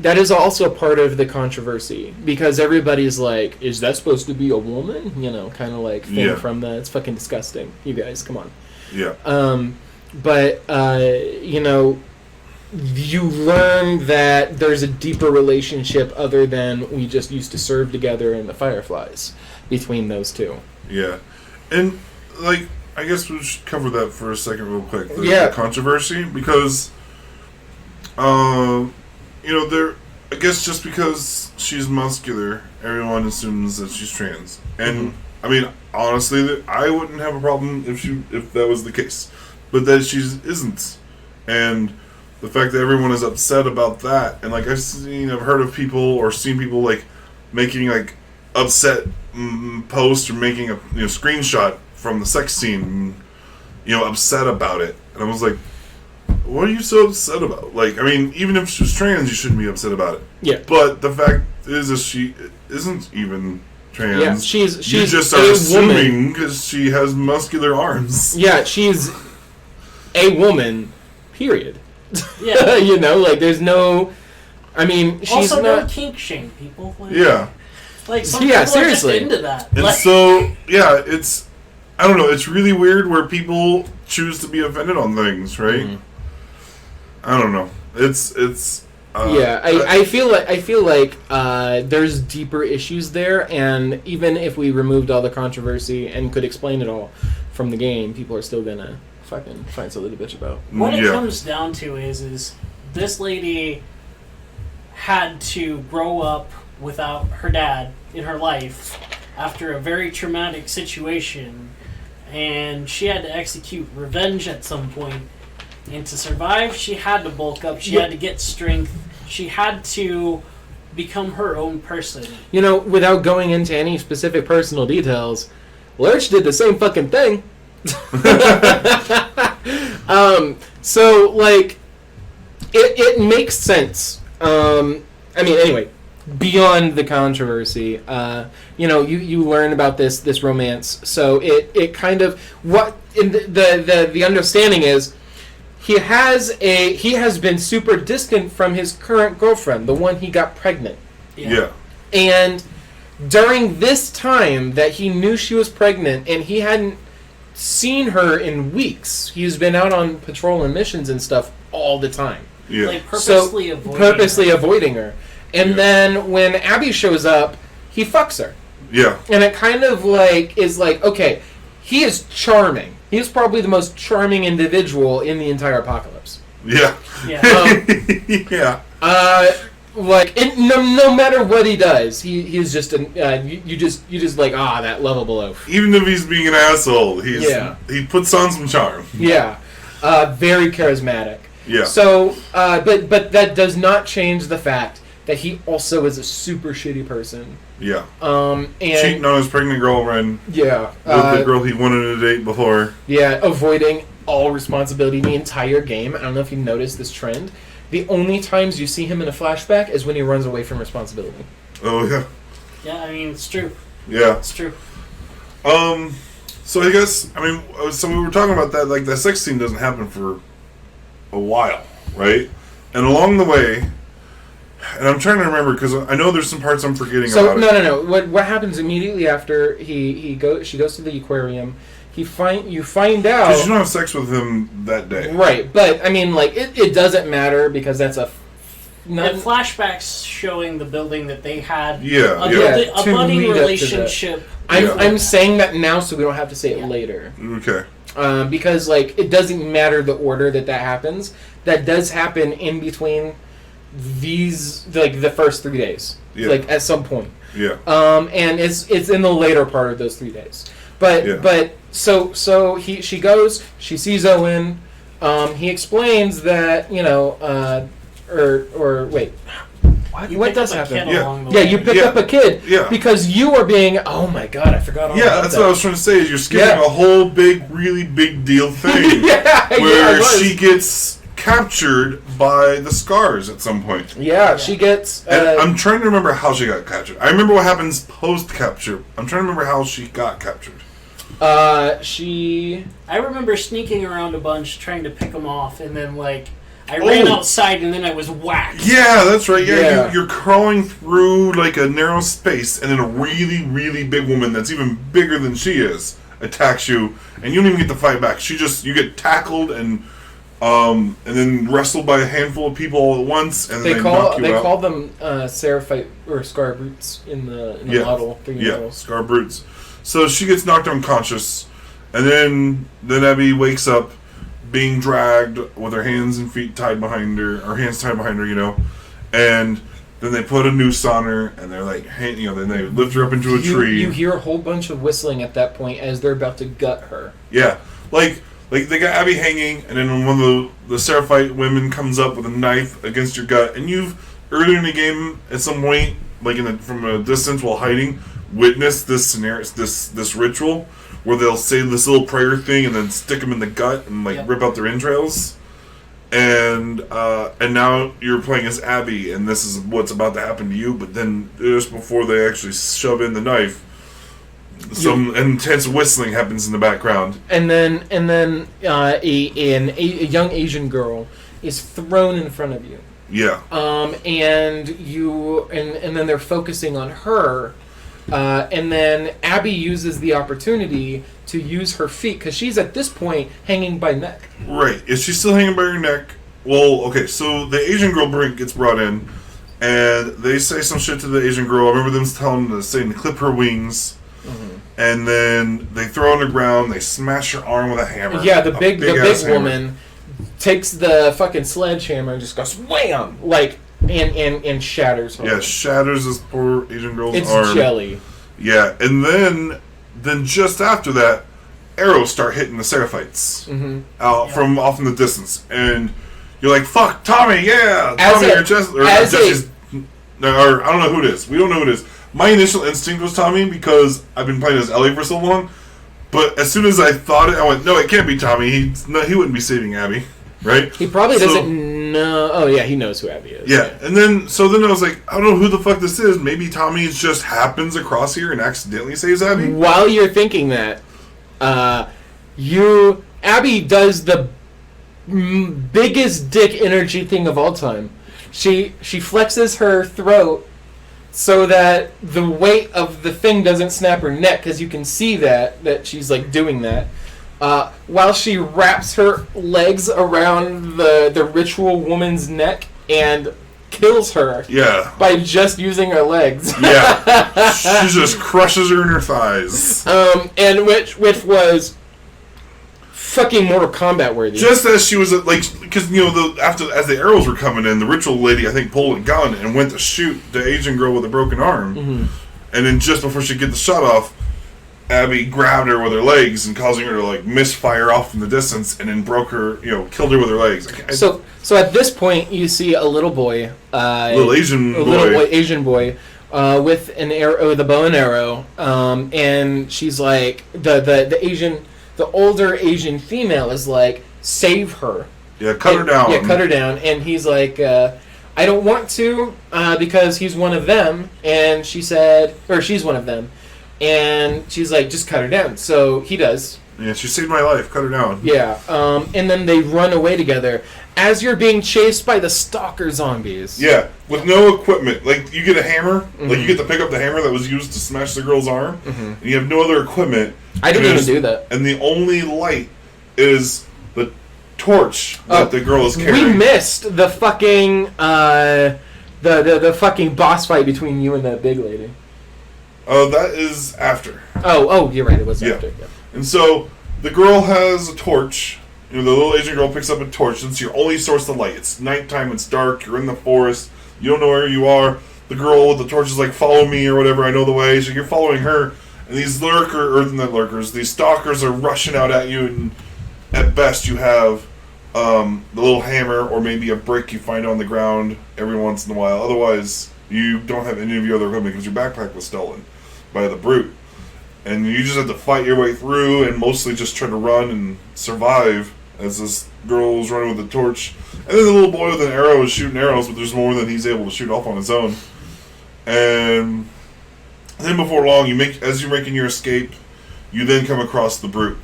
That is also part of the controversy, because everybody's like, is that supposed to be a woman? Kind of thing from the, it's fucking disgusting. You guys, come on. Yeah. But, you learn that there's a deeper relationship other than we just used to serve together in the Fireflies between those two. Yeah. And, I guess we should cover that for a second real quick. The controversy, because, I guess just because she's muscular, everyone assumes that she's trans. And, I mean, honestly, I wouldn't have a problem if that was the case. But that she isn't. And the fact that everyone is upset about that, and, I've heard of people or seen people, making, upset posts or making a screenshot from the sex scene. upset about it. And I was like, what are you so upset about? Like, I mean, even if she was trans, you shouldn't be upset about it. Yeah. But the fact is that she isn't even trans. Yeah, she's you just are assuming because she has muscular arms. Yeah, she's a woman, period. Yeah. Like, there's no... I mean, she's also, not... don't kink shame people. Like, Yeah. Like, some people seriously. are just into that. And like, so, yeah, it's... I don't know, it's really weird where people choose to be offended on things, right? Mm-hmm. I don't know. It's I feel like there's deeper issues there, and even if we removed all the controversy and could explain it all from the game, people are still gonna fucking find something to bitch about. what it comes down to is this lady had to grow up without her dad in her life after a very traumatic situation, and she had to execute revenge at some point. And to survive, she had to bulk up. She had to get strength. She had to become her own person. Without going into any specific personal details, Lurch did the same fucking thing. So, like, it makes sense. Anyway, beyond the controversy, you learn about this romance. So it kind of the understanding is he has been super distant from his current girlfriend, the one he got pregnant. Yeah. And during this time that he knew she was pregnant and he hadn't seen her in weeks, he's been out on patrol and missions and stuff all the time. Yeah. Like, purposely avoiding her. And then when Abby shows up, he fucks her. Yeah. And it kind of is like, okay, he is charming. He's probably the most charming individual in the entire apocalypse. Yeah. Yeah. Yeah. No matter what he does, he's just you just like, that lovable oaf. Even if he's being an asshole, he puts on some charm. Yeah. Very charismatic. Yeah. So, but that does not change the fact that he also is a super shitty person. Yeah. And cheating on his pregnant girlfriend. Yeah. With the girl he wanted to date before. Yeah, avoiding all responsibility the entire game. I don't know if you've noticed this trend. The only times you see him in a flashback is when he runs away from responsibility. Oh, yeah. Yeah, I mean, it's true. Yeah. It's true. So I guess, so we were talking about that, like, that sex scene doesn't happen for a while, right? And along the way, and I'm trying to remember, because I know there's some parts I'm forgetting about it. No. What happens immediately after she goes to the aquarium, you find out... Because you don't have sex with him that day. Right, but, it doesn't matter, because that's a... The flashbacks showing the building that they had a budding relationship. I'm saying that now so we don't have to say it later. Okay. Because, it doesn't matter the order that happens. That does happen in between these, the first 3 days. Yeah. At some point. Yeah. And it's in the later part of those 3 days. But so she goes, she sees Owen, he explains that, wait. What does happen? You pick up a kid because you are being... Oh my god, I forgot all about that. Yeah, that's what I was trying to say, is you're skipping a whole really big deal thing where she gets captured by the Scars at some point. Yeah, she gets... and I'm trying to remember how she got captured. I remember what happens post-capture. I'm trying to remember how she got captured. I remember sneaking around a bunch trying to pick them off, and then, I ran outside and then I was whacked. Yeah, that's right. Yeah. You're crawling through a narrow space, and then a really, really big woman that's even bigger than she is attacks you, and you don't even get to fight back. You get tackled and then wrestled by a handful of people all at once, and then they knock you out. They call them Seraphite or Scar Brutes in the model. Yeah, Scar Brutes. So she gets knocked unconscious, and then Abby wakes up, being dragged with her hands and feet tied behind her, or hands tied behind her, and then they put a noose on her, and they're then they lift her up into a tree. You hear a whole bunch of whistling at that point as they're about to gut her. Yeah, like they got Abby hanging, and then one of the Seraphite women comes up with a knife against your gut, and earlier in the game, at some point, from a distance while hiding, witnessed this scenario, this ritual, where they'll say this little prayer thing and then stick them in the gut and rip out their entrails. And now you're playing as Abby, and this is what's about to happen to you. But then just before they actually shove in the knife, some intense whistling happens in the background. And then a young Asian girl is thrown in front of you. Yeah. And then they're focusing on her. And then Abby uses the opportunity to use her feet, because she's at this point hanging by neck. Right. Is she still hanging by her neck? Well, okay, so the Asian girl gets brought in, and they say some shit to the Asian girl. I remember them saying to clip her wings, and then they throw her on the ground, they smash her arm with a hammer. Yeah, the big woman takes the fucking sledgehammer and just goes wham! And shatters her. Yeah, shatters this poor Asian girl's arm. It's jelly. Yeah, and then just after that, arrows start hitting the Seraphites from off in the distance, and you're like, "Fuck, Tommy, yeah, Tommy or Jesse, or Jesse's, or I don't know who it is. We don't know who it is." My initial instinct was Tommy because I've been playing as Ellie for so long, but as soon as I thought it, I went, "No, it can't be Tommy. He wouldn't be saving Abby, right?" He probably doesn't know. Oh yeah, he knows who Abby is. Yeah, and then I was like, I don't know who the fuck this is. Maybe Tommy just happens across here and accidentally saves Abby. While you're thinking that, Abby does the biggest dick energy thing of all time. She flexes her throat so that the weight of the thing doesn't snap her neck, because you can see that she's doing that. While she wraps her legs around the ritual woman's neck and kills her. Yeah. By just using her legs. Yeah. She just crushes her in her thighs. And which was fucking Mortal Kombat worthy. Just as she was because as the arrows were coming in, the ritual lady I think pulled a gun and went to shoot the Asian girl with a broken arm, and then just before she get the shot off, Abby grabbed her with her legs and causing her to misfire off in the distance, and then broke her, killed her with her legs. So at this point, you see a little boy, Asian boy, with an arrow, the bow and arrow, and she's like the older Asian female is like, save her. Yeah, cut her down. Yeah, cut her down, and he's like, I don't want to, because he's one of them, and she's one of them. And she's like, just cut her down. So he does. Yeah, she saved my life. Cut her down. Yeah. And then they run away together as you're being chased by the stalker zombies. Yeah, with no equipment. You get a hammer. You get to pick up the hammer that was used to smash the girl's arm. And you have no other equipment. I didn't even do that. And the only light is the torch that the girl is carrying. We missed the fucking the fucking boss fight between you and that big lady. Oh, that is after. Oh, you're right. It was after. Yeah. And so the girl has a torch. The little Asian girl picks up a torch. It's your only source of light. It's nighttime. It's dark. You're in the forest. You don't know where you are. The girl with the torch is like, follow me or whatever. I know the way. So you're following her. And these these stalkers are rushing out at you. And at best, you have the little hammer or maybe a brick you find on the ground every once in a while. Otherwise, you don't have any of your other equipment because your backpack was stolen by the brute, and you just have to fight your way through and mostly just try to run and survive as this girl is running with the torch, and then the little boy with an arrow is shooting arrows, but there's more than he's able to shoot off on his own. And then before long, as you're making your escape, you then come across the brute,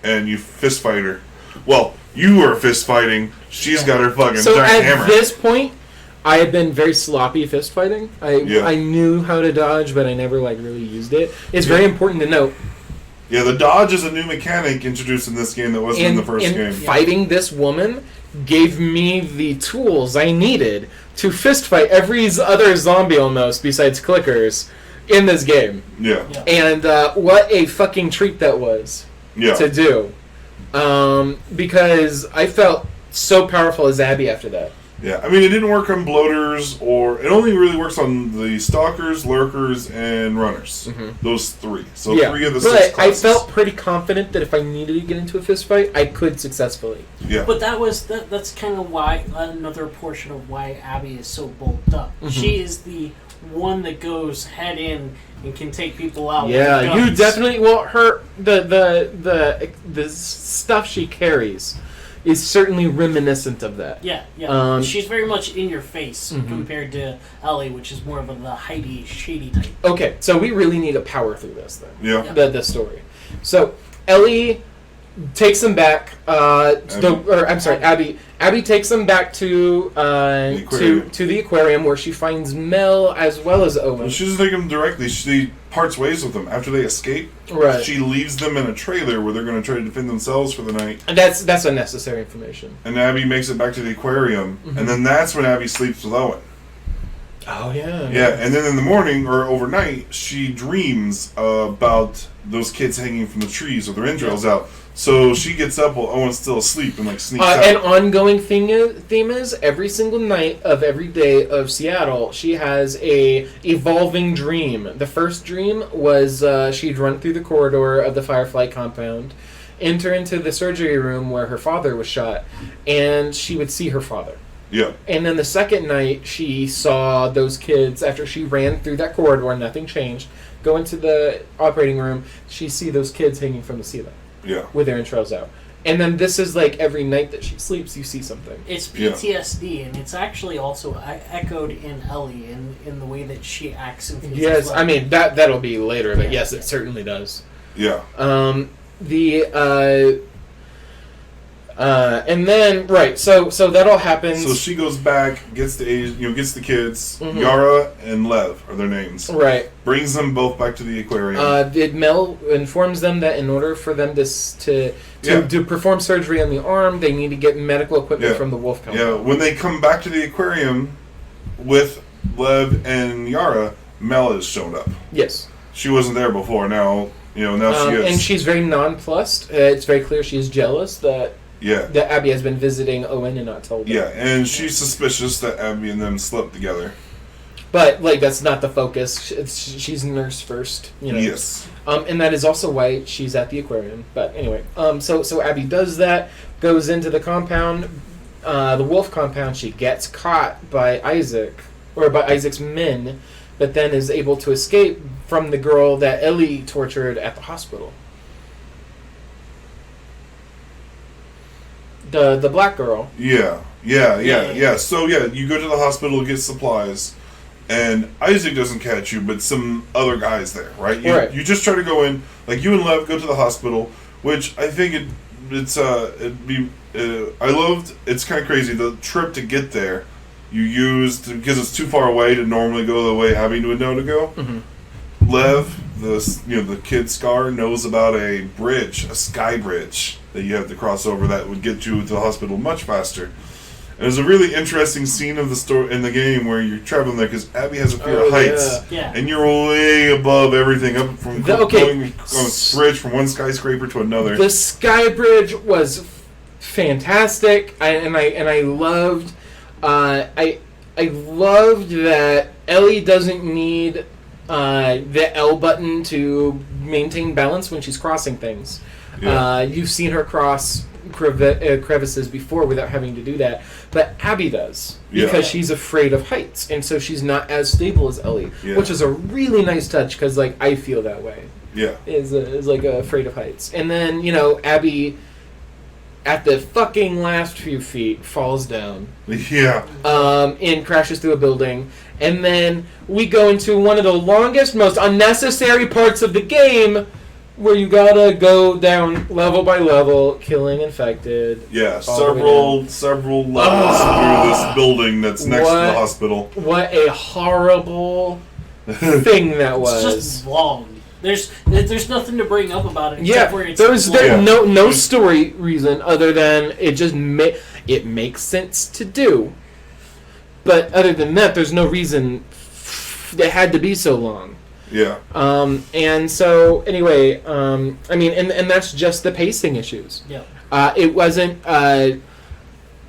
and you fist fight her. Well, you are fist fighting. She's got her fucking giant hammer. At this point, I had been very sloppy fist fighting. I knew how to dodge, but I never really used it. It's very important to note. Yeah, the dodge is a new mechanic introduced in this game that wasn't in the first game. Fighting this woman gave me the tools I needed to fist fight every other zombie almost besides clickers in this game. Yeah. And what a fucking treat that was to do. Because I felt so powerful as Abby after that. Yeah, I mean, it didn't work on bloaters, it only really works on the stalkers, lurkers, and runners. Those three. So 3 of the 6 classes. I felt pretty confident that if I needed to get into a fist fight, I could successfully. Yeah. But that's kind of why, another portion of why Abby is so bulked up. She is the one that goes head in and can take people out. Yeah, with you guns. definitely. Well, the stuff she carries is certainly reminiscent of that. Yeah. She's very much in your face compared to Ellie, which is more of the hidey, shady type. Okay, so we really need to power through this then. Yeah. The story. So Ellie takes them back. Abby. Abby takes them back to the aquarium where she finds Mel as well as Owen. Well, she doesn't take them directly. She parts ways with them after they escape. Right. She leaves them in a trailer where they're going to try to defend themselves for the night. And that's unnecessary information. And Abby makes it back to the aquarium, and then that's when Abby sleeps with Owen. Oh yeah. Yeah, and then in the morning or overnight, she dreams about those kids hanging from the trees with their entrails out. So she gets up while Owen's still asleep and sneaks out. An ongoing theme is every single night of every day of Seattle, she has a evolving dream. The first dream was she'd run through the corridor of the Firefly compound, enter into the surgery room where her father was shot, and she would see her father. Yeah. And then the second night, she saw those kids, after she ran through that corridor, nothing changed, go into the operating room, she see those kids hanging from the ceiling. Yeah. With their entrails out. And then this is every night that she sleeps, you see something. It's PTSD, and it's actually also echoed in Ellie in the way that she acts and feels. Yes, as well. I mean, that'll be later, but yes, it certainly does. Yeah. And then, right, so that all happens. So she goes back, gets the kids. Yara and Lev are their names. Right. Brings them both back to the aquarium. Mel informs them that in order for them to perform surgery on the arm, they need to get medical equipment from the Wolf Company. Yeah, when they come back to the aquarium with Lev and Yara, Mel has shown up. Yes. She wasn't there before. Now she is. And she's very nonplussed. It's very clear she's jealous that Abby has been visiting Owen and not told her. Yeah, and she's suspicious that Abby and them slept together. But that's not the focus. She's nurse first, Yes. And that is also why she's at the aquarium. But anyway, so Abby does that, goes into the compound, the wolf compound. She gets caught by Isaac, or by Isaac's men, but then is able to escape from the girl that Ellie tortured at the hospital. The black girl. Yeah. So you go to the hospital to get supplies, and Isaac doesn't catch you, but some other guys there, right? You just try to go in, you and Lev go to the hospital, which I think it's kind of crazy, the trip to get there you used, because it's too far away to normally go the way Abby would know to go. Mm-hmm. Lev, the kid Scar, knows about a sky bridge that you have to cross over that would get you to the hospital much faster. And there's a really interesting scene of the story in the game where you're traveling there because Abby has a fear of heights, and you're way above everything, up from going on a bridge from one skyscraper to another. The sky bridge was fantastic, and I loved I loved that Ellie doesn't need the L button to maintain balance when she's crossing things. Yeah. You've seen her cross crevices before without having to do that, but Abby does because she's afraid of heights, and so she's not as stable as Ellie, which is a really nice touch because I feel that way. Yeah, is afraid of heights, and then Abby at the fucking last few feet falls down. Yeah. And crashes through a building. And then we go into one of the longest, most unnecessary parts of the game where you gotta go down level by level, killing infected. Yeah, several levels through this building that's next to the hospital. What a horrible thing that was. It's just long. There's nothing to bring up about it. Except for it's there's no story reason other than it just it makes sense to do. But other than that, there's no reason it had to be so long. Yeah. And so anyway, I mean, and that's just the pacing issues. Yeah. It wasn't. It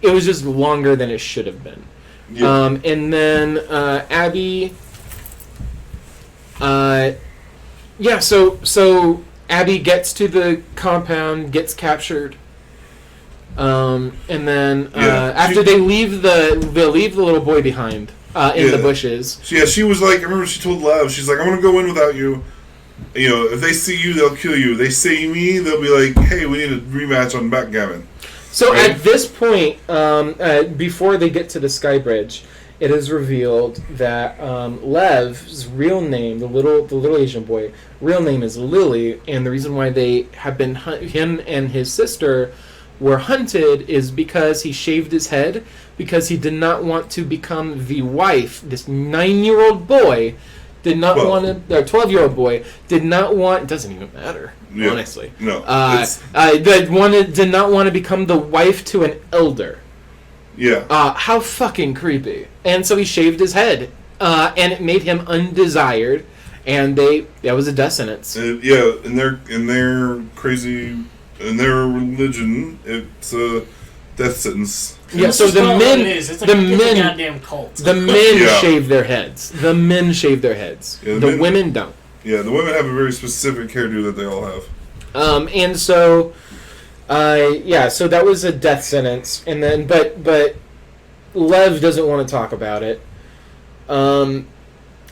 was just longer than it should have been. Yeah. And then Abby. So Abby gets to the compound, gets captured, and then after they leave the little boy behind, in the bushes. She was like, I remember she told Lev, she's like, I'm going to go in without you. You know, if they see you, they'll kill you. If they see me, they'll be like, hey, we need a rematch on backgammon. So right? at this point, before they get to the Sky Bridge, it is revealed that Lev's real name, the little Asian boy, real name is Lily, and the reason why they have been him and his sister were hunted is because he shaved his head because he did not want to become the wife. This 9-year-old boy did not want to. Or 12-year-old boy did not want. It doesn't even matter, honestly. No. Did not want to become the wife to an elder. Yeah. How fucking creepy. And so he shaved his head, and it made him undesired, and that was a death sentence. Yeah, in their crazy, in their religion, it's a death sentence. Yeah, so the men, it's a goddamn cult. The men shave their heads. The men shave their heads. Yeah, the women don't. Yeah, the women have a very specific hairdo that they all have. And so, so that was a death sentence, and then, but Lev doesn't want to talk about it. And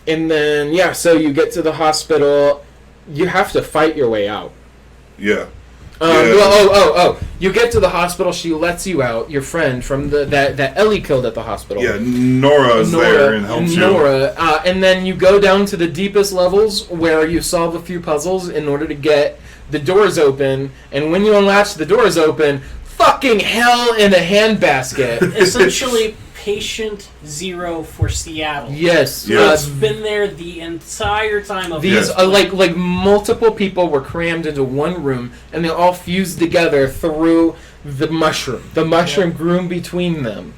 then, so you get to the hospital. You have to fight your way out. Yeah. You get to the hospital. She lets you out. Your friend from that Ellie killed at the hospital. Yeah, Nora's there and helps you. And then you go down to the deepest levels where you solve a few puzzles in order to get the doors open. And when you unlatch the doors open, fucking hell in a handbasket. Essentially, patient zero for Seattle. Yes. It's been there the entire time of these. Like multiple people were crammed into one room, and they all fused together through the mushroom. The mushroom grew in between them,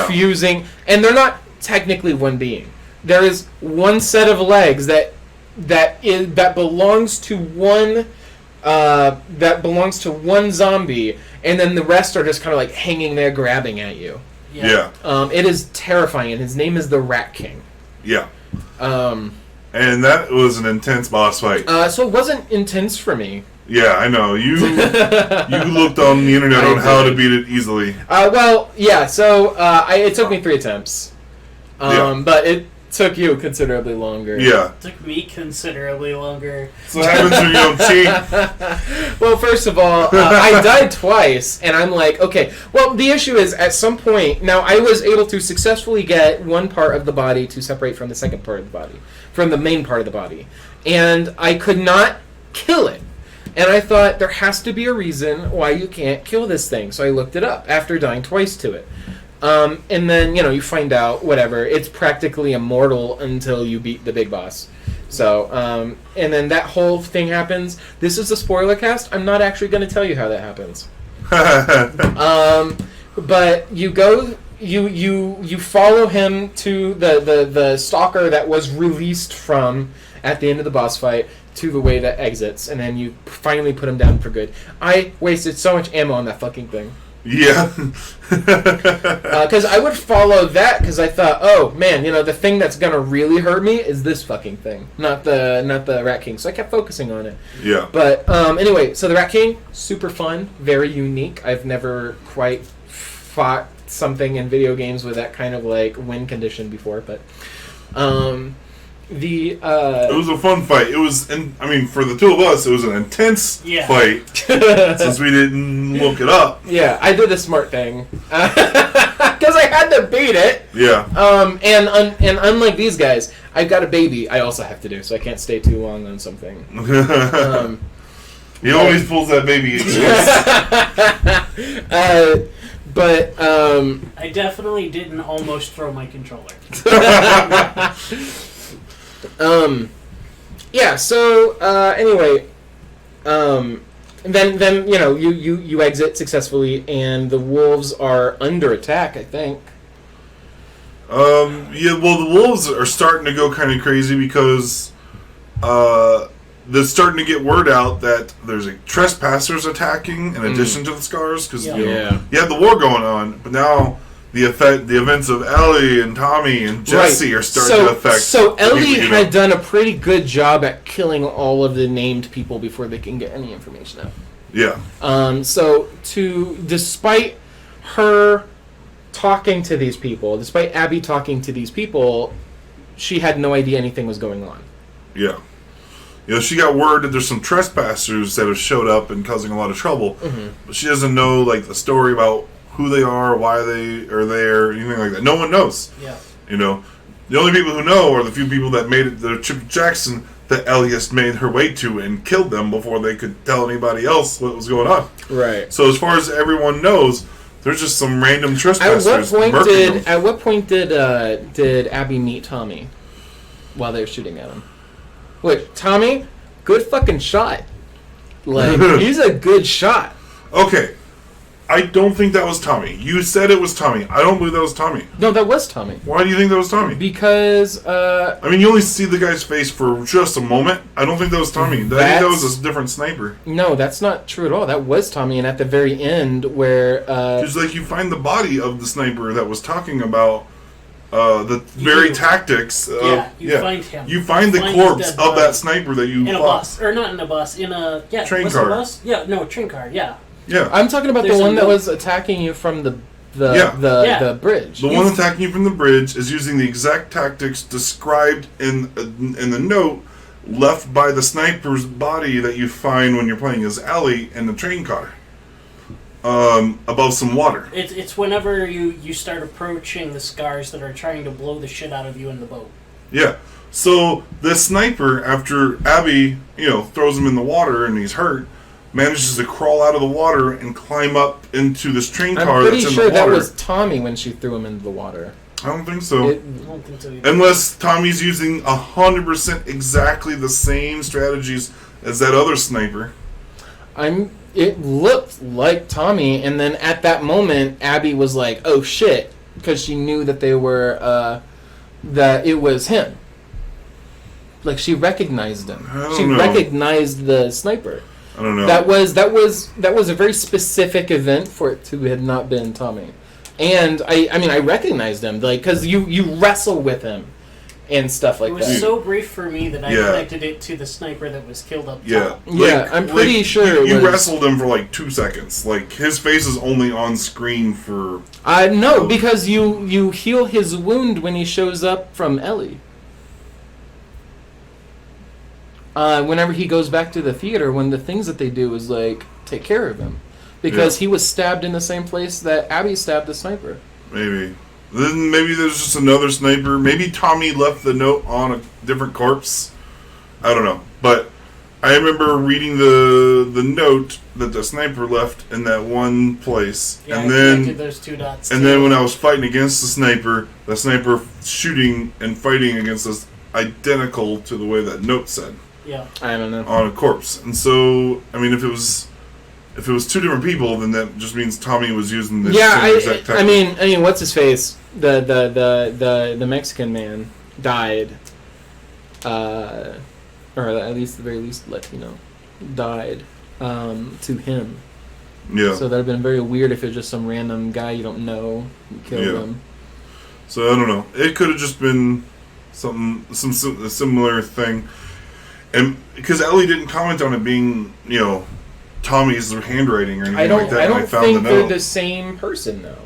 fusing, and they're not technically one being. There is one set of legs that belongs to one. That belongs to one zombie, and then the rest are just kind of like hanging there, grabbing at you. Yeah. It is terrifying, and his name is the Rat King. Yeah. And that was an intense boss fight. So it wasn't intense for me. Yeah, I know. You looked on the internet on how to beat it easily. So it took me 3 attempts. But it took you considerably longer. Yeah. It took me considerably longer. So what happens when you don't cheat? Well, first of all, I died twice, and I'm like, okay. Well, the issue is, at some point, now I was able to successfully get one part of the body to separate from the second part of the body, from the main part of the body, and I could not kill it. And I thought, there has to be a reason why you can't kill this thing. So I looked it up after dying twice to it. And then, you find out, whatever, it's practically immortal until you beat the big boss. So, and then that whole thing happens. This is a spoiler cast. I'm not actually going to tell you how that happens. But you go, you follow him to the stalker that was released from at the end of the boss fight to the way that exits, and then you finally put him down for good. I wasted so much ammo on that fucking thing. Yeah. Because I would follow that because I thought, oh man, the thing that's gonna really hurt me is this fucking thing, not the Rat King. So I kept focusing on it. Yeah. But anyway, so the Rat King, super fun, very unique. I've never quite fought something in video games with that kind of like win condition before, but it was a fun fight. It was, for the two of us, it was an intense fight since we didn't look it up. Yeah, I did the smart thing because I had to beat it. Yeah. And unlike these guys, I've got a baby. I also have to do, so I can't stay too long on something. He always pulls that baby excuse. I definitely didn't almost throw my controller. Anyway, then you exit successfully, and the wolves are under attack, I think. The wolves are starting to go kind of crazy because they're starting to get word out that there's trespassers attacking in addition to the scars, because you had the war going on, but now the events of Ellie and Tommy and Jesse are starting to affect. So Ellie had done a pretty good job at killing all of the named people before they can get any information out. Yeah. Despite her talking to these people, despite Abby talking to these people, she had no idea anything was going on. Yeah. She got word that there's some trespassers that have showed up and causing a lot of trouble. Mm-hmm. But she doesn't know, like, the story about who they are, why they are there, anything like that. No one knows. Yeah. The only people who know are the few people that made it to Chip Jackson that Elias made her way to and killed them before they could tell anybody else what was going on. Right. So as far as everyone knows, there's just some random trespassers. At what point did Abby meet Tommy while they were shooting at him? Wait, Tommy, good fucking shot. Like, he's a good shot. Okay. I don't think that was Tommy. You said it was Tommy. I don't believe that was Tommy. No, that was Tommy. Why do you think that was Tommy? Because, I mean, you only see the guy's face for just a moment. I don't think that was Tommy. I think that was a different sniper. No, that's not true at all. That was Tommy, and at the very end where... Because, like, you find the body of the sniper that was talking about the very tactics. You find him. You find the corpse of that sniper that you in a bus. Or not in a bus, in a... Yeah, train car. A bus? Yeah, no, train car, yeah. Yeah, I'm talking about the one that was attacking you from the bridge. The one attacking you from the bridge is using the exact tactics described in the note left by the sniper's body that you find when you're playing as Ellie in the train car. Above some water. It's whenever you start approaching the scars that are trying to blow the shit out of you in the boat. Yeah. So the sniper, after Abby, throws him in the water and he's hurt, manages to crawl out of the water and climb up into this train car that's in the water. I'm pretty sure that was Tommy when she threw him into the water. I don't think so. I don't think so either. Unless Tommy's using 100% exactly the same strategies as that other sniper. It looked like Tommy, and then at that moment, Abby was like, "Oh shit," because she knew that they were that it was him. Like, she recognized him. She recognized the sniper. I don't know. That was a very specific event for it to have not been Tommy. And I recognized him, like, because you wrestle with him and stuff like that. It was so brief for me that I connected it to the sniper that was killed up top. Yeah, I'm pretty sure you wrestled him for like 2 seconds. Like, his face is only on screen for... No, because you heal his wound when he shows up from Ellie. Whenever he goes back to the theater, one of the things that they do is, like, take care of him. Because he was stabbed in the same place that Abby stabbed the sniper. Maybe. Then maybe there's just another sniper. Maybe Tommy left the note on a different corpse. I don't know. But I remember reading the note that the sniper left in that one place. Yeah, and I then connected those two dots. And then when I was fighting against the sniper shooting and fighting against us identical to the way that note said. Yeah. I don't know. On a corpse. And so, I mean, if it was 2 different people, then that just means Tommy was using the same exact tactic. I mean, what's his face? The Mexican man died, or at least the very least Latino died to him. Yeah. So that'd have been very weird if it was just some random guy you don't know who killed him. So I don't know. It could have just been a similar thing. And because Ellie didn't comment on it being, Tommy's handwriting or anything like that. I don't think they're the same person, though.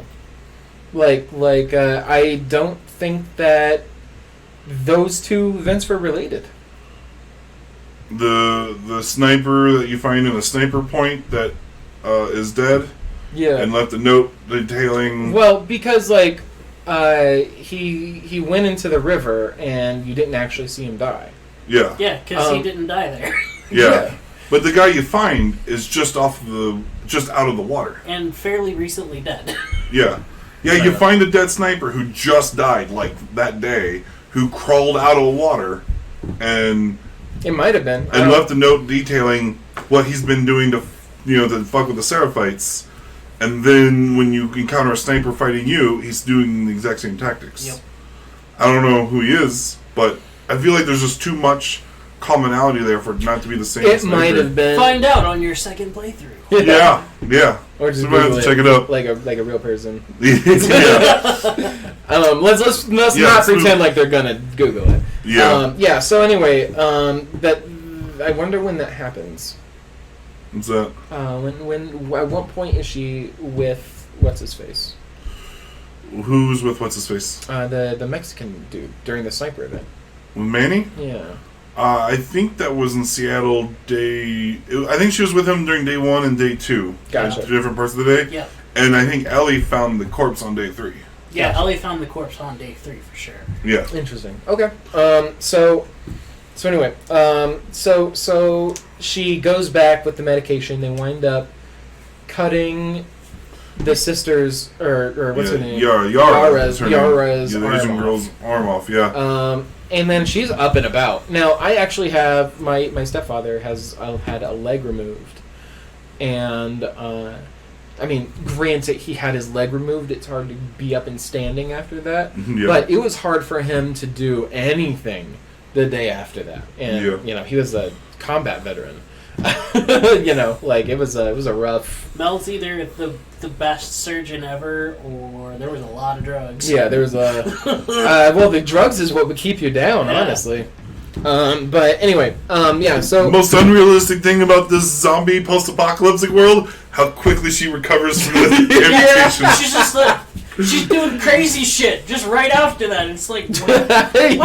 I don't think that those two events were related. The sniper that you find in a sniper point that is dead, and left a note detailing. Well, because he went into the river and you didn't actually see him die. Yeah. Yeah, because he didn't die there. Yeah. But the guy you find is just out of the water. And fairly recently dead. Yeah. Yeah, you find a dead sniper who just died, like, that day, who crawled out of the water and... It might have been. And left a note detailing what he's been doing to fuck with the Seraphites. And then when you encounter a sniper fighting you, he's doing the exact same tactics. Yep. I don't know who he is, but I feel like there's just too much commonality there for it not to be the same. It might have been. Find out on your second playthrough. Yeah. Or just have to check it out like a real person. Yeah. Let's not pretend like they're gonna Google it. Yeah. So anyway, that I wonder when that happens. What's that? When at what point is she with what's his face? Who's with what's his face? The Mexican dude during the sniper event. With Manny? Yeah. I think that was in Seattle I think she was with him during day 1 and day 2. Gotcha. 2 different parts of the day. Yeah. And I think Ellie found the corpse on day 3. Yeah, Gotcha. Ellie found the corpse on day 3 for sure. Yeah. Interesting. Okay. So anyway, so she goes back with the medication. They wind up cutting the sister's or what's her name? Yara's Yara's the arm Asian off. girl's arm off. Yeah. And then she's up and about. Now, I actually have my stepfather has had a leg removed, and I mean, granted, he had his leg removed. It's hard to be up and standing after that, Yeah. but it was hard for him to do anything the day after that. And you know, he was a combat veteran. You know, like it was a rough. Mel's either the best surgeon ever, or there was a lot of drugs. Yeah, there was a. Well, the drugs is what would keep you down, Yeah. honestly. But anyway, yeah. So The most unrealistic thing about this zombie post-apocalyptic world: how quickly she recovers from the Yeah, amputation. she's just like she's doing crazy shit just right after that. It's like what?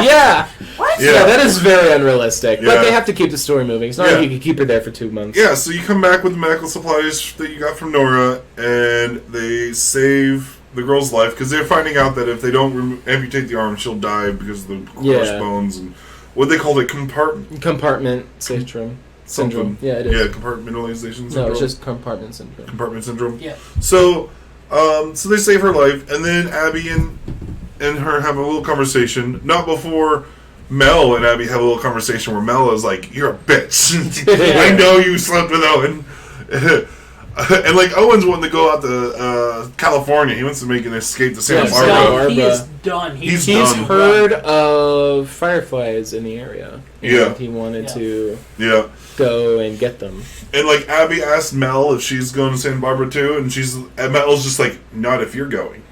yeah. What? Yeah. Yeah, that is very unrealistic. But Yeah. they have to keep the story moving. It's not Yeah. like you can keep her there for 2 months. Yeah, so you come back with the medical supplies that you got from Nora, and they save the girl's life because they're finding out that if they don't amputate the arm, she'll die because of the crushed Yeah. bones and what they called it Compartment syndrome. something. Yeah, it is. Yeah, compartmentalization syndrome. No, it's just compartment syndrome. compartment syndrome. Yeah. So, so they save her life, and then Abby and her have a little conversation. Not before Mel and Abby have a little conversation where Mel is like, "You're a bitch. I know you slept with Owen." And like Owen's wanting to go out to California. He wants to make an escape to Santa Yeah, Barbara. Barbara. He is done. He's He's done. heard of fireflies in the area. Yeah. And he wanted Yeah. to Yeah. go and get them. And like Abby asked Mel if she's going to Santa Barbara too, and Mel's just like, "Not if you're going."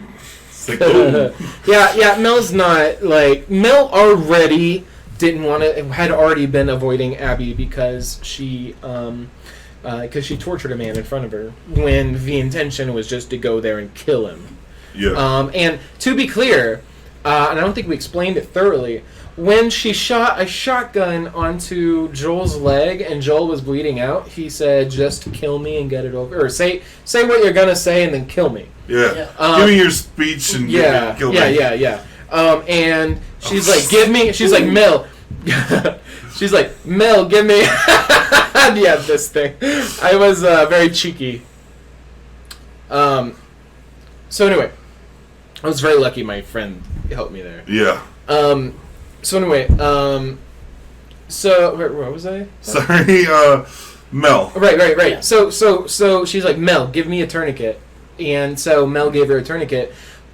It's like, oh. Yeah, Mel's not, like, Mel already didn't want to, had already been avoiding Abby because she tortured a man in front of her when the intention was just to go there and kill him. Yeah. And to be clear, and I don't think we explained it thoroughly, when she shot a shotgun onto Joel's leg and Joel was bleeding out, he said, "Just kill me and get it over." Or say what you're gonna say and then kill me. Yeah. Yeah. Give me your speech and kill me. Yeah. And she's like, "Give me." She's like, "Mel." She's like, "Mel, give me." Yeah, this thing. I was very cheeky. So anyway, I was very lucky. My friend helped me there. Yeah. So anyway, so where was I? Sorry, Mel. Right. Yeah. So she's like, "Mel, give me a tourniquet," and so Mel gave her a tourniquet.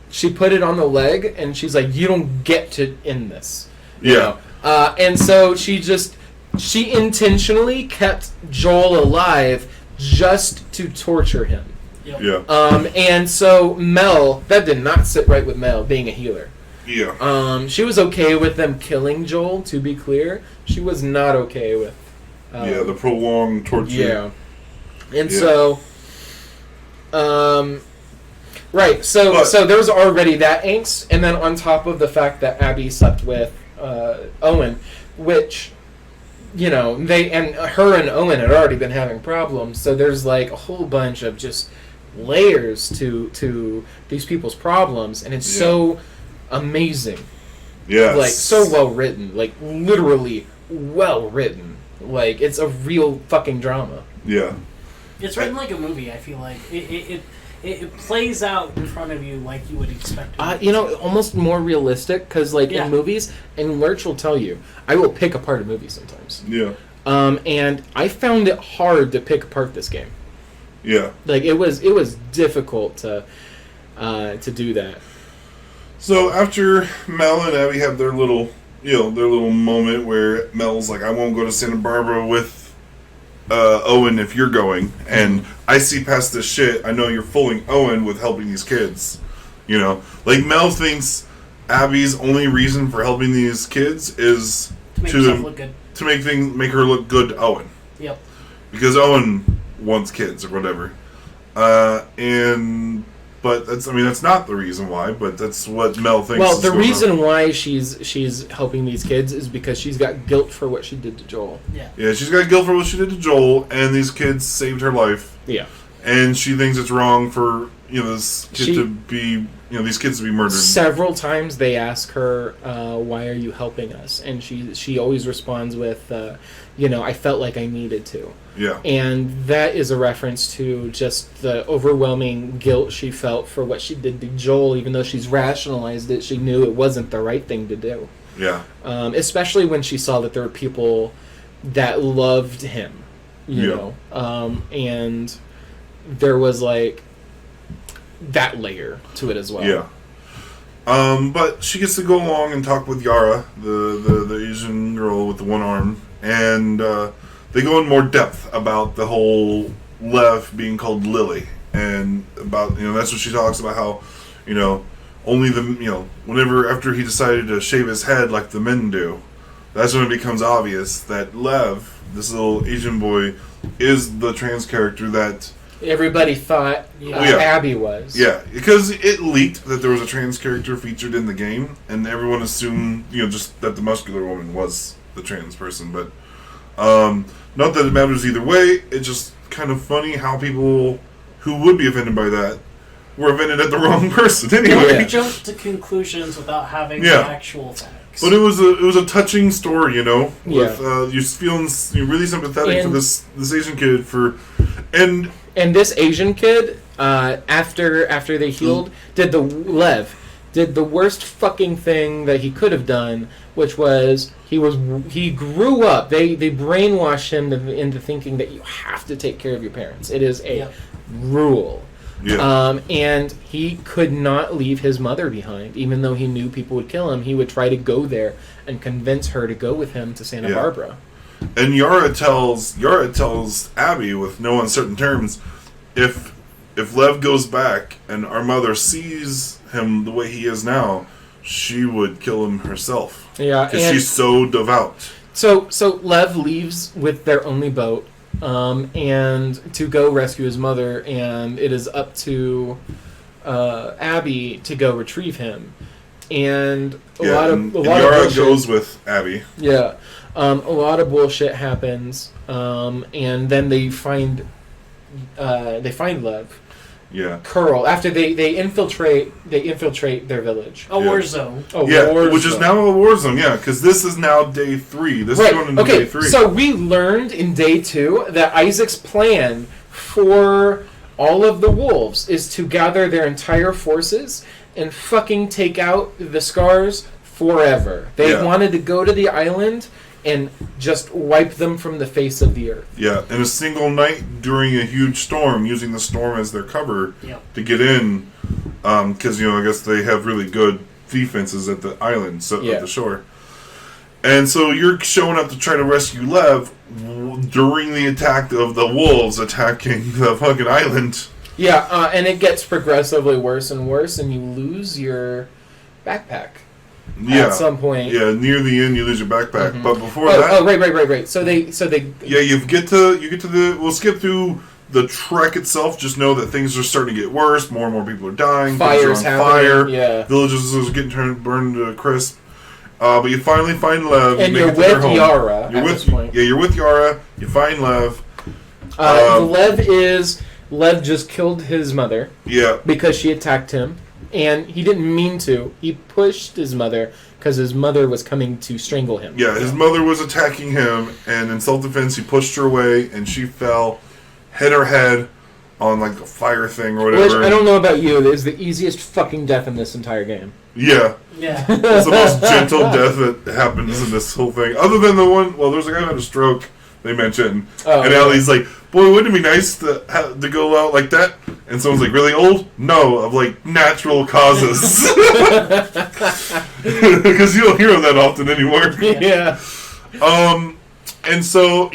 She put it on the leg, and she's like, "You don't get to end this." You Yeah. know? And so she intentionally kept Joel alive just to torture him. Yep. Yeah. And so Mel, that did not sit right with Mel, being a healer. Yeah. She was okay with them killing Joel, to be clear. She was not okay with... The prolonged torture. Yeah. And Yeah. so... right, so there was already that angst, and then on top of the fact that Abby slept with Owen, which... You know, her and Owen had already been having problems, so there's like a whole bunch of just layers to these people's problems, and it's so amazing. Yeah. Like, so well written. Like, literally well written. Like, it's a real fucking drama. Yeah. It's written like a movie. I feel like it plays out in front of you like you would expect. You know, almost more realistic, because, like, Yeah. in movies, and Lurch will tell you, I will pick apart a movie sometimes. Yeah. And I found it hard to pick apart this game. Yeah. Like, it was difficult to do that. So after Mel and Abby have their little moment where Mel's like, "I won't go to Santa Barbara with Owen if you're going, and I see past this shit. I know you're fooling Owen with helping these kids." You know, like Mel thinks Abby's only reason for helping these kids is to make yourself look good. to make her look good to Owen, Yep. because Owen wants kids or whatever. And but that's not the reason why, but that's what Mel thinks. Well, is the going reason on. why she's helping these kids is because she's got guilt for what she did to Joel. Yeah, she's got guilt for what she did to Joel, and these kids saved her life. Yeah. And she thinks it's wrong for this kid to be, these kids to be murdered. Several times they ask her, "Why are you helping us?" And she always responds with, "I felt like I needed to." Yeah. And that is a reference to just the overwhelming guilt she felt for what she did to Joel, even though she's rationalized it. She knew it wasn't the right thing to do. Yeah. Especially when she saw that there were people that loved him, and there was like that layer to it as well. Yeah. But she gets to go along and talk with Yara, the Asian girl with the one arm, and they go in more depth about the whole Lev being called Lily, and about that's what she talks about, how only the whenever after he decided to shave his head like the men do, that's when it becomes obvious that Lev, this little Asian boy, is the trans character that everybody thought Abby was. Yeah, because it leaked that there was a trans character featured in the game, and everyone assumed, just that the muscular woman was the trans person. But not that it matters either way. It's just kind of funny how people who would be offended by that were offended at the wrong person anyway. They jumped to conclusions without having the actual facts. But it was a touching story, with you feeling really sympathetic for this Asian kid And this Asian kid, after they healed, did the worst fucking thing that he could have done, which was he grew up. They brainwashed him into thinking that you have to take care of your parents. It is a rule. Yeah. And he could not leave his mother behind, even though he knew people would kill him. He would try to go there and convince her to go with him to Santa Barbara. And Yara tells Abby with no uncertain terms, if Lev goes back and our mother sees him the way he is now, she would kill him herself. Yeah, because she's so devout. So Lev leaves with their only boat, and to go rescue his mother, and it is up to Abby to go retrieve him. And Yara goes with Abby. Yeah. A lot of bullshit happens, and then they find Lev. Yeah. Curl after they infiltrate their village. War zone. Which is now a war zone. Yeah, because this is now day 3. This is going into day 3. So we learned in day 2 that Isaac's plan for all of the wolves is to gather their entire forces and fucking take out the Scars forever. They wanted to go to the island and just wipe them from the face of the earth. Yeah, in a single night during a huge storm, using the storm as their cover to get in, because I guess they have really good defenses at the island, at the shore. And so you're showing up to try to rescue Lev during the attack of the wolves attacking the fucking island. Yeah, and it gets progressively worse and worse, and you lose your backpack. At some point. Yeah, near the end you lose your backpack. Mm-hmm. But before right. So they you get to the we'll skip through the trek itself, just know that things are starting to get worse, more and more people are dying, fires are on fire, villages are getting burned to crisp. But you finally find Lev, and you're with Yara at this point. Yeah, you're with Yara, you find Lev. Lev just killed his mother. Yeah. Because she attacked him. And he didn't mean to. He pushed his mother because his mother was coming to strangle him. Yeah, his mother was attacking him, and in self-defense, he pushed her away, and she fell, hit her head on like a fire thing or whatever. Which I don't know about you, is the easiest fucking death in this entire game. Yeah. It's the most gentle death that happens in this whole thing. Other than the one, there's a guy who had a stroke. They mentioned, and Ellie's like, "Boy, wouldn't it be nice to go out like that?" And someone's like, "Really old? No, of like natural causes." Because you don't hear that often anymore. Yeah. And so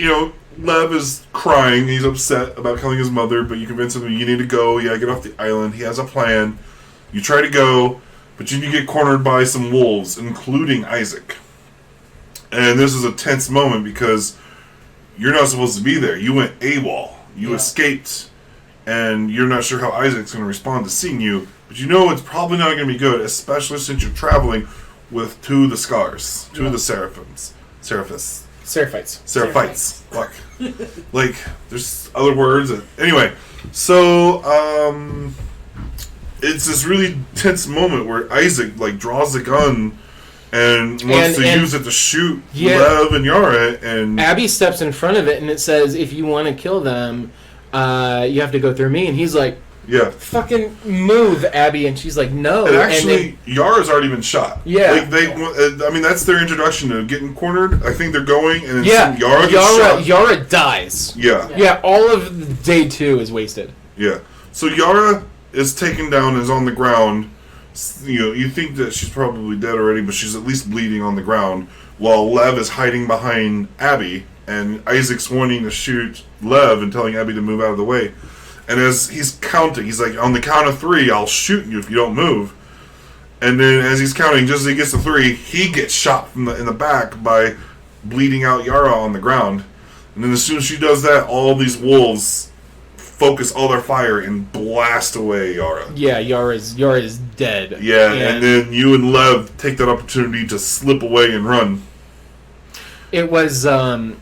Lev is crying. He's upset about killing his mother, but you convince him you need to go. Yeah, get off the island. He has a plan. You try to go, but you get cornered by some wolves, including Isaac. And this is a tense moment because you're not supposed to be there. You went AWOL. You escaped, and you're not sure how Isaac's going to respond to seeing you, but you know it's probably not going to be good, especially since you're traveling with two of the Scars, two of the Seraphims. Seraphites. Fuck. Like, there's other words. Anyway, so, it's this really tense moment where Isaac, like, draws the gun and wants to use it to shoot Lev and Yara, and Abby steps in front of it, and it says, if you want to kill them, you have to go through me. And he's like, fucking move, Abby. And she's like, no. And actually, Yara's already been shot. Yeah. Like, I mean, that's their introduction to getting cornered. I think they're going, and then Yara gets shot. Yara dies. Yeah, all of day 2 is wasted. Yeah. So Yara is taken down, is on the ground. You know, you think that she's probably dead already, but she's at least bleeding on the ground, while Lev is hiding behind Abby, and Isaac's wanting to shoot Lev and telling Abby to move out of the way. And as he's counting, he's like, on the count of 3, I'll shoot you if you don't move. And then as he's counting, just as he gets to 3, he gets shot in the back by bleeding out Yara on the ground. And then as soon as she does that, all these wolves focus all their fire and blast away Yara. Yeah, Yara's dead. Yeah, and then you and Lev take that opportunity to slip away and run. It was kind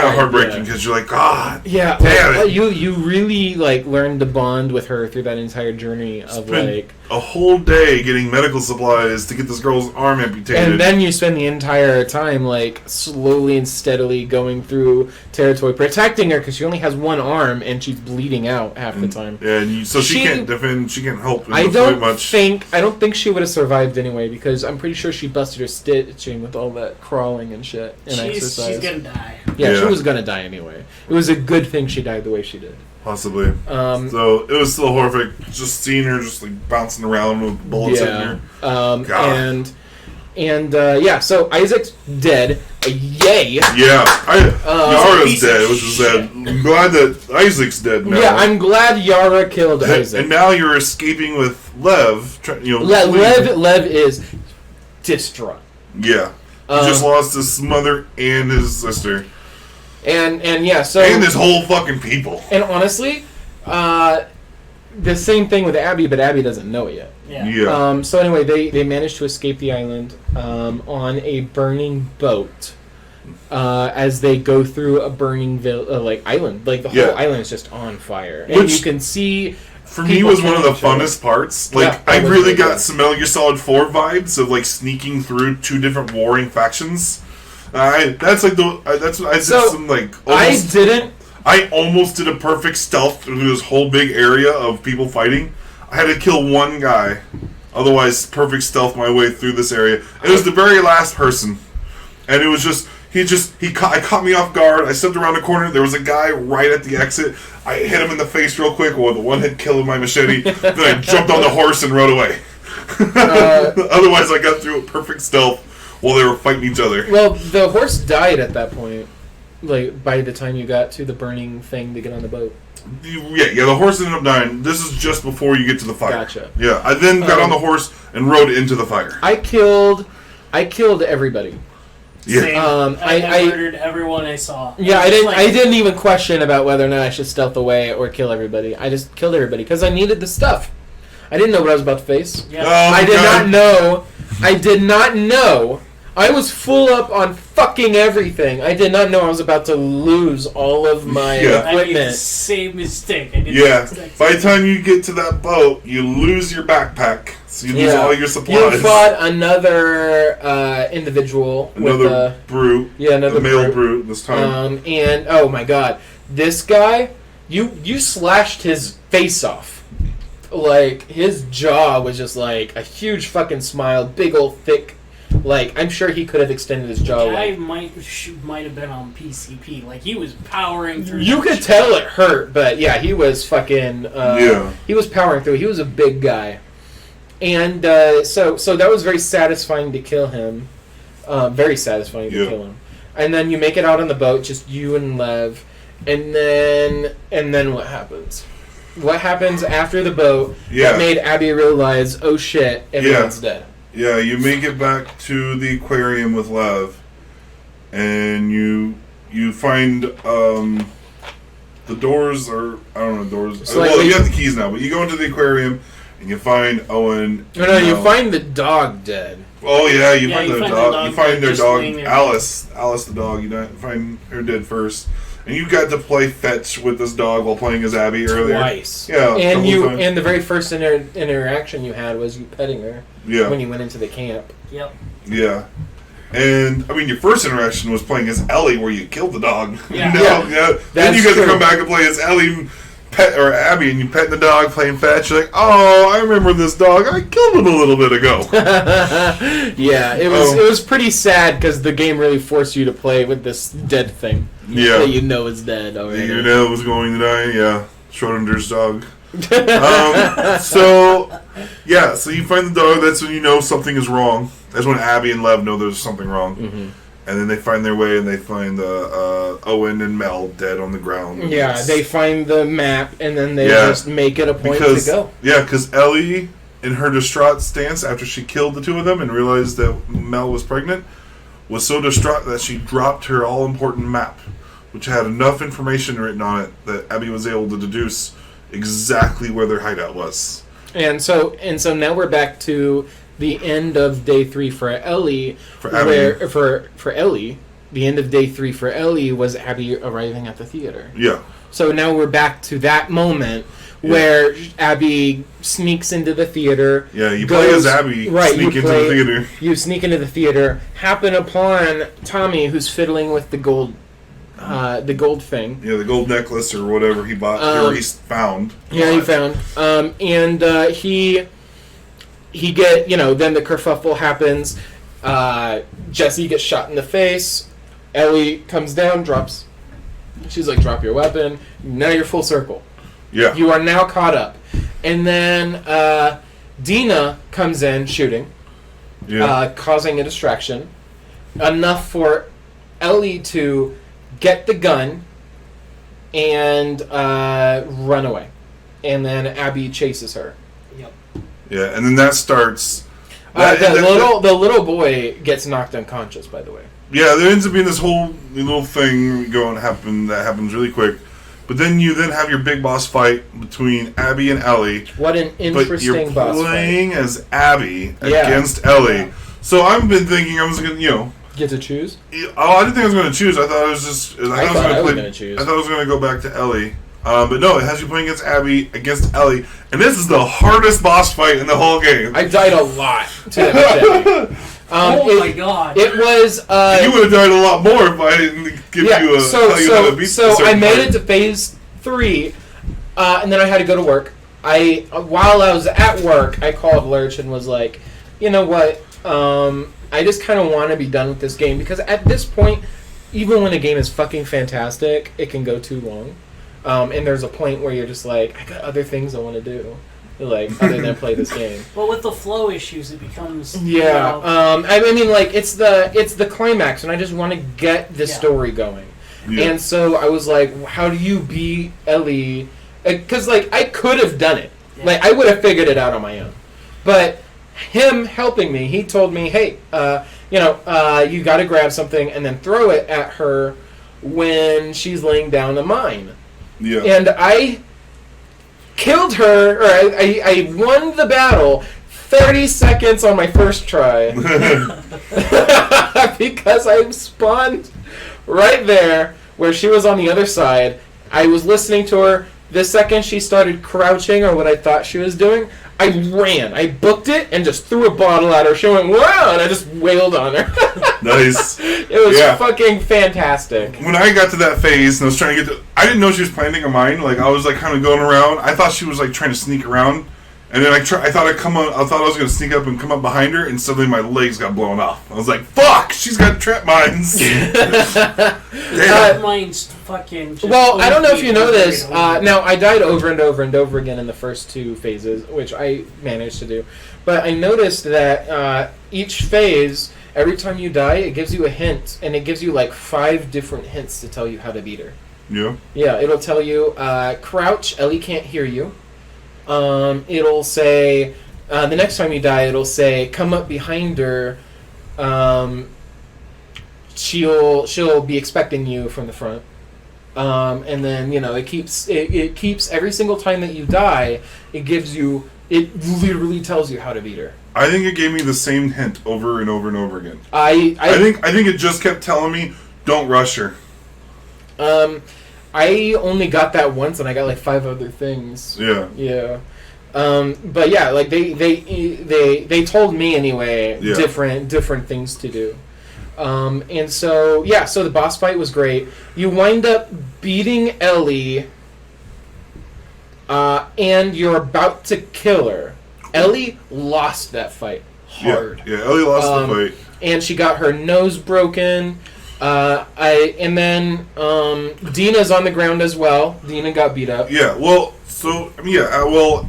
of heartbreaking because you're like, God, yeah, damn it. You really like learned to bond with her through that entire journey of like a whole day getting medical supplies to get this girl's arm amputated, and then you spend the entire time like slowly and steadily going through territory, protecting her because she only has one arm and she's bleeding out half the time. Yeah, and she can't defend, she can't help. I don't think she would have survived anyway because I'm pretty sure she busted her stitching with all that crawling and shit and exercise. She's gonna die. Yeah, she was gonna die anyway. It was a good thing she died the way she did. Possibly. So it was still horrific, just seeing her just like bouncing around with bullets in her. So Isaac's dead. Yay! Yeah, Yara's dead, which is sad. I'm glad that Isaac's dead now. Yeah, I'm glad Yara killed Isaac. And now you're escaping with Lev. Lev is distraught. Yeah, he just lost his mother and his sister. And this whole fucking people. And honestly, the same thing with Abby, but Abby doesn't know it yet. Yeah. So anyway, they managed to escape the island on a burning boat as they go through a burning island. Like the whole island is just on fire, and you can see. For me, was one of the funnest parts. Like, I really got some Metal Gear Solid 4 vibes of like sneaking through 2 different warring factions. I almost did a perfect stealth through this whole big area of people fighting. I had to kill one guy, otherwise perfect stealth my way through this area. It was the very last person, and it was just he caught me off guard. I stepped around the corner. There was a guy right at the exit. I hit him in the face real quick with a one-hit kill with my machete. Then I jumped on the horse and rode away. Otherwise, I got through it perfect stealth while they were fighting each other. Well, the horse died at that point. Like by the time you got to the burning thing to get on the boat. Yeah, the horse ended up dying. This is just before you get to the fire. Gotcha. Yeah, I then got on the horse and rode into the fire. I killed everybody. Yeah. Same. I murdered everyone I saw. Yeah, I didn't even question about whether or not I should stealth away or kill everybody. I just killed everybody because I needed the stuff. I didn't know what I was about to face. Yeah. I did not know. I was full up on fucking everything. I did not know I was about to lose all of my equipment. I made the same mistake. By the time you get to that boat, you lose your backpack. So you lose all your supplies. You fought another individual. Another brute. Yeah, another male brute this time. And, oh my god. This guy, you slashed his face off. Like, his jaw was just like a huge fucking smile, big old thick. Like, I'm sure he could have extended his jaw. The guy might have been on PCP. Like, he was powering through. You could tell it hurt, but yeah, he was fucking. He was powering through. He was a big guy, and so that was very satisfying to kill him. Very satisfying to kill him. And then you make it out on the boat, just you and Lev, and then what happens? What happens after the boat that made Abby realize, oh shit, everyone's dead? Yeah, you make it back to the aquarium with Lev, and you find the the doors are, I don't know, doors. So, like, well, you have the keys now, but you go into the aquarium and you find Owen. No, you find the dog dead. Oh yeah, you find the dog. You find their dog, laying there. Alice the dog. You find her dead first, and you got to play fetch with this dog while playing as Abby earlier. Twice. Yeah, and the very first interaction you had was you petting her. Yeah. When you went into the camp. Yep. Yeah. And I mean, your first interaction was playing as Ellie, where you killed the dog. Yeah. Then you get to come back and play as Ellie, Abby, and you pet the dog, playing fetch. You're like, oh, I remember this dog. I killed him a little bit ago. Yeah, it was pretty sad because the game really forced you to play with this dead thing. Yeah. That you know is dead already. You know it was going to die. Yeah, Schrodinger's dog. So you find the dog. That's when you know something is wrong. That's when Abby and Lev know there's something wrong. Mm-hmm. And then they find their way and they find Owen and Mel dead on the ground. Yeah, they find the map and then they just make it a point to go. Yeah, because Ellie, in her distraught stance after she killed the two of them and realized that Mel was pregnant, was so distraught that she dropped her all-important map, which had enough information written on it that Abby was able to deduce exactly where their hideout was. And so now we're back to the end of day 3 for Ellie. For Ellie, the end of day 3 for Ellie was Abby arriving at the theater. Yeah. So now we're back to that moment where Abby sneaks into the theater. Yeah, you play as Abby, sneak into the theater. You sneak into the theater, happen upon Tommy, who's fiddling with the gold thing. Yeah, the gold necklace or whatever he bought, or he found. Yeah, he found. And he get, then the kerfuffle happens. Jesse gets shot in the face. Ellie comes down, drops. She's like, drop your weapon. Now you're full circle. Yeah. You are now caught up. And then Dina comes in shooting, causing a distraction. Enough for Ellie to get the gun and run away. And then Abby chases her. Yep. Yeah, and then that starts... The little boy gets knocked unconscious, by the way. Yeah, there ends up being this whole little thing that happens really quick. But then you have your big boss fight between Abby and Ellie. What an interesting boss fight. You're playing as Abby against Ellie. Yeah. So I've been thinking I was going to, get to choose? Oh, I didn't think I was going to choose. I thought I was just... I thought I was going to choose. I thought I was going to go back to Ellie. But no, it has you playing against Abby, against Ellie. And this is the hardest boss fight in the whole game. I died a lot to that. My god! It was. You would have died a lot more if I didn't give you a. Tell you how to beat so I made it to phase 3, and then I had to go to work. While I was at work, I called Lurch and was like, you know what? I just kind of want to be done with this game because at this point, even when a game is fucking fantastic, it can go too long. And there's a point where you're just like, I got other things I want to do. Like, other than play this game. Well, with the flow issues, it becomes... Yeah. I mean, like, it's the climax, and I just want to get the story going. Yeah. And so I was like, how do you beat Ellie? Because, like, I could have done it. Yeah. Like, I would have figured it out on my own. But him helping me, he told me, hey, you got to grab something and then throw it at her when she's laying down a mine. Yeah. And I killed her, or I won the battle 30 seconds on my first try. Because I spawned right there where she was on the other side. I was listening to her. The second she started crouching, or what I thought she was doing, I ran. I booked it and just threw a bottle at her. She went, wow, and I just wailed on her. Nice. It was fucking fantastic. When I got to that phase and I was trying to get to... I didn't know she was planting a mine. Like, I was, like, kind of going around. I thought she was, like, trying to sneak around. And then I thought I was going to sneak up and come up behind her, and suddenly my legs got blown off. I was like, fuck! She's got trap mines! Trap mines fucking... Well, I don't know if you know this. Now, I died over and over and over again in the first 2 phases, which I managed to do. But I noticed that each phase, every time you die, it gives you a hint. And it gives you, like, 5 different hints to tell you how to beat her. Yeah? Yeah, it'll tell you, crouch, Ellie can't hear you. It'll say, the next time you die, it'll say, come up behind her. She'll be expecting you from the front. And then it keeps every single time that you die, it literally tells you how to beat her. I think it gave me the same hint over and over and over again. I think it just kept telling me, don't rush her. I only got that once, and I got like 5 other things. Yeah. Yeah. But yeah, like they told me anyway, different things to do. And so the boss fight was great. You wind up beating Ellie, and you're about to kill her. Ellie lost that fight hard. Yeah, Ellie lost the fight, and she got her nose broken. And then Dina's on the ground as well. Dina got beat up. Yeah, well,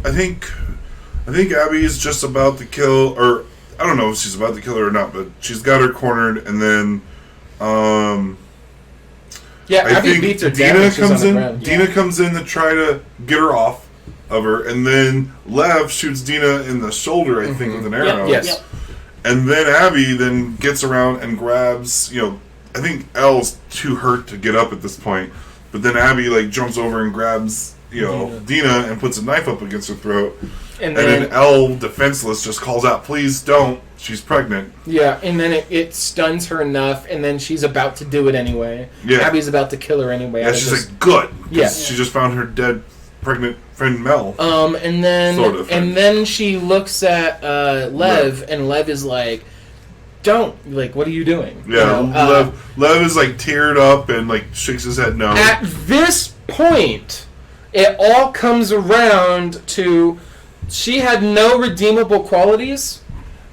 I think Abby's just about to kill, or I don't know if she's about to kill her or not, but she's got her cornered, and then Abby beats her down when she's on the ground. Dina comes in to try to get her off of her, and then Lev shoots Dina in the shoulder, I think, with an arrow. Yes. Yep. And then Abby then gets around and grabs, I think Elle's too hurt to get up at this point, but then Abby jumps over and grabs Dina and puts a knife up against her throat, and then Elle, defenseless, just calls out, "Please don't! She's pregnant." Yeah, and then it stuns her enough, and then she's about to do it anyway. Yeah. Abby's about to kill her anyway. Yeah, she's like, "Good," yeah. She just found her dead pregnant friend Mel. And then she looks at Lev, and Lev is like, "Don't, what are you doing?" Yeah, Lev is teared up and shakes his head no. At this point, it all comes around to she had no redeemable qualities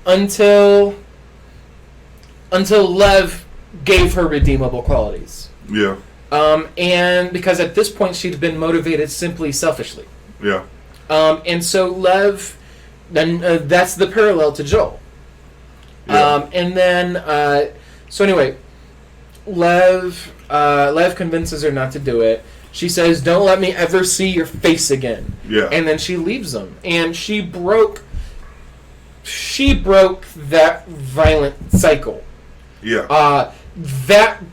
until Lev gave her redeemable qualities. Yeah. And because at this point she'd been motivated simply selfishly. Yeah. And so Lev, then that's the parallel to Joel. Yeah. And then, so anyway, Lev convinces her not to do it. She says, "Don't let me ever see your face again." Yeah. And then she leaves them. And she broke that violent cycle. Yeah. That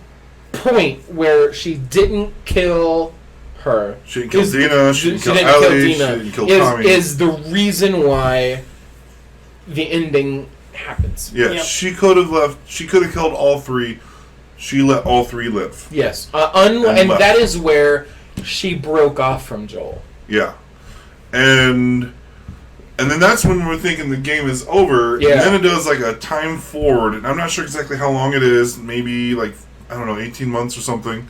point where she didn't kill her. She didn't kill Dina. She didn't kill Ellie. She didn't kill Tommy. Is the reason why the ending happens. Yeah, yep. She could have left. She could have killed all 3. She let all 3 live. Yes, and that is where she broke off from Joel. Yeah, and then that's when we're thinking the game is over. Yeah. And then it does a time forward, and I'm not sure exactly how long it is. Maybe 18 months or something.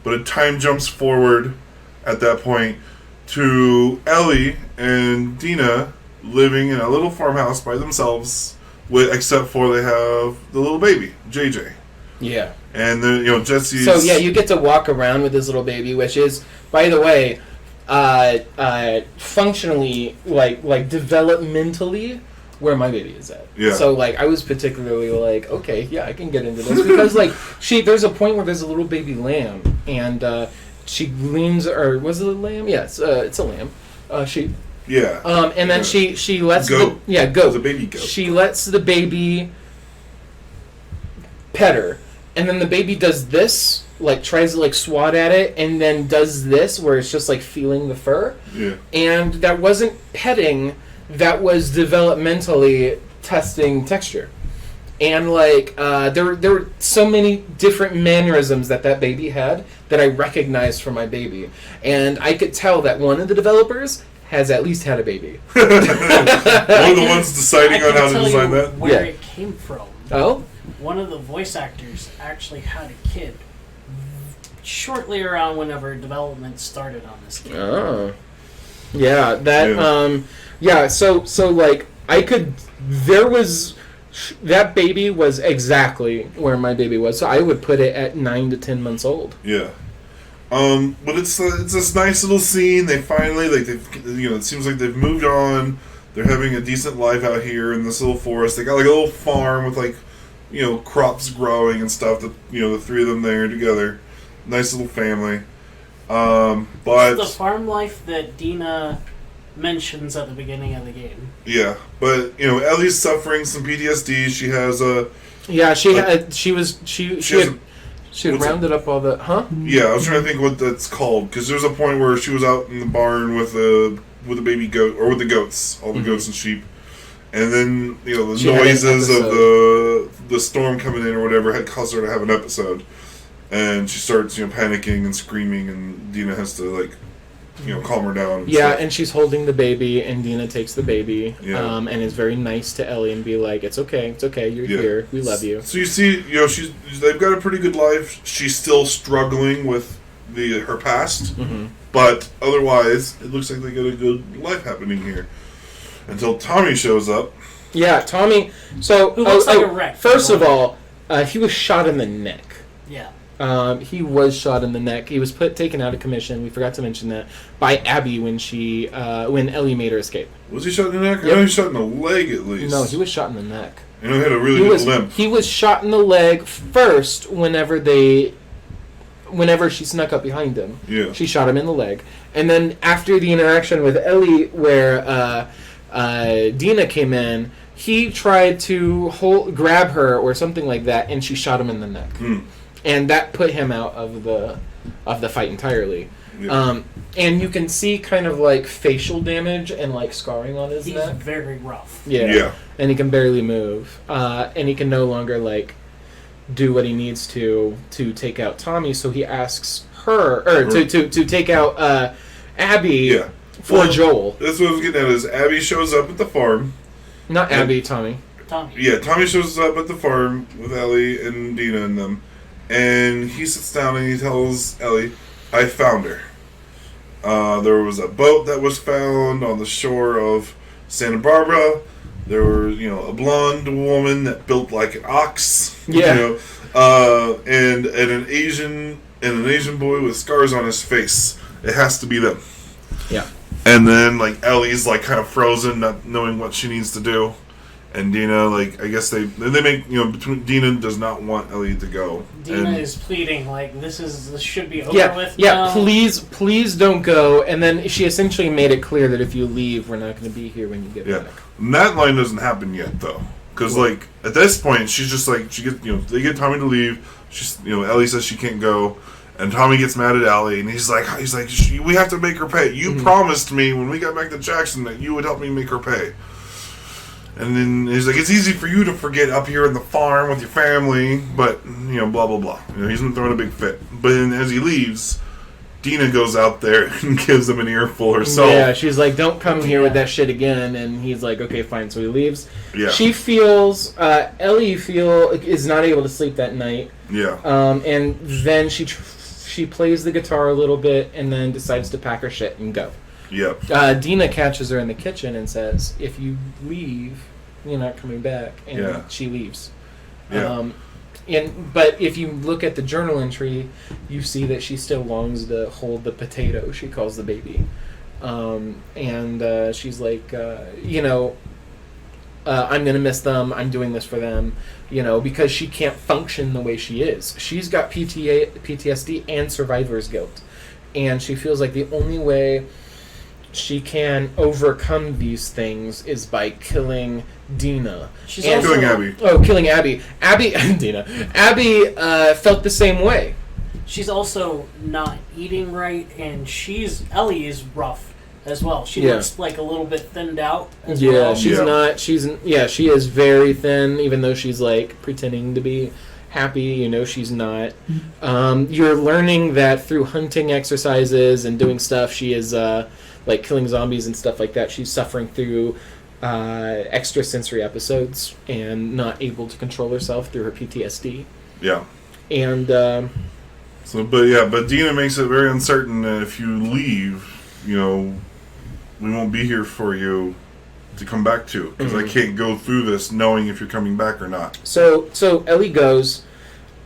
But it time jumps forward at that point to Ellie and Dina living in a little farmhouse by themselves, except for they have the little baby, JJ. Yeah. And then, Jesse's... So, yeah, you get to walk around with this little baby, which is, by the way, functionally, developmentally, where my baby is at. Yeah. So, I was particularly okay, yeah, I can get into this. Because, there's a point where there's a little baby lamb, and she leans... Or was it a lamb? Yeah, it's a lamb. She... Yeah. And then she lets... Goat. Goat. The baby goat. She lets the baby pet her. And then the baby does this, tries to swat at it, and then does this, where it's just feeling the fur. Yeah. And that wasn't petting, that was developmentally testing texture. And there were so many different mannerisms that baby had that I recognized from my baby. And I could tell that one of the developers has at least had a baby. One of the ones deciding on how to design that? Where it came from. Oh? One of the voice actors actually had a kid shortly around whenever development started on this game. Oh. Yeah, so I could... There was... That baby was exactly where my baby was, so I would put it at 9 to 10 months old. Yeah. But it's this nice little scene. They finally, it seems like they've moved on. They're having a decent life out here in this little forest. They got a little farm with crops growing and stuff. The 3 of them there together. Nice little family. But it's the farm life that Dina mentions at the beginning of the game. Yeah, but Ellie's suffering some PTSD. She has a... Yeah, She had What's rounded up all the... Huh? Yeah, I was trying to think what that's called, because there's a point where she was out in the barn with a baby goat, or with the goats, all the goats and sheep, and then the noises of the storm coming in or whatever had caused her to have an episode, and she starts panicking and screaming, and Dina has to calm her down. And stuff. And she's holding the baby, and Dina takes the baby, Yeah. and is very nice to Ellie and be like, "It's okay, you're here, we love you." So you see, they've got a pretty good life. She's still struggling with her past, but otherwise, it looks like they got a good life happening here. Until Tommy shows up. Yeah, Tommy. So who looks like a wreck. First of all, he was shot in the neck. Yeah. He was shot in the neck. He was taken out of commission. We forgot to mention that by Abby when Ellie made her escape. Was he shot in the neck? Yep. I know he was shot in the leg at least. No, he was shot in the neck. He had a really good limp. He was shot in the leg first whenever she snuck up behind him. Yeah. She shot him in the leg, and then after the interaction with Ellie, where Dina came in, he tried to grab her or something like that, and she shot him in the neck. And that put him out of the fight entirely. Yeah. And you can see kind of like facial damage and like scarring on his neck. He's very rough. Yeah. And he can barely move. And he can no longer like do what he needs to take out Tommy. So he asks her to take out Abby for Joel. That's what I was getting at. Is Abby shows up at the farm. Not Abby, Tommy. Yeah, Tommy shows up at the farm with Ellie and Dina and them. And he sits down and he tells Ellie, "I found her. There was a boat that was found on the shore of Santa Barbara. There was, a blonde woman that built like an ox. Yeah. And an Asian boy with scars on his face. It has to be them." Yeah. And then Ellie's kind of frozen, not knowing what she needs to do. And Dina, I guess they make, between Dina does not want Ellie to go. Dina is pleading, this should be over with Yeah, now. please don't go. And then she essentially made it clear that if you leave, we're not going to be here when you get back. And that line doesn't happen yet, though. Because, at this point, she's just she gets, they get Tommy to leave. She's, Ellie says she can't go. And Tommy gets mad at Ellie, and he's like, we have to make her pay. You promised me when we got back to Jackson that you would help me make her pay. And then he's like, it's easy for you to forget up here in the farm with your family, but, blah, blah, blah. He's been throwing a big fit. But then as he leaves, Dina goes out there and gives him an earful herself. Yeah, she's like, don't come here with that shit again. And he's like, okay, fine. So he leaves. Yeah. She feels, Ellie is not able to sleep that night. Yeah. And then she plays the guitar a little bit and then decides to pack her shit and go. Yep. Dina catches her in the kitchen and says, if you leave, you're not coming back. And she leaves. Yeah. But if you look at the journal entry, you see that she still longs to hold the potato she calls the baby. And she's like, I'm going to miss them. I'm doing this for them. Because she can't function the way she is. She's got PTSD and survivor's guilt. And she feels like the only way she can overcome these things is by killing Dina. She's killing Abby. Oh, killing Abby. Dina. Abby felt the same way. She's also not eating right, and Ellie is rough as well. She looks a little bit thinned out as well. She is very thin, even though she's pretending to be happy, she's not. You're learning that through hunting exercises and doing stuff, she is killing zombies and stuff like that. She's suffering through extrasensory episodes and not able to control herself through her PTSD. Yeah. And but Dina makes it very uncertain that if you leave, we won't be here for you to come back to, because I can't go through this knowing if you're coming back or not. So Ellie goes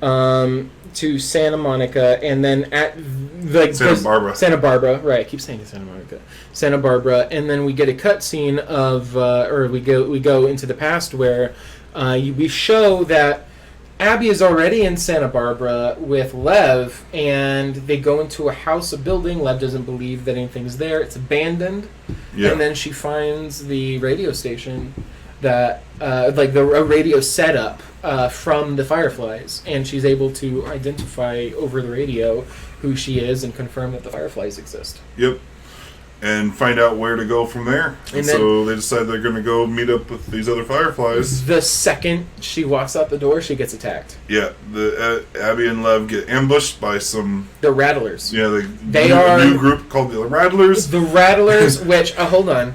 to Santa Monica, and then at Santa Barbara, right? I keep saying Santa Monica, Santa Barbara, and then we get a cutscene of, or we go into the past where we show that Abby is already in Santa Barbara with Lev, and they go into a building. Lev doesn't believe that anything's there; it's abandoned. Yeah. And then she finds the radio station that a radio setup from the Fireflies, and she's able to identify over the radio who she is and confirm that the Fireflies exist. Yep. And find out where to go from there. And so they decide they're going to go meet up with these other Fireflies. The second she walks out the door, she gets attacked. Yeah, Abby and Lev get ambushed by the Rattlers. Yeah, they are a new group called the Rattlers. The Rattlers, which hold on,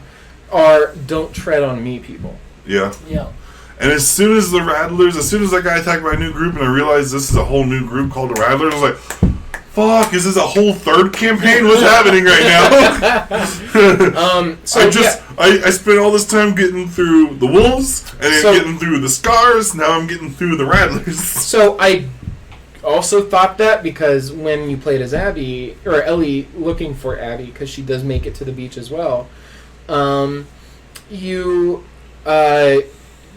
don't tread on me people. Yeah. Yeah. And as soon as I got attacked by a new group, and I realized this is a whole new group called the Rattlers, I was like, fuck, is this a whole third campaign? What's happening right now? I spent all this time getting through the Wolves, and then getting through the Scars, now I'm getting through the Rattlers. So I also thought that because when you played as Abby, or Ellie looking for Abby, because she does make it to the beach as well,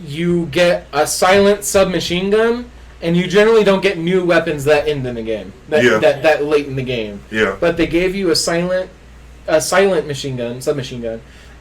you get a silent submachine gun, and you generally don't get new weapons that end in the game, that late in the game. Yeah. But they gave you a silent submachine gun,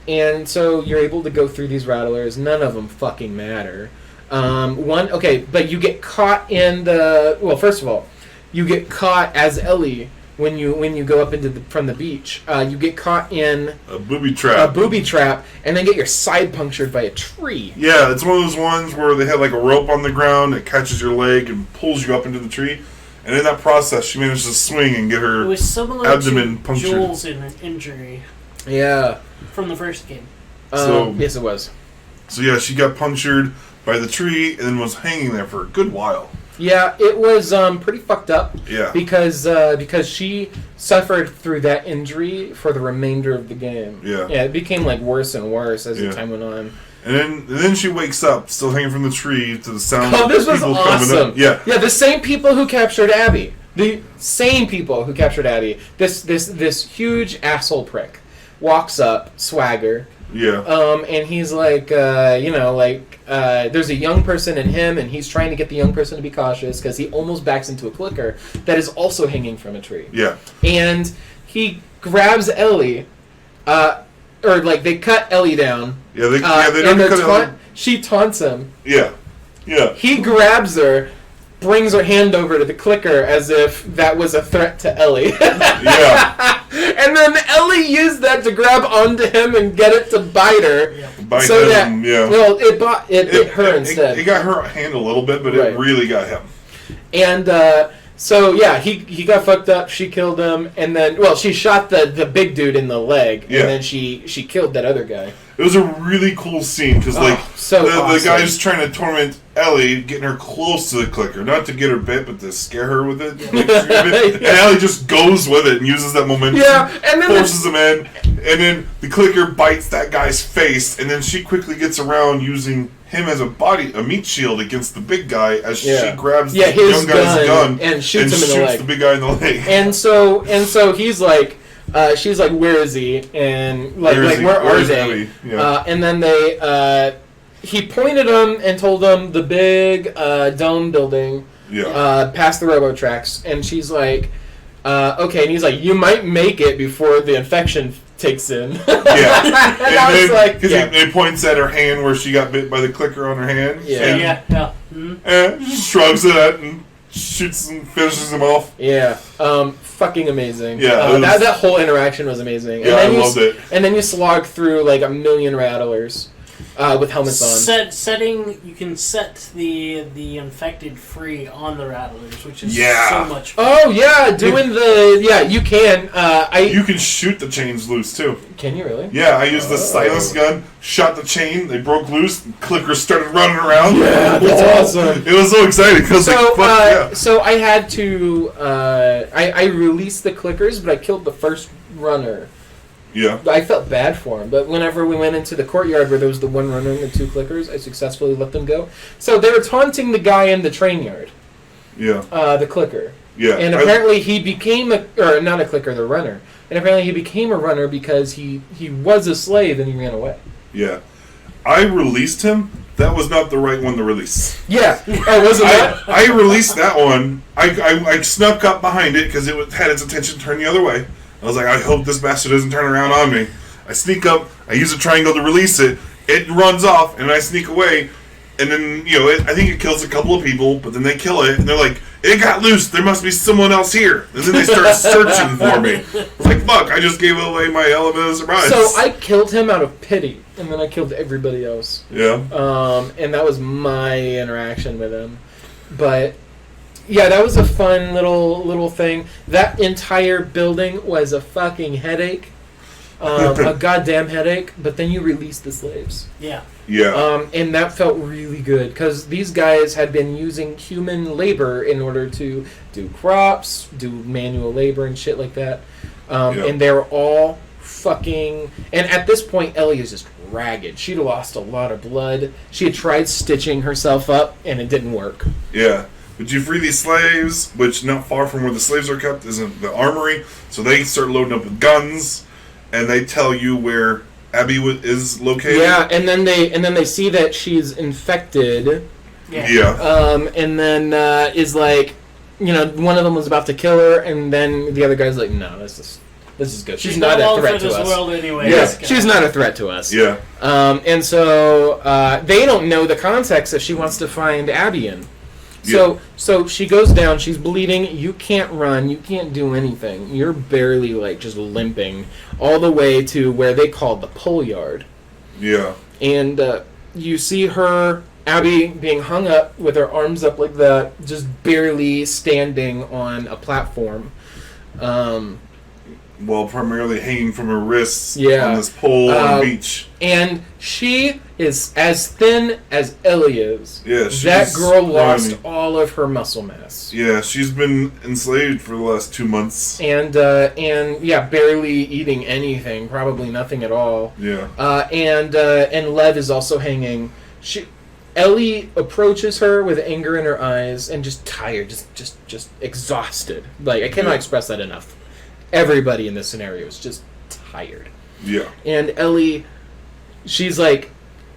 and so you're able to go through these Rattlers. None of them fucking matter. But you get caught in first of all, you get caught as Ellie. When you go up from the beach, you get caught in a booby trap, and then get your side punctured by a tree. Yeah, it's one of those ones where they have like a rope on the ground that catches your leg and pulls you up into the tree. And in that process, she managed to swing and get her abdomen punctured. Joel's injury. Yeah, from the first game. Yes, it was. So yeah, she got punctured by the tree and then was hanging there for a good while. Yeah, it was pretty fucked up. Yeah. Because she suffered through that injury for the remainder of the game. Yeah. Yeah, it became worse and worse as the time went on. And then she wakes up, still hanging from the tree, to the sound of people coming up. Awesome. Yeah. Yeah, the same people who captured Abby. This huge asshole prick walks up, swagger. Yeah. And he's like, there's a young person in him, and he's trying to get the young person to be cautious because he almost backs into a clicker that is also hanging from a tree. Yeah. And he grabs Ellie, they cut Ellie down. Yeah, they don't cut Ellie. She taunts him. Yeah. Yeah. He grabs her, brings her hand over to the clicker as if that was a threat to Ellie. Yeah. And then Ellie used that to grab onto him and get it to bite her. Yeah. Well, it bit her instead. It got her hand a little bit, but it really got him. And he got fucked up. She killed him, and then she shot the big dude in the leg, and then she killed that other guy. It was a really cool scene because the guy's trying to torment Ellie, getting her close to the clicker, not to get her bit, but to scare her with it. And Ellie just goes with it and uses that momentum. Yeah, and then forces him in, and then the clicker bites that guy's face, and then she quickly gets around using him as a meat shield against the big guy as she grabs the young guy's gun and shoots him in the leg. The big guy in the leg. And so he's like, she's like, where is he? And where are they? Yeah. And then he pointed them and told them the big dome building past the railroad tracks. And she's like, okay. And he's like, you might make it before the infection takes in. Yeah. And I was like, he points at her hand where she got bit by the clicker on her hand. Yeah. Mm-hmm. And just shrugs it at and shoots and finishes him off. Yeah. Fucking amazing. Yeah. That whole interaction was amazing. Yeah, I loved it. And then you slog through a million Rattlers. With helmets on. You can set the infected free on the Rattlers, which is so much fun. Oh yeah, you can. You can shoot the chains loose too. Can you really? Yeah, I used the silence gun, shot the chain, they broke loose, and clickers started running around. Yeah, that's awesome. It was so exciting because so I had to I released the clickers, but I killed the first runner. Yeah. I felt bad for him, but whenever we went into the courtyard where there was the one runner and the two clickers, I successfully let them go. So they were taunting the guy in the train yard. Yeah. The clicker. Yeah. And apparently he became not a clicker, the runner. And apparently he became a runner because he was a slave and he ran away. Yeah. I released him. That was not the right one to release. Yeah. Oh, wasn't that? I released that one. I snuck up behind it because it had its attention turned the other way. I was like, I hope this bastard doesn't turn around on me. I sneak up, I use a triangle to release it, it runs off, and I sneak away, and then, I think it kills a couple of people, but then they kill it, and they're like, it got loose, there must be someone else here. And then they start searching for me. It's like, fuck, I just gave away my element of surprise. So I killed him out of pity, and then I killed everybody else. Yeah. And that was my interaction with him. But, yeah, that was a fun little thing. That entire building was a fucking headache. A goddamn headache, but then you release the slaves. Yeah. Yeah. And that felt really good, because these guys had been using human labor in order to do crops, do manual labor and shit like that. And they were all fucking... And at this point, Ellie is just ragged. She'd lost a lot of blood. She had tried stitching herself up, and it didn't work. Yeah. But you free these slaves, which not far from where the slaves are kept is in the armory, so they start loading up with guns. And they tell you where Abby is located. Yeah, and then they see that she's infected. Yeah. And then is like, one of them was about to kill her, and then the other guy's like, no, this is good. She's not a threat to us. World anyway. Yeah, she's not a threat to us. Yeah. And so they don't know the context that she wants to find Abby in. So she goes down, she's bleeding, you can't run, you can't do anything. You're barely, just limping all the way to where they call the pole yard. Yeah. And you see her, Abby, being hung up with her arms up like that, just barely standing on a platform. Well, primarily hanging from her wrists on this pole on the beach. And she is as thin as Ellie is. Yeah, that girl lost all of her muscle mass. Yeah, she's been enslaved for the last 2 months. And barely eating anything, probably nothing at all. Yeah. And Lev is also hanging. Ellie approaches her with anger in her eyes and just tired, just exhausted. I cannot express that enough. Everybody in this scenario is just tired. Yeah. And Ellie, she's like,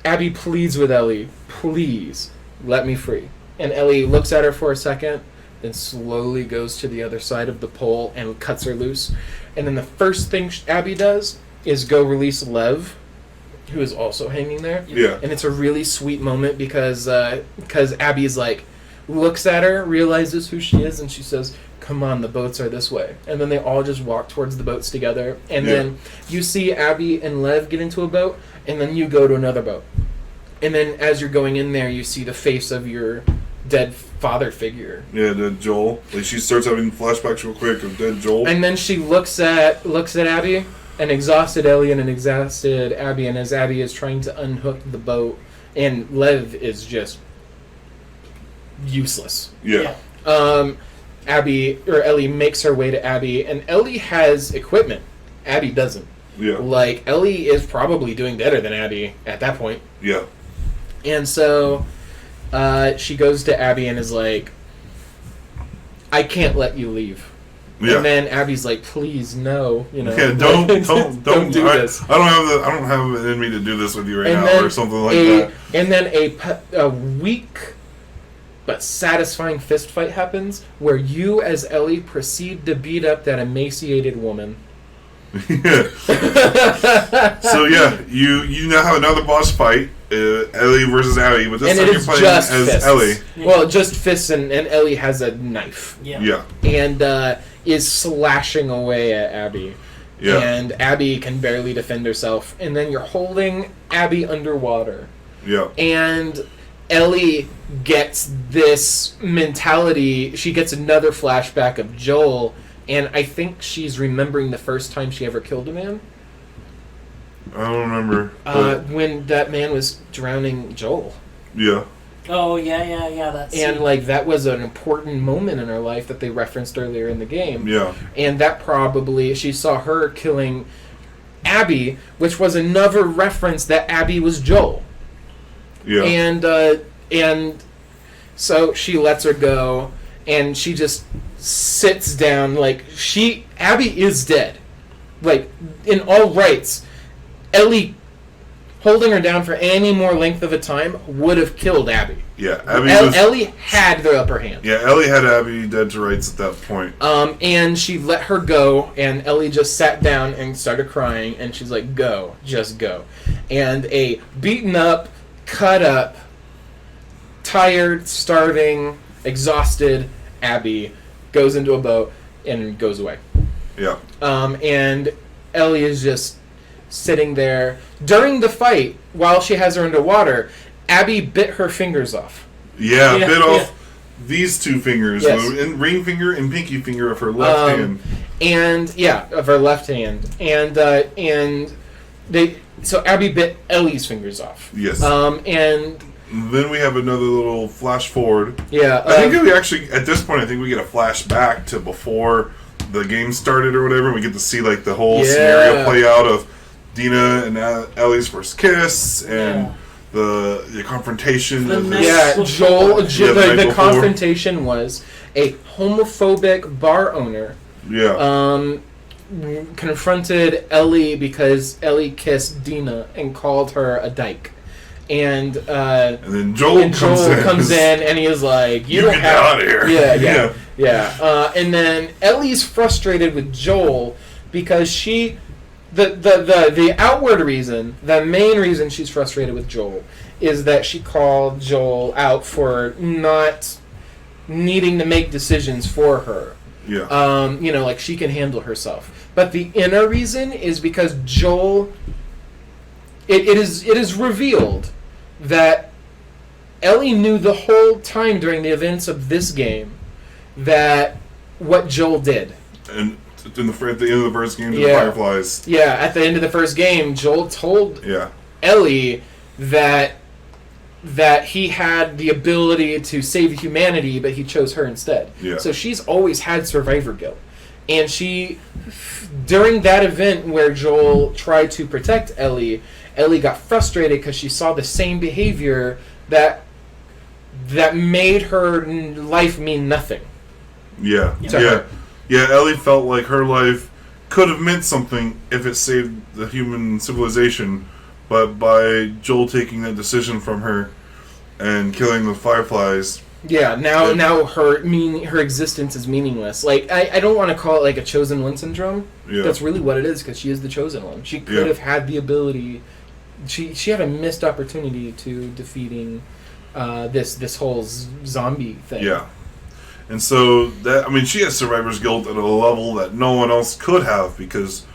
Abby pleads with Ellie, please, let me free. And Ellie looks at her for a second, then slowly goes to the other side of the pole and cuts her loose. And then the first thing Abby does is go release Lev, who is also hanging there. Yeah. And it's a really sweet moment because Abby's looks at her, realizes who she is, and she says, come on, the boats are this way. And then they all just walk towards the boats together. And then you see Abby and Lev get into a boat, and then you go to another boat. And then as you're going in there, you see the face of your dead father figure. Yeah, dead Joel. She starts having flashbacks real quick of dead Joel. And then she looks at Abby, an exhausted Ellie and an exhausted Abby, and as Abby is trying to unhook the boat, and Lev is just useless. Yeah. Ellie makes her way to Abby, and Ellie has equipment. Abby doesn't. Yeah. Ellie is probably doing better than Abby at that point. Yeah. And so she goes to Abby and is like, I can't let you leave. Yeah. And then Abby's like, please, no. Yeah, don't do this. I don't have it in me to do this with you now, or something like that. And then a weak but satisfying fist fight happens where you, as Ellie, proceed to beat up that emaciated woman. Yeah. So you now have another boss fight, Ellie versus Abby, but this time you're playing as fists. Ellie. Yeah. Well, just fists, and Ellie has a knife. Yeah. And is slashing away at Abby. Yeah. And Abby can barely defend herself. And then you're holding Abby underwater. Yeah. And Ellie gets this mentality. She gets another flashback of Joel, and I think she's remembering the first time she ever killed a man. I don't remember. When that man was drowning Joel. Yeah. Oh, yeah, that's... And, that was an important moment in her life that they referenced earlier in the game. Yeah. And that probably, she saw her killing Abby, which was another reference that Abby was Joel. Yeah. And so she lets her go, and she just sits down. Abby is dead. In all rights, Ellie holding her down for any more length of a time would have killed Abby. Yeah, Ellie had the upper hand. Yeah, Ellie had Abby dead to rights at that point. And she let her go, and Ellie just sat down and started crying, and she's like, go, just go. and a beaten up, cut up, tired, starving, exhausted Abby goes into a boat and goes away. Yeah. And Ellie is just sitting there. During the fight, while she has her underwater, Abby bit her fingers off. Yeah, bit off these two fingers, Yes. the ring finger and pinky finger of her left hand. And of her left hand. And so Abby bit Ellie's fingers off. Yes. And then we have another little flash forward. yeah, I think we actually, at this point, I think we get a flashback to before the game started or whatever. We get to see like the whole scenario play out of Dina and Ellie's first kiss and the confrontation. Joel. The confrontation was a homophobic bar owner. Yeah. Confronted Ellie because Ellie kissed Dina and called her a dyke. And then Joel comes in and he is like, "You get don't have out of here." Yeah. And then Ellie's frustrated with Joel because the outward reason, the main reason she's frustrated with Joel is that she called Joel out for not needing to make decisions for her. Yeah. Like she can handle herself. But the inner reason is because Joel. It is revealed that Ellie knew the whole time during the events of this game that what Joel did. And at the end of the first game, the Fireflies. Yeah, at the end of the first game, Joel told Ellie that he had the ability to save humanity, but he chose her instead. Yeah. So she's always had survivor guilt. And she, during that event where Joel tried to protect Ellie got frustrated because she saw the same behavior that made her life mean nothing. Yeah. Ellie felt like her life could have meant something if it saved the human civilization, but by Joel taking that decision from her and killing the Fireflies. Yeah, now her existence is meaningless. Like I don't want to call it like a chosen one syndrome. Yeah. That's really what it is because she is the chosen one. She could have had the ability. She had a missed opportunity to defeating this whole zombie thing. Yeah, and so she has survivor's guilt at a level that no one else could have because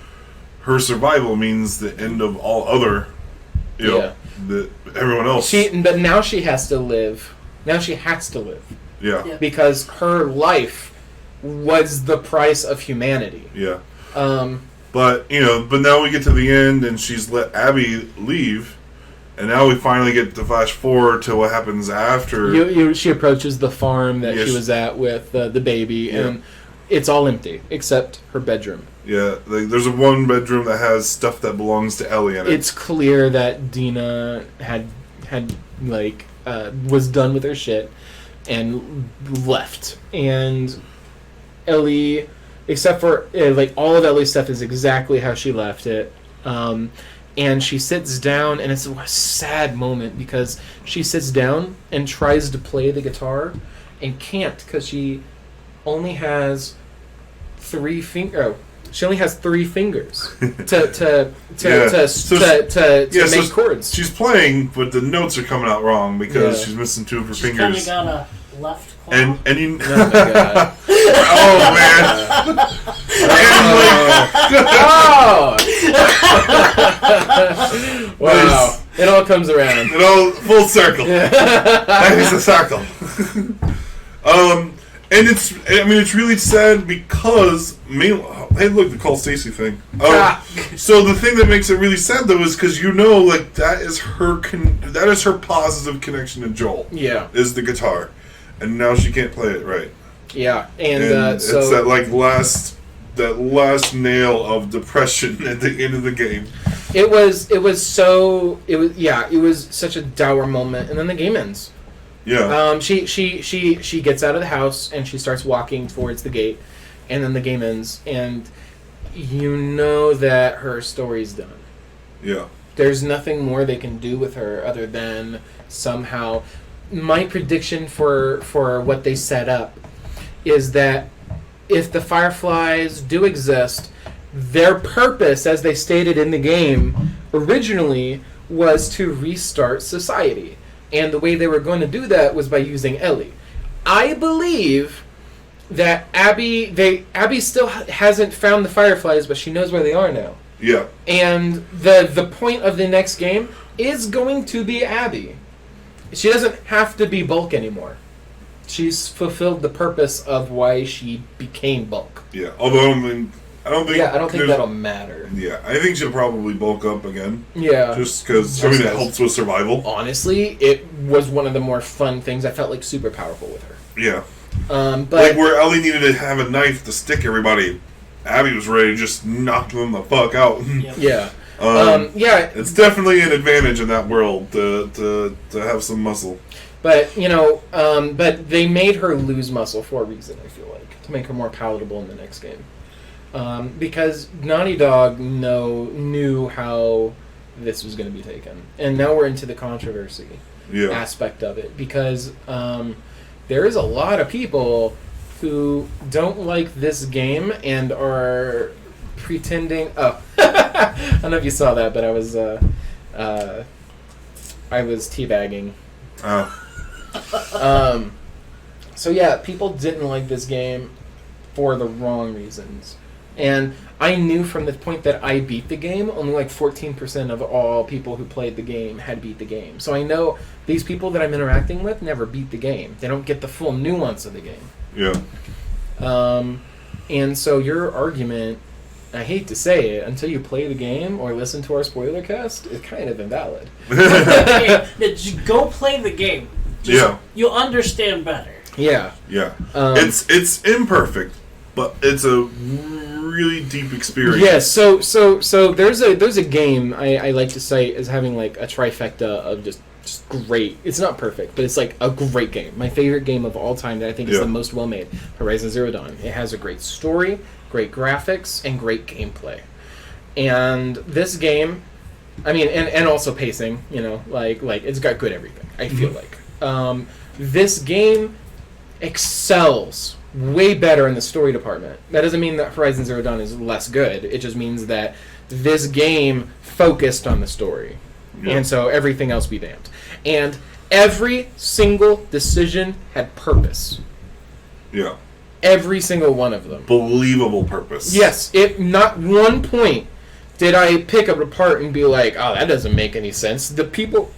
her survival means the end of all other, everyone else. But now she has to live. Now she has to live. Yeah. Because her life was the price of humanity. Yeah. But now we get to the end, and she's let Abby leave, and now we finally get to flash forward to what happens after. She approaches the farm that she was at with the baby, and it's all empty except her bedroom. Yeah, there's a one bedroom that has stuff that belongs to Ellie in it. It's clear that Dina had was done with her shit and left, and Ellie. Except for, all of Ellie's stuff is exactly how she left it. And she sits down, and it's a sad moment because she sits down and tries to play the guitar and can't because she only has 3 fingers. She only has 3 fingers to make chords. She's playing, but the notes are coming out wrong because she's missing 2 of her fingers. She's kind of got a left claw. And you. Oh my god. Oh man. Wow. It all comes around. It all full circle. That is a circle. And it's really sad because hey, look, the Call Stacy thing. So the thing that makes it really sad though is because that is her positive connection to Joel. Yeah, is the guitar, and now she can't play it right. Yeah, and it's that last nail of depression at the end of the game. It was such a dour moment, and then the game ends. Yeah. She gets out of the house and she starts walking towards the gate, and then the game ends, and you know that her story's done. Yeah. There's nothing more they can do with her other than somehow. My prediction for what they set up is that if the Fireflies do exist, their purpose, as they stated in the game, originally was to restart society. And the way they were going to do that was by using Ellie. I believe that Abby still hasn't found the Fireflies, but she knows where they are now. Yeah. And the point of the next game is going to be Abby. She doesn't have to be Bulk anymore. She's fulfilled the purpose of why she became Bulk. Yeah. Although I don't think that'll matter. Yeah, I think she'll probably bulk up again. Yeah. Just because, it helps with survival. Honestly, it was one of the more fun things. I felt like super powerful with her. Yeah. But like where Ellie needed to have a knife to stick everybody, Abby was ready to just knock them the fuck out. Yeah. Yeah. It's definitely an advantage in that world to have some muscle. But, but they made her lose muscle for a reason, I feel like, to make her more palatable in the next game. Because Naughty Dog knew how this was going to be taken. And now we're into the controversy aspect of it. Because there is a lot of people who don't like this game and are pretending... Oh, I don't know if you saw that, but I was teabagging. Oh. So yeah, people didn't like this game for the wrong reasons. And I knew from the point that I beat the game, only like 14% of all people who played the game had beat the game. So I know these people that I'm interacting with never beat the game. They don't get the full nuance of the game. Yeah. And so your argument, I hate to say it, until you play the game or listen to our Spoilercast, is kind of invalid. Just go play the game. You'll understand better. Yeah. Yeah. It's imperfect, but it's a really deep experience. Yeah, so there's a game I like to cite as having like a trifecta of just great. It's not perfect, but it's like a great game. My favorite game of all time that I think is the most well made, Horizon Zero Dawn. It has a great story, great graphics, and great gameplay. And this game, I mean, and also pacing, like it's got good everything, I feel like. This game excels way better in the story department. That doesn't mean that Horizon Zero Dawn is less good. It just means that this game focused on the story. Yeah. And so everything else be damned. And every single decision had purpose. Yeah. Every single one of them. Believable purpose. Yes. Not one point did I pick it apart and be like, oh, that doesn't make any sense. The people,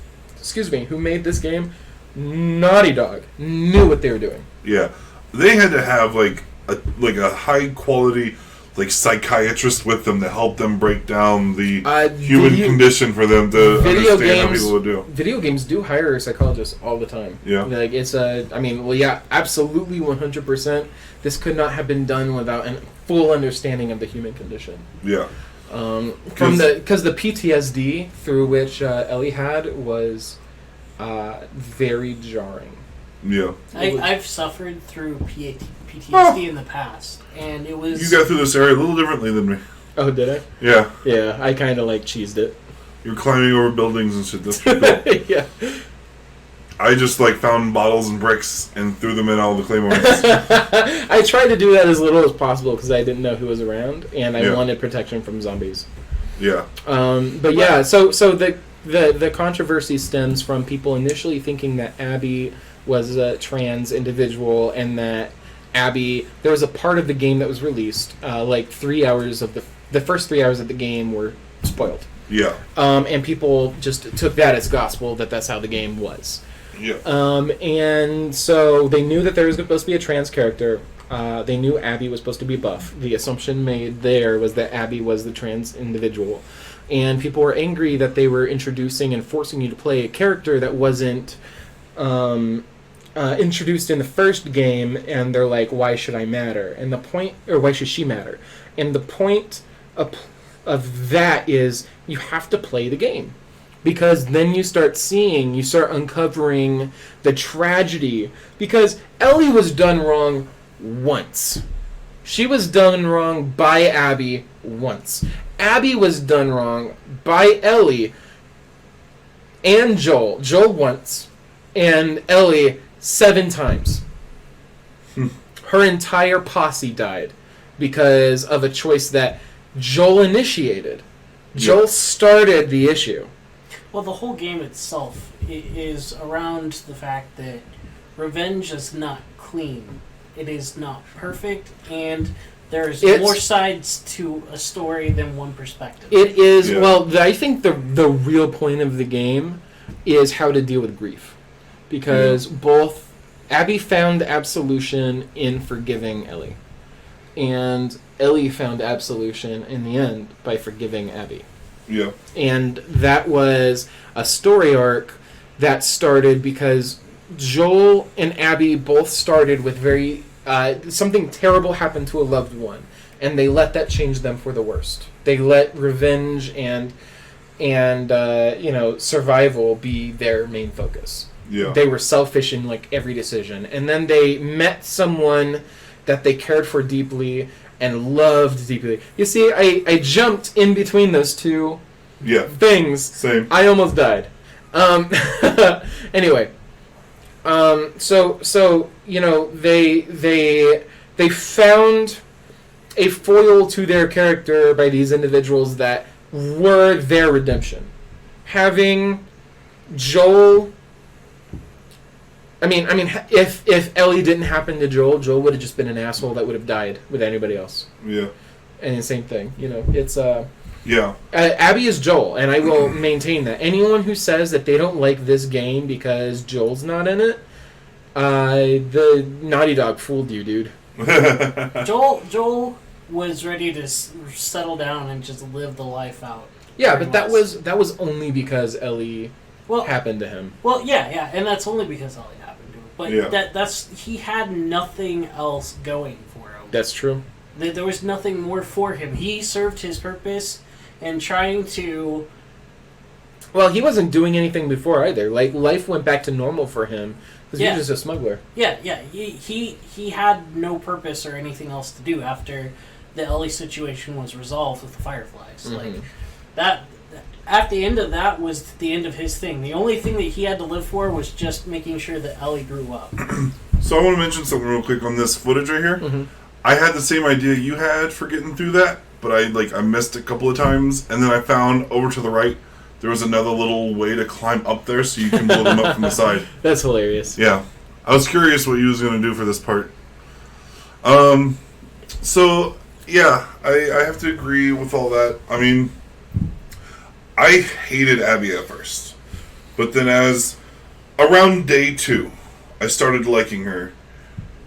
who made this game, Naughty Dog, knew what they were doing. Yeah. They had to have like a high quality psychiatrist with them to help them break down the human condition for them to understand how people would do. Video games do hire psychologists all the time. Yeah. Like it's absolutely 100%. This could not have been done without a full understanding of the human condition. Yeah. Because the PTSD through which Ellie had was very jarring. Yeah. I've suffered through PTSD in the past, and it was... You got through this area a little differently than me. Oh, did I? Yeah. Yeah, I kind of cheesed it. You're climbing over buildings and shit. That's pretty cool. Yeah. I just found bottles and bricks and threw them in all the claymores. I tried to do that as little as possible because I didn't know who was around, and I wanted protection from zombies. Yeah. But yeah, so the controversy stems from people initially thinking that Abby was a trans individual, and that Abby, there was a part of the game that was released, 3 hours of the first 3 hours of the game were spoiled. Yeah. And people just took that as gospel that that's how the game was. Yeah. And so they knew that there was supposed to be a trans character. They knew Abby was supposed to be buff. The assumption made there was that Abby was the trans individual. And people were angry that they were introducing and forcing you to play a character that wasn't introduced in the first game, and they're like, why should I matter? And the point, or why should she matter? And the point of that is you have to play the game. Because then you start uncovering the tragedy. Because Ellie was done wrong once. She was done wrong by Abby once. Abby was done wrong by Ellie and Joel. Joel once, and Ellie 7 times. Her entire posse died because of a choice that Joel initiated. Joel started the issue. Well, the whole game itself is around the fact that revenge is not clean. It is not perfect, and there's more sides to a story than one perspective. It is, well, I think the real point of the game is how to deal with grief. Because both Abby found absolution in forgiving Ellie, and Ellie found absolution in the end by forgiving Abby. Yeah. And that was a story arc that started because Joel and Abby both started with very... something terrible happened to a loved one, and they let that change them for the worst. They let revenge and survival be their main focus. Yeah. They were selfish in like every decision. And then they met someone that they cared for deeply and loved deeply. You see, I jumped in between those two things. Same. I almost died. Anyway. So they found a foil to their character by these individuals that were their redemption. Having Joel... I mean, if Ellie didn't happen to Joel would have just been an asshole that would have died with anybody else. Yeah. And the same thing, it's Yeah. Abby is Joel, and I will maintain that. Anyone who says that they don't like this game because Joel's not in it, the Naughty Dog fooled you, dude. Joel was ready to settle down and just live the life out. Yeah, but that was only because Ellie happened to him. Well, yeah, and that's only because Ellie happened to him. But that's he had nothing else going for him. That's true. There was nothing more for him. He served his purpose and trying to... Well, he wasn't doing anything before either. Like, life went back to normal for him because he was just a smuggler. Yeah. He had no purpose or anything else to do after the Ellie situation was resolved with the Fireflies. Mm-hmm. Like, that... At the end of that was the end of his thing. The only thing that he had to live for was just making sure that Ellie grew up. So I want to mention something real quick on this footage right here. Mm-hmm. I had the same idea you had for getting through that, but I missed it a couple of times, and then I found over to the right there was another little way to climb up there so you can blow them up from the side. That's hilarious. Yeah. I was curious what you was going to do for this part. So, yeah, I have to agree with all that. I mean, I hated Abby at first, but then as around day 2, I started liking her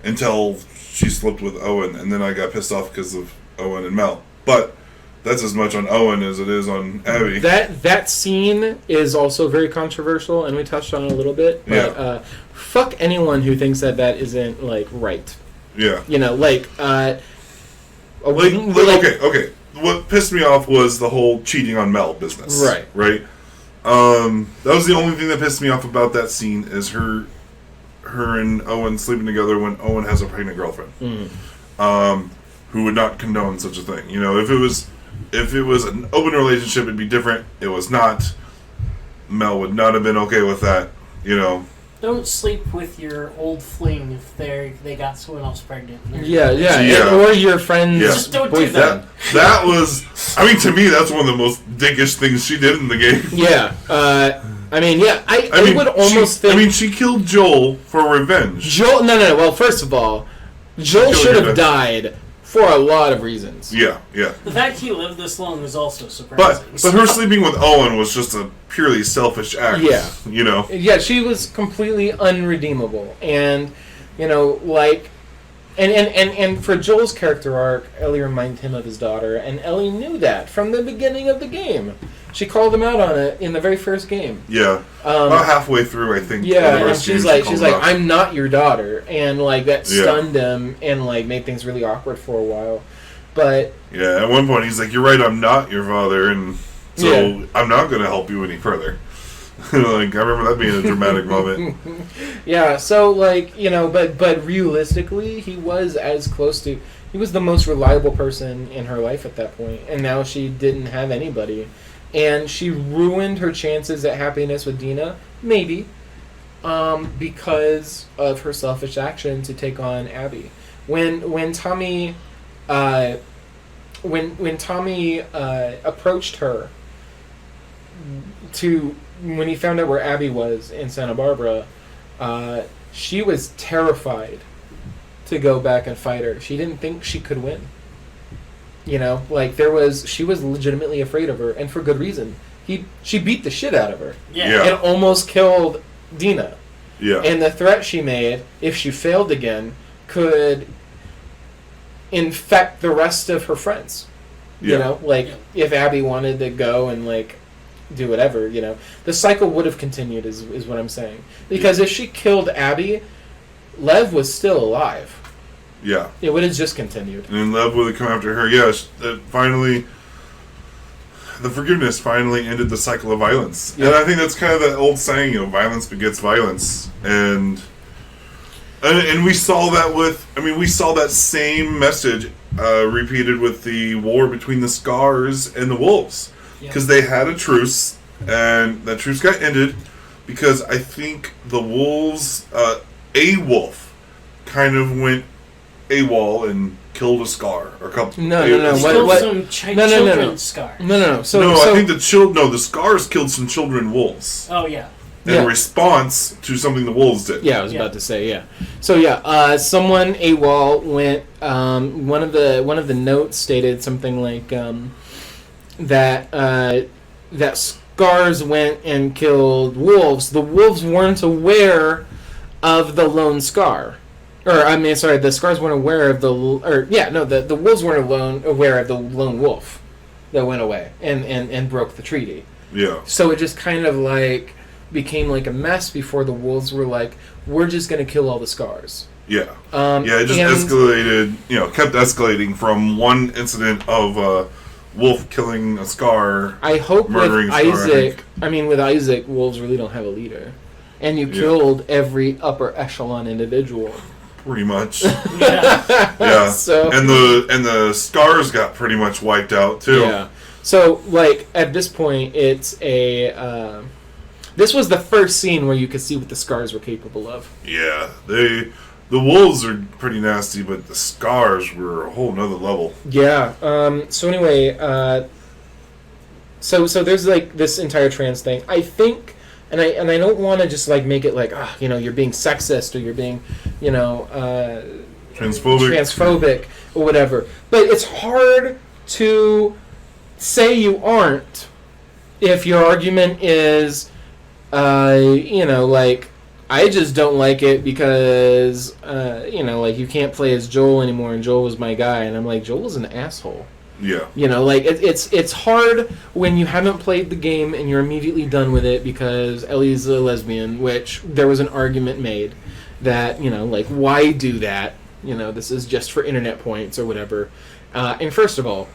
until she slipped with Owen, and then I got pissed off because of Owen and Mel. But that's as much on Owen as it is on Abby. That scene is also very controversial, and we touched on it a little bit. But fuck anyone who thinks that isn't like right. Yeah. Okay. What pissed me off was the whole cheating on Mel business. Right. That was the only thing that pissed me off about that scene is her and Owen sleeping together when Owen has a pregnant girlfriend. Who would not condone such a thing. If it was an open relationship, it'd be different. It was not. Mel would not have been okay with that. Don't sleep with your old fling if they got someone else pregnant. Yeah. Or your friend's Just don't do boyfriend. that. That was, to me, that's one of the most dickish things she did in the game. Yeah. I would almost think... she killed Joel for revenge. Joel... No. Well, first of all, Joel should have died for a lot of reasons. Yeah. The fact he lived this long was also surprising. But her sleeping with Owen was just a purely selfish act. Yeah. Yeah, she was completely unredeemable. And, And for Joel's character arc, Ellie reminded him of his daughter, and Ellie knew that from the beginning of the game. She called him out on it in the very first game. Yeah, about halfway through, I think. Yeah, and she's like, "I'm not your daughter," and that stunned him and made things really awkward for a while. But yeah, at one point he's like, "You're right, I'm not your father, and so I'm not going to help you any further." I remember that being a dramatic moment. Yeah, so but realistically, he was he was the most reliable person in her life at that point, and now she didn't have anybody, and she ruined her chances at happiness with Dina, maybe, because of her selfish action to take on Abby. When Tommy approached her when he found out where Abby was in Santa Barbara, she was terrified to go back and fight her. She didn't think she could win. You know, like she was legitimately afraid of her, and for good reason. She beat the shit out of her. Yeah. And almost killed Dina. Yeah. And the threat she made, if she failed again, could infect the rest of her friends. Yeah. You know, like if Abby wanted to go and like do whatever, you know, the cycle would have continued is what I'm saying. Because if she killed Abby, Lev was still alive. Yeah. It would have just continued. And Lev would have come after her. Yes, finally, the forgiveness finally ended the cycle of violence. Yep. And I think that's kind of that old saying, you know, violence begets violence. And we saw that we saw that same message repeated with the war between the Scars and the Wolves. Because they had a truce, and that truce got ended because I think the Wolves, a wolf, kind of went AWOL and killed a Scar or a couple. No. Children's Scar. No. I think the Scars killed some children wolves. Oh yeah. In response to something the wolves did. Yeah, I was about to say, yeah. So someone AWOL went. One of the notes stated something like that Scars went and killed wolves. The wolves weren't aware of the lone Scar. The Scars weren't aware of the wolves weren't aware of the lone wolf that went away and broke the treaty. Yeah. So it just kind of like became like a mess before the wolves were like, we're just going to kill all the Scars. Yeah. It just escalated, kept escalating from one incident of a wolf killing a Scar. I hope murdering with Isaac, with Isaac, wolves really don't have a leader. And you killed every upper echelon individual. Pretty much. Yeah. So and the Scars got pretty much wiped out too. Yeah. So like at this point, it's a. This was the first scene where you could see what the Scars were capable of. Yeah, the wolves are pretty nasty, but the Scars were a whole nother level. Yeah. So anyway, so there's like this entire trans thing. I think. And I don't want to just like make it like you're being sexist or you're being transphobic or whatever. But it's hard to say you aren't if your argument is like I just don't like it because like you can't play as Joel anymore and Joel was my guy and I'm like Joel was an asshole. Yeah. It's hard when you haven't played the game and you're immediately done with it because Ellie's a lesbian, which there was an argument made that, like, why do that? This is just for internet points or whatever. And first of all,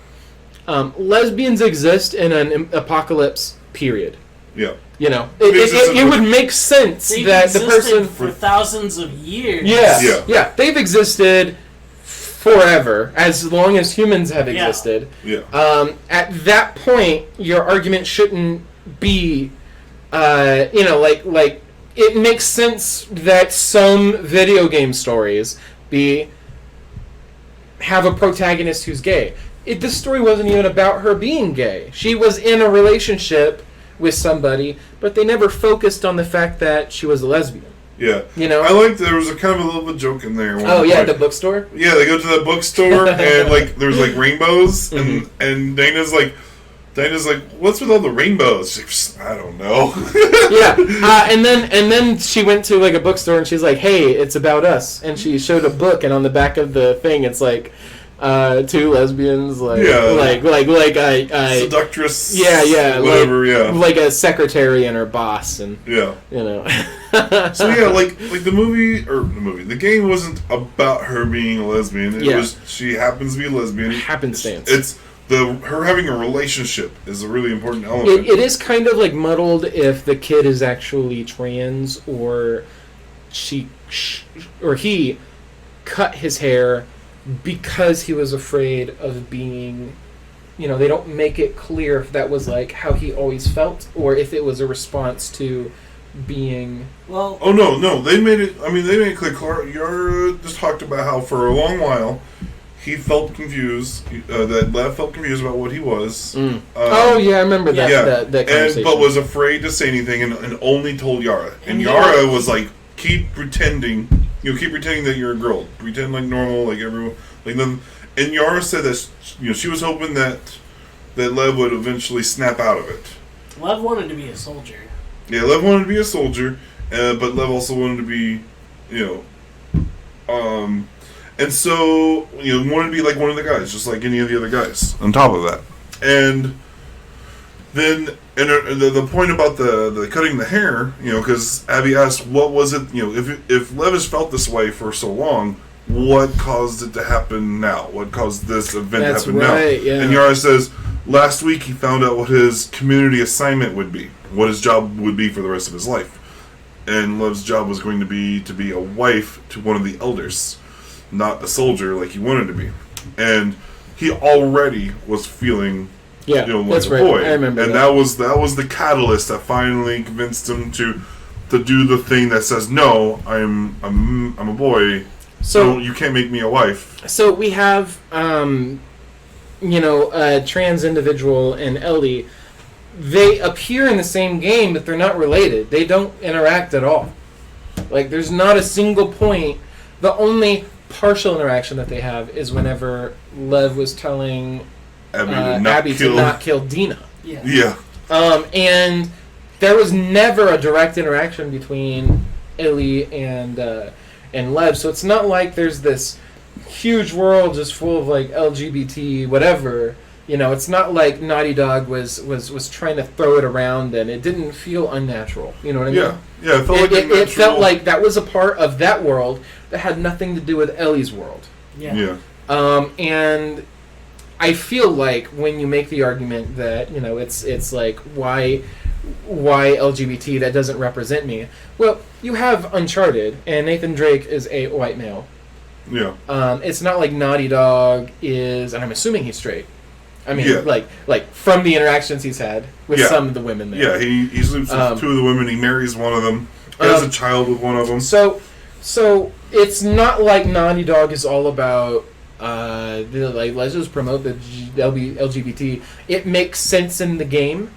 lesbians exist in an apocalypse period. Yeah. It would make sense that the person... for thousands of years. Yeah. They've existed... forever, as long as humans have existed. Yeah. At that point, your argument shouldn't be, like it makes sense that some video game stories have a protagonist who's gay. This story wasn't even about her being gay. She was in a relationship with somebody, but they never focused on the fact that she was a lesbian. Yeah. I liked there was a kind of a little bit of joke in there. The bookstore? Yeah, they go to the bookstore and like there's like rainbows and Dana's like, what's with all the rainbows? She's like, I don't know. And then she went to like a bookstore and she's like, hey, it's about us. And she showed a book and on the back of the thing it's like two lesbians, like seductress, whatever, like a secretary and her boss, and So like the game wasn't about her being a lesbian. It was she happens to be a lesbian. Happenstance. It's her having a relationship is a really important element. It is kind of like muddled if the kid is actually trans or he cut his hair because he was afraid of being, they don't make it clear if that was like how he always felt or if it was a response to being... Well... Oh, no, they made it, they made it clear. Yara just talked about how for a long while he felt confused. That Lev felt confused about what he was. Oh yeah, I remember that. Yeah, that conversation. but was afraid to say anything, and only told Yara. And And Yara was like, keep pretending that you're a girl. Pretend like normal, like everyone, like them. And Yara said that she was hoping that Lev would eventually snap out of it. Lev wanted to be a soldier. Yeah, Lev wanted to be a soldier, but Lev also wanted to be, and so wanted to be like one of the guys, just like any of the other guys. On top of that, and then the point about the cutting the hair, because Abby asked, what was it, if Lev has felt this way for so long, what caused it to happen now? What caused this event to happen now? Yeah. And Yara says, last week he found out what his community assignment would be, what his job would be for the rest of his life. And Lev's job was going to be a wife to one of the elders, not a soldier like he wanted to be. And he already was feeling like that's a right. boy. I remember and that was the catalyst that finally convinced him to do the thing that says, no, I'm a boy. So you can't make me a wife. So we have a trans individual and Ellie. They appear in the same game, but they're not related. They don't interact at all. Like, there's not a single point. The only partial interaction that they have is whenever Lev was telling Abby to not kill Dina. Yeah. And there was never a direct interaction between Ellie and Lev. So it's not like there's this huge world just full of like LGBT whatever. It's not like Naughty Dog was trying to throw it around, and it didn't feel unnatural. You know what I mean? Yeah. It felt like that was a part of that world that had nothing to do with Ellie's world. Yeah. And I feel like when you make the argument that it's like why LGBT, that doesn't represent me. Well, you have Uncharted, and Nathan Drake is a white male. Yeah. It's not like Naughty Dog is, and I'm assuming he's straight. I mean, like from the interactions he's had with some of the women there. Yeah, he sleeps with two of the women. He marries one of them. He has a child with one of them. So it's not like Naughty Dog is all about let's just promote the LGBT. It makes sense in the game.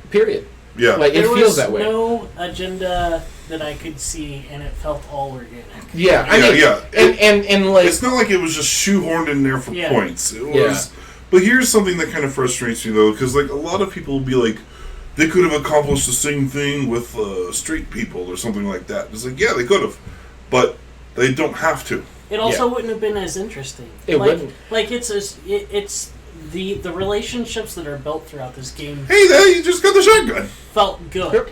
Period. Yeah, like it feels that way. There was no agenda that I could see, and it felt all organic. Yeah, I mean, and like it's not like it was just shoehorned in there for points. It was. Yeah. But here's something that kind of frustrates me though, because like a lot of people will be like, they could have accomplished the same thing with straight people or something like that. It's like, yeah, they could have, but they don't have to. It also wouldn't have been as interesting. It wouldn't. Like it's the relationships that are built throughout this game. Hey, there you just got the shotgun. Felt good.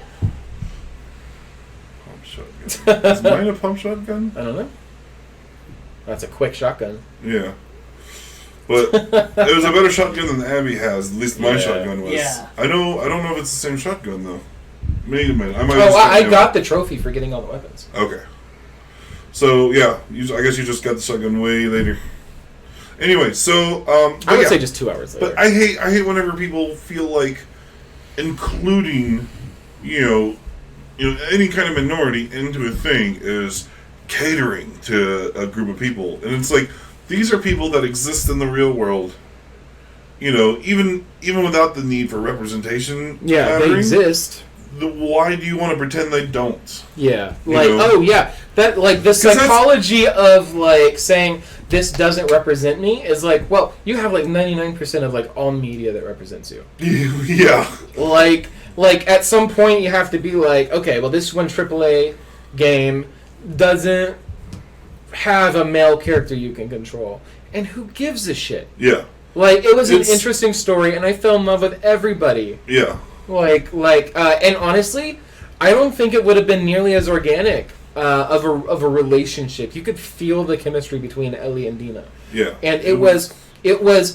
Pump shotgun. Is mine a pump shotgun? I don't know. That's a quick shotgun. Yeah. But it was a better shotgun than the Abby has. At least my shotgun was. Yeah. I don't know if it's the same shotgun though. Maybe I got the trophy for getting all the weapons. Okay. So yeah, I guess you just got the shotgun way later. Anyway, so I would say just 2 hours later. But I hate whenever people feel like including, any kind of minority into a thing is catering to a group of people, and it's like these are people that exist in the real world. Even without the need for representation. Yeah, they exist. Why do you want to pretend they don't? Yeah, that like the psychology of like saying this doesn't represent me is like, well, you have like 99% of like all media that represents you. Yeah. Like at some point you have to be like, okay, well this one AAA game doesn't have a male character you can control, and who gives a shit? Yeah. Like it was an interesting story, and I fell in love with everybody. Yeah. And honestly, I don't think it would have been nearly as organic of a relationship. You could feel the chemistry between Ellie and Dina. Yeah, and it was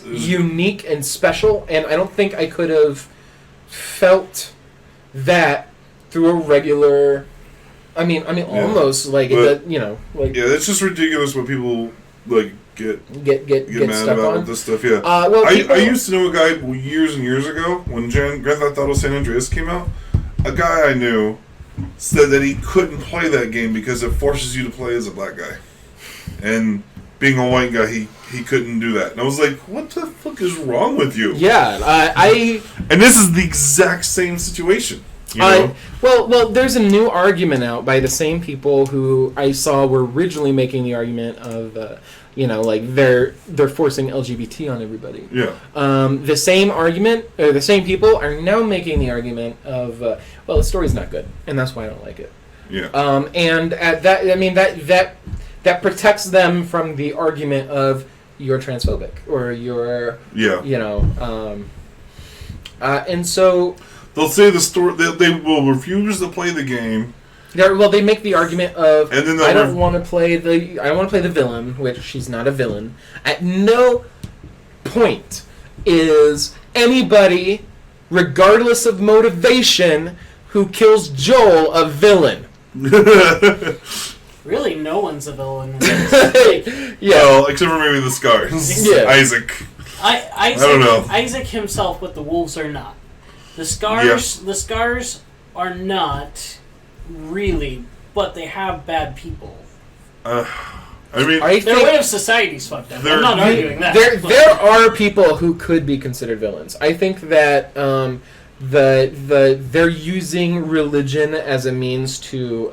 unique and special. And I don't think I could have felt that through a regular. I mean, almost like but, it's just ridiculous when people like get mad stuck about on this stuff. Yeah, I used to know a guy years and years ago when Grand Theft Auto San Andreas came out. A guy I knew said that he couldn't play that game because it forces you to play as a black guy, and being a white guy, he couldn't do that. And I was like, what the fuck is wrong with you? Yeah, And this is the exact same situation. You know? Well, there's a new argument out by the same people who I saw were originally making the argument of, like they're forcing LGBT on everybody. Yeah. The same argument, or the same people are now making the argument of, the story's not good, and that's why I don't like it. Yeah. And at that, I mean that protects them from the argument of you're transphobic or you're, and so. They'll say the story. They will refuse to play the game. They make the argument of and then I want to play the villain, which she's not a villain. At no point is anybody, regardless of motivation, who kills Joel a villain. Really, no one's a villain in this. Yeah. Well, except for maybe the Scars. Yeah. Isaac. I don't know. Isaac himself, but the wolves are not. The Scars are not really, but they have bad people. I mean, their way of society's fucked up. I'm not arguing that. There are people who could be considered villains. I think that they're using religion as a means to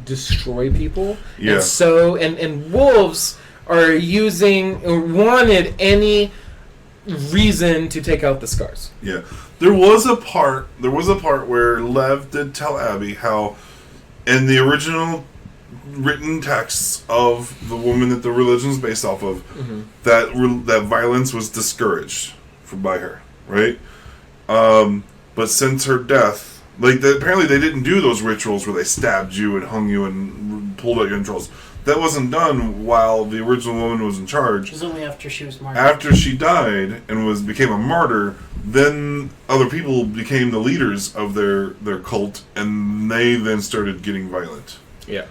destroy people. Yeah. And so and wolves are wanted any reason to take out the Scars. Yeah. There was a part where Lev did tell Abby how in the original written texts of the woman that the religion is based off of, that violence was discouraged by her, right? But since her death, apparently they didn't do those rituals where they stabbed you and hung you and pulled out your entrails. That wasn't done while the original woman was in charge. It was only after she was martyred. After she died and became a martyr, then other people became the leaders of their cult, and they then started getting violent. Yeah.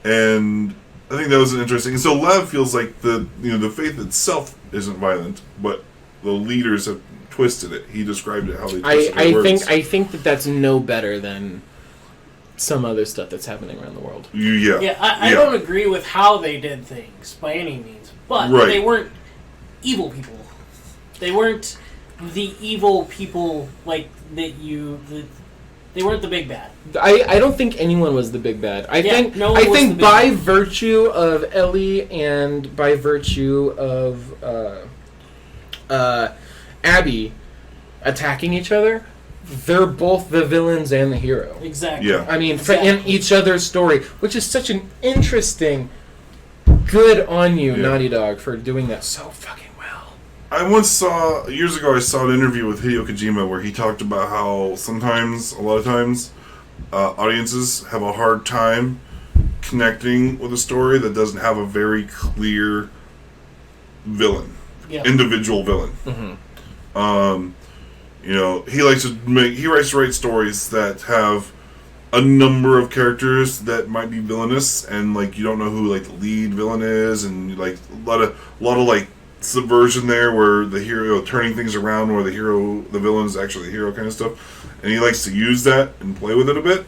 And I think that was interesting. And so Lev feels like the faith itself isn't violent, but the leaders have twisted it. He described it how they twisted it. I think that's no better than some other stuff that's happening around the world. Yeah. I don't agree with how they did things by any means, but they weren't evil people. They weren't the evil people like that they weren't the big bad. I don't think anyone was the big bad. I think by virtue of Ellie and by virtue of Abby attacking each other, they're both the villains and the hero. Exactly. Yeah. I mean, in each other's story, which is such an interesting. Good on you, Naughty Dog, for doing that so fucking well. I once saw, years ago, I saw an interview with Hideo Kojima where he talked about how a lot of times, audiences have a hard time connecting with a story that doesn't have a very clear villain, individual villain. Mm-hmm. He likes to write stories that have a number of characters that might be villainous, and you don't know who the lead villain is, and a lot of subversion there where the hero turning things around where the villain is actually the hero kind of stuff, and he likes to use that and play with it a bit.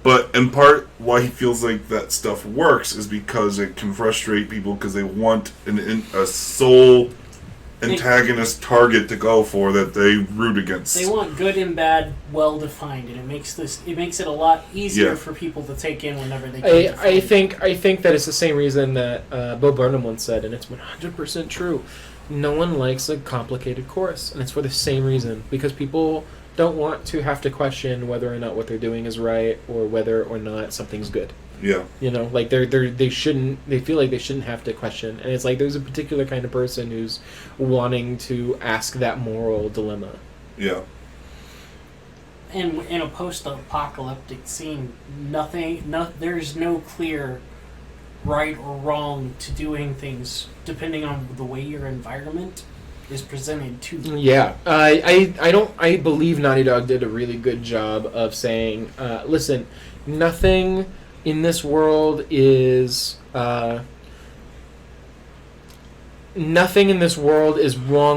But in part, why he feels like that stuff works is because it can frustrate people because they want a sole antagonist target to go for that they root against. They want good and bad well defined, and it makes it a lot easier for people to take in whenever they can. I think that it's the same reason that Bo Burnham once said, and it's 100% true. No one likes a complicated chorus, and it's for the same reason, because people don't want to have to question whether or not what they're doing is right or whether or not something's good. Yeah. They feel like they shouldn't have to question, and it's there's a particular kind of person who's wanting to ask that moral dilemma. Yeah. And in a post-apocalyptic scene, there's no clear right or wrong to doing things depending on the way your environment is presented to you. Yeah. I believe Naughty Dog did a really good job of saying, listen, nothing in this world is wrong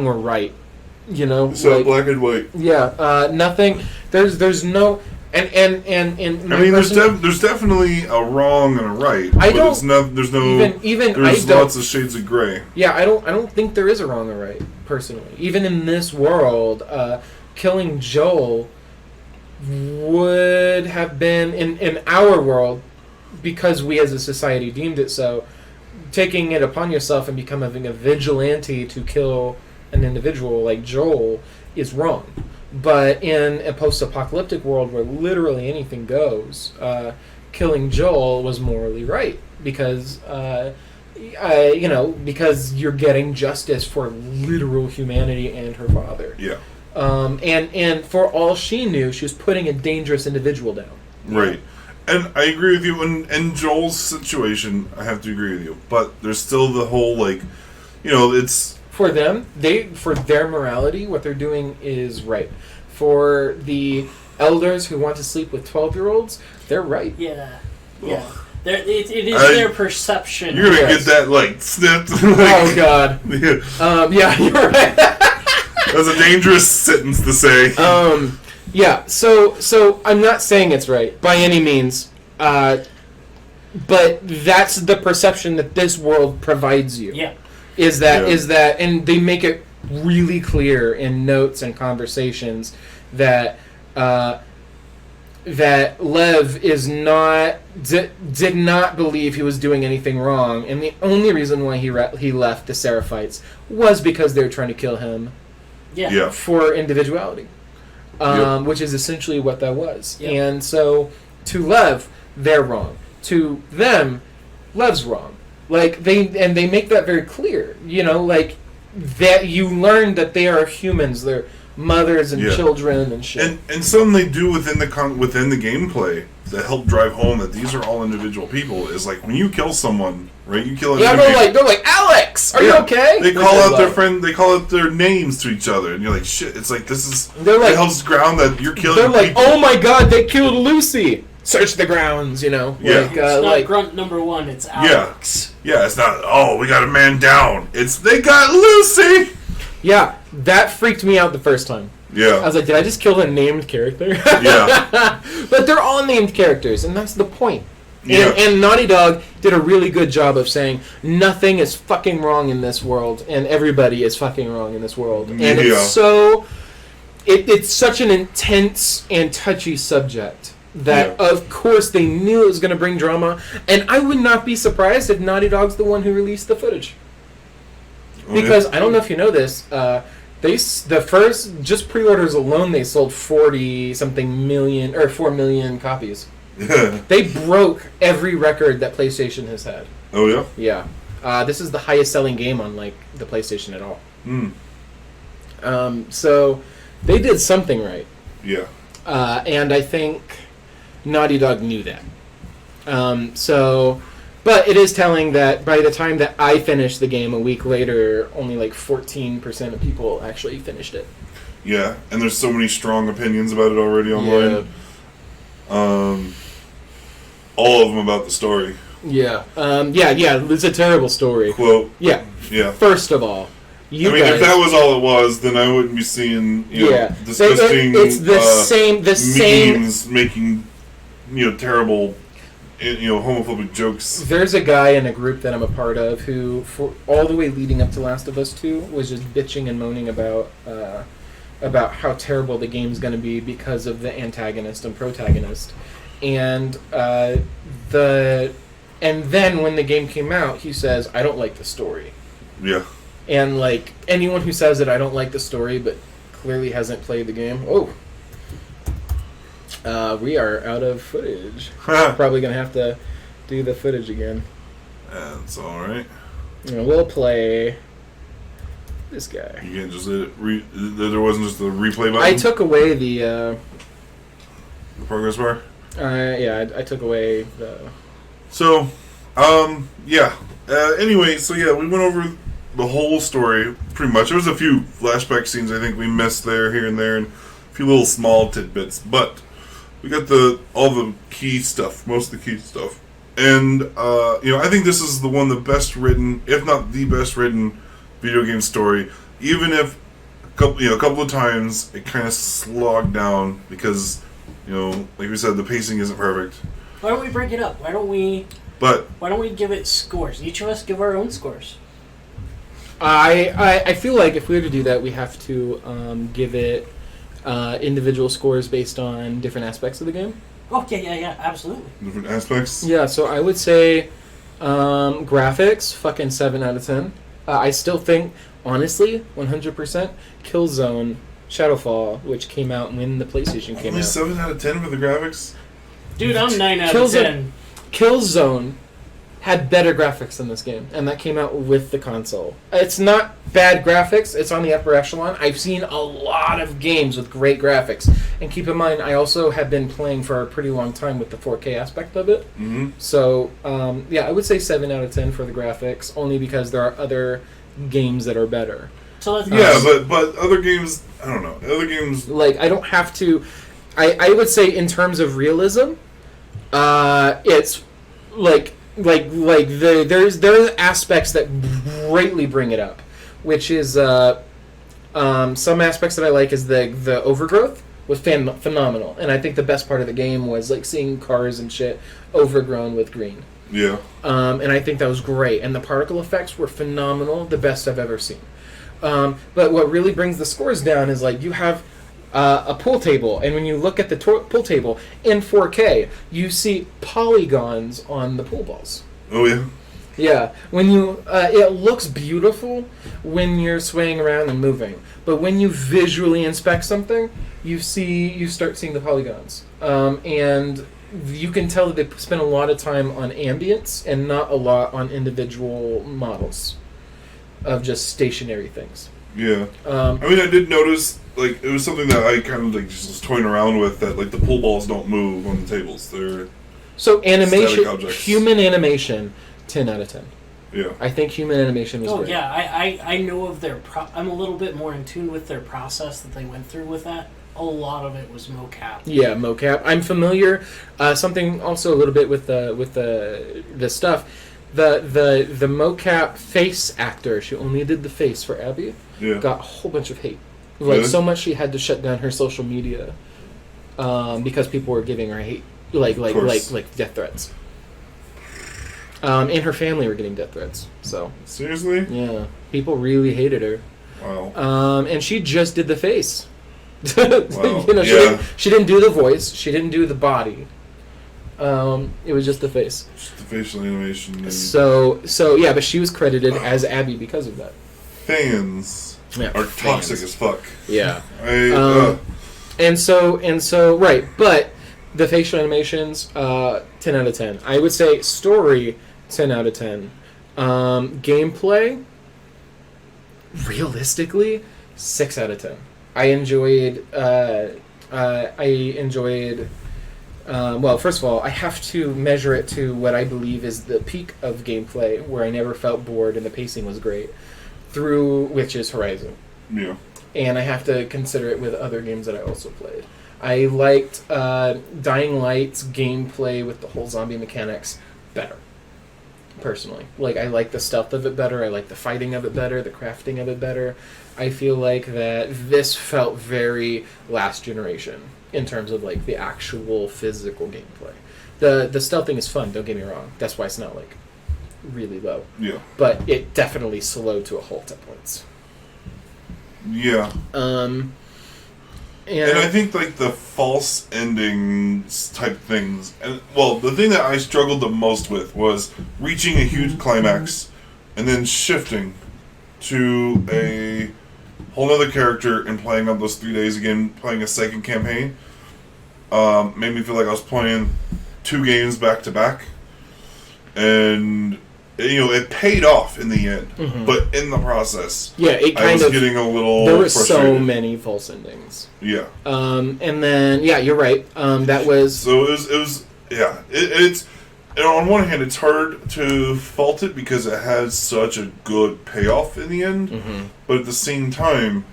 or right. It's not black and white. Yeah. Nothing. There's no. And I mean, there's definitely a wrong and a right. There's lots of shades of gray. Yeah, I don't think there is a wrong or right, personally. Even in this world, killing Joel would have been, in our world, because we as a society deemed it so, taking it upon yourself and becoming a vigilante to kill an individual like Joel is wrong. But in a post-apocalyptic world where literally anything goes, killing Joel was morally right because, because you're getting justice for literal humanity and her father. Yeah. And for all she knew, she was putting a dangerous individual down. Right. And I agree with you. In Joel's situation, I have to agree with you. But there's still the whole, it's... For them, for their morality, what they're doing is right. For the elders who want to sleep with 12-year-olds, they're right. Yeah. Yeah. It is their perception. You're going to get that, snipped. Oh, God. Yeah, you're right. That's a dangerous sentence to say. Yeah, so I'm not saying it's right, by any means. But that's the perception that this world provides you. Yeah. Is that, and they make it really clear in notes and conversations that that Lev did not believe he was doing anything wrong, and the only reason why he left the Seraphites was because they were trying to kill him. Yeah. For individuality, which is essentially what that was. Yep. And so, to Lev, they're wrong. To them, Lev's wrong. They make that very clear, that you learn that they are humans, they're mothers and children and shit. And something they do within the gameplay that help drive home that these are all individual people is when you kill someone, right? You kill an they're like, Alex, are you okay? They call out their friend. They call out their names to each other, and you're like, shit. It's this is. They're like, it helps ground that you're killing. They're like, people. oh my god, they killed Lucy. Search the grounds, Yeah. It's not grunt number one. It's Alex. Yeah. It's not. Oh, we got a man down. It's they got Lucy. Yeah, that freaked me out the first time. Yeah. I was like, did I just kill a named character? Yeah. But they're all named characters, and that's the point. Yeah. And Naughty Dog did a really good job of saying nothing is fucking wrong in this world, and everybody is fucking wrong in this world. And it's so... It's such an intense and touchy subject that, of course, they knew it was going to bring drama, and I would not be surprised if Naughty Dog's the one who released the footage. Because, I don't know if you know this, the first, just pre-orders alone, they sold 40-something million, or 4 million copies. They broke every record that PlayStation has had. Oh, yeah? Yeah. This is the highest selling game on, the PlayStation at all. So, they did something right. Yeah. And I think Naughty Dog knew that. But it is telling that by the time that I finished the game a week later, only 14% of people actually finished it. Yeah, and there's so many strong opinions about it already online. Yeah. All of them about the story. Yeah. Yeah, it's a terrible story. Quote. Yeah. Yeah. First of all, if that was all it was, then I wouldn't be seeing, disgusting it's the same memes making, terrible, homophobic jokes. There's a guy in a group that I'm a part of who, for all the way leading up to Last of Us 2, was just bitching and moaning about how terrible the game's going to be because of the antagonist and protagonist. And then when the game came out, he says, I don't like the story. Yeah. And anyone who says that I don't like the story but clearly hasn't played the game, we are out of footage. Probably going to have to do the footage again. That's alright. We'll play this guy. You can't just there wasn't just the replay button? I took away the progress bar? I took away the... So, anyway, we went over the whole story, pretty much. There was a few flashback scenes I think we missed here and there, and a few little small tidbits, but we got all the key stuff, most of the key stuff. And, I think this is the best written, if not the best written, video game story, even if a couple of times it kind of slogged down because Like we said, the pacing isn't perfect. Why don't we break it up? Why don't we give it scores? Each of us give our own scores. I feel like if we were to do that, we have to give it individual scores based on different aspects of the game. Oh, yeah, absolutely. Different aspects? Yeah, so I would say graphics, fucking 7 out of 10. I still think, honestly, 100%, Killzone Shadowfall, which came out when the PlayStation came Only out. 7 out of 10 for the graphics? Dude, I'm 9 out of 10. Killzone had better graphics than this game, and that came out with the console. It's not bad graphics, it's on the upper echelon. I've seen a lot of games with great graphics, and keep in mind, I also have been playing for a pretty long time with the 4K aspect of it. Mm-hmm. So, I would say 7 out of 10 for the graphics, only because there are other games that are better. So but other games, I don't know. Other games... Like, I don't have to... I would say in terms of realism, it's there's aspects that greatly bring it up, which is some aspects that I like is the overgrowth was phenomenal, and I think the best part of the game was like seeing cars and shit overgrown with green. Yeah. And I think that was great, and the particle effects were phenomenal, the best I've ever seen. But what really brings the scores down is like you have a pool table, and when you look at the pool table in 4K, you see polygons on the pool balls. Oh yeah. Yeah, when you it looks beautiful when you're swaying around and moving, but when you visually inspect something, you start seeing the polygons, and you can tell that they spend a lot of time on ambience and not a lot on individual models of just stationary things. Yeah. I did notice, like, it was something that I kind of, like, just was toying around with, that, like, the pool balls don't move on the tables. They're so animation, static objects. human animation, 10 out of 10. Yeah. I think human animation was great. Yeah, I know of their... I'm a little bit more in tune with their process that they went through with that. A lot of it was mocap. Yeah, mocap. I'm familiar. Something also a little bit with the stuff. The mocap face actor, she only did the face for Abby, got a whole bunch of hate. Like, so much she had to shut down her social media because people were giving her hate, like death threats. And her family were getting death threats. So seriously, yeah, people really hated her. Wow. And she just did the face. Wow. She didn't do the voice. She didn't do the body. It was just the face. Just the facial animation. And So yeah, but she was credited as Abby because of that. Fans are toxic as fuck. Yeah. And so right, but the facial animations, 10 out of 10. I would say story, 10 out of 10. Gameplay, realistically, 6 out of 10. I enjoyed. Well, first of all, I have to measure it to what I believe is the peak of gameplay, where I never felt bored and the pacing was great, through which is Horizon. Yeah. And I have to consider it with other games that I also played. I liked Dying Light's gameplay with the whole zombie mechanics better, personally. Like, I like the stealth of it better, I like the fighting of it better, the crafting of it better. I feel like that this felt very last generation in terms of like the actual physical gameplay. The stealthing is fun, don't get me wrong. That's why it's not like really low. Yeah. But it definitely slowed to a halt at points. Yeah. And I think like the false endings type things, and well, the thing that I struggled the most with was reaching a huge climax and then shifting to a whole other character and playing on those 3 days again, playing a second campaign. Made me feel like I was playing 2 games back to back, and it paid off in the end. Mm-hmm. But in the process, I was getting a little. There were frustrated. So many false endings. Yeah. And then you're right. That was so. It was. It's. And on one hand, it's hard to fault it because it has such a good payoff in the end. Mm-hmm. But at the same time,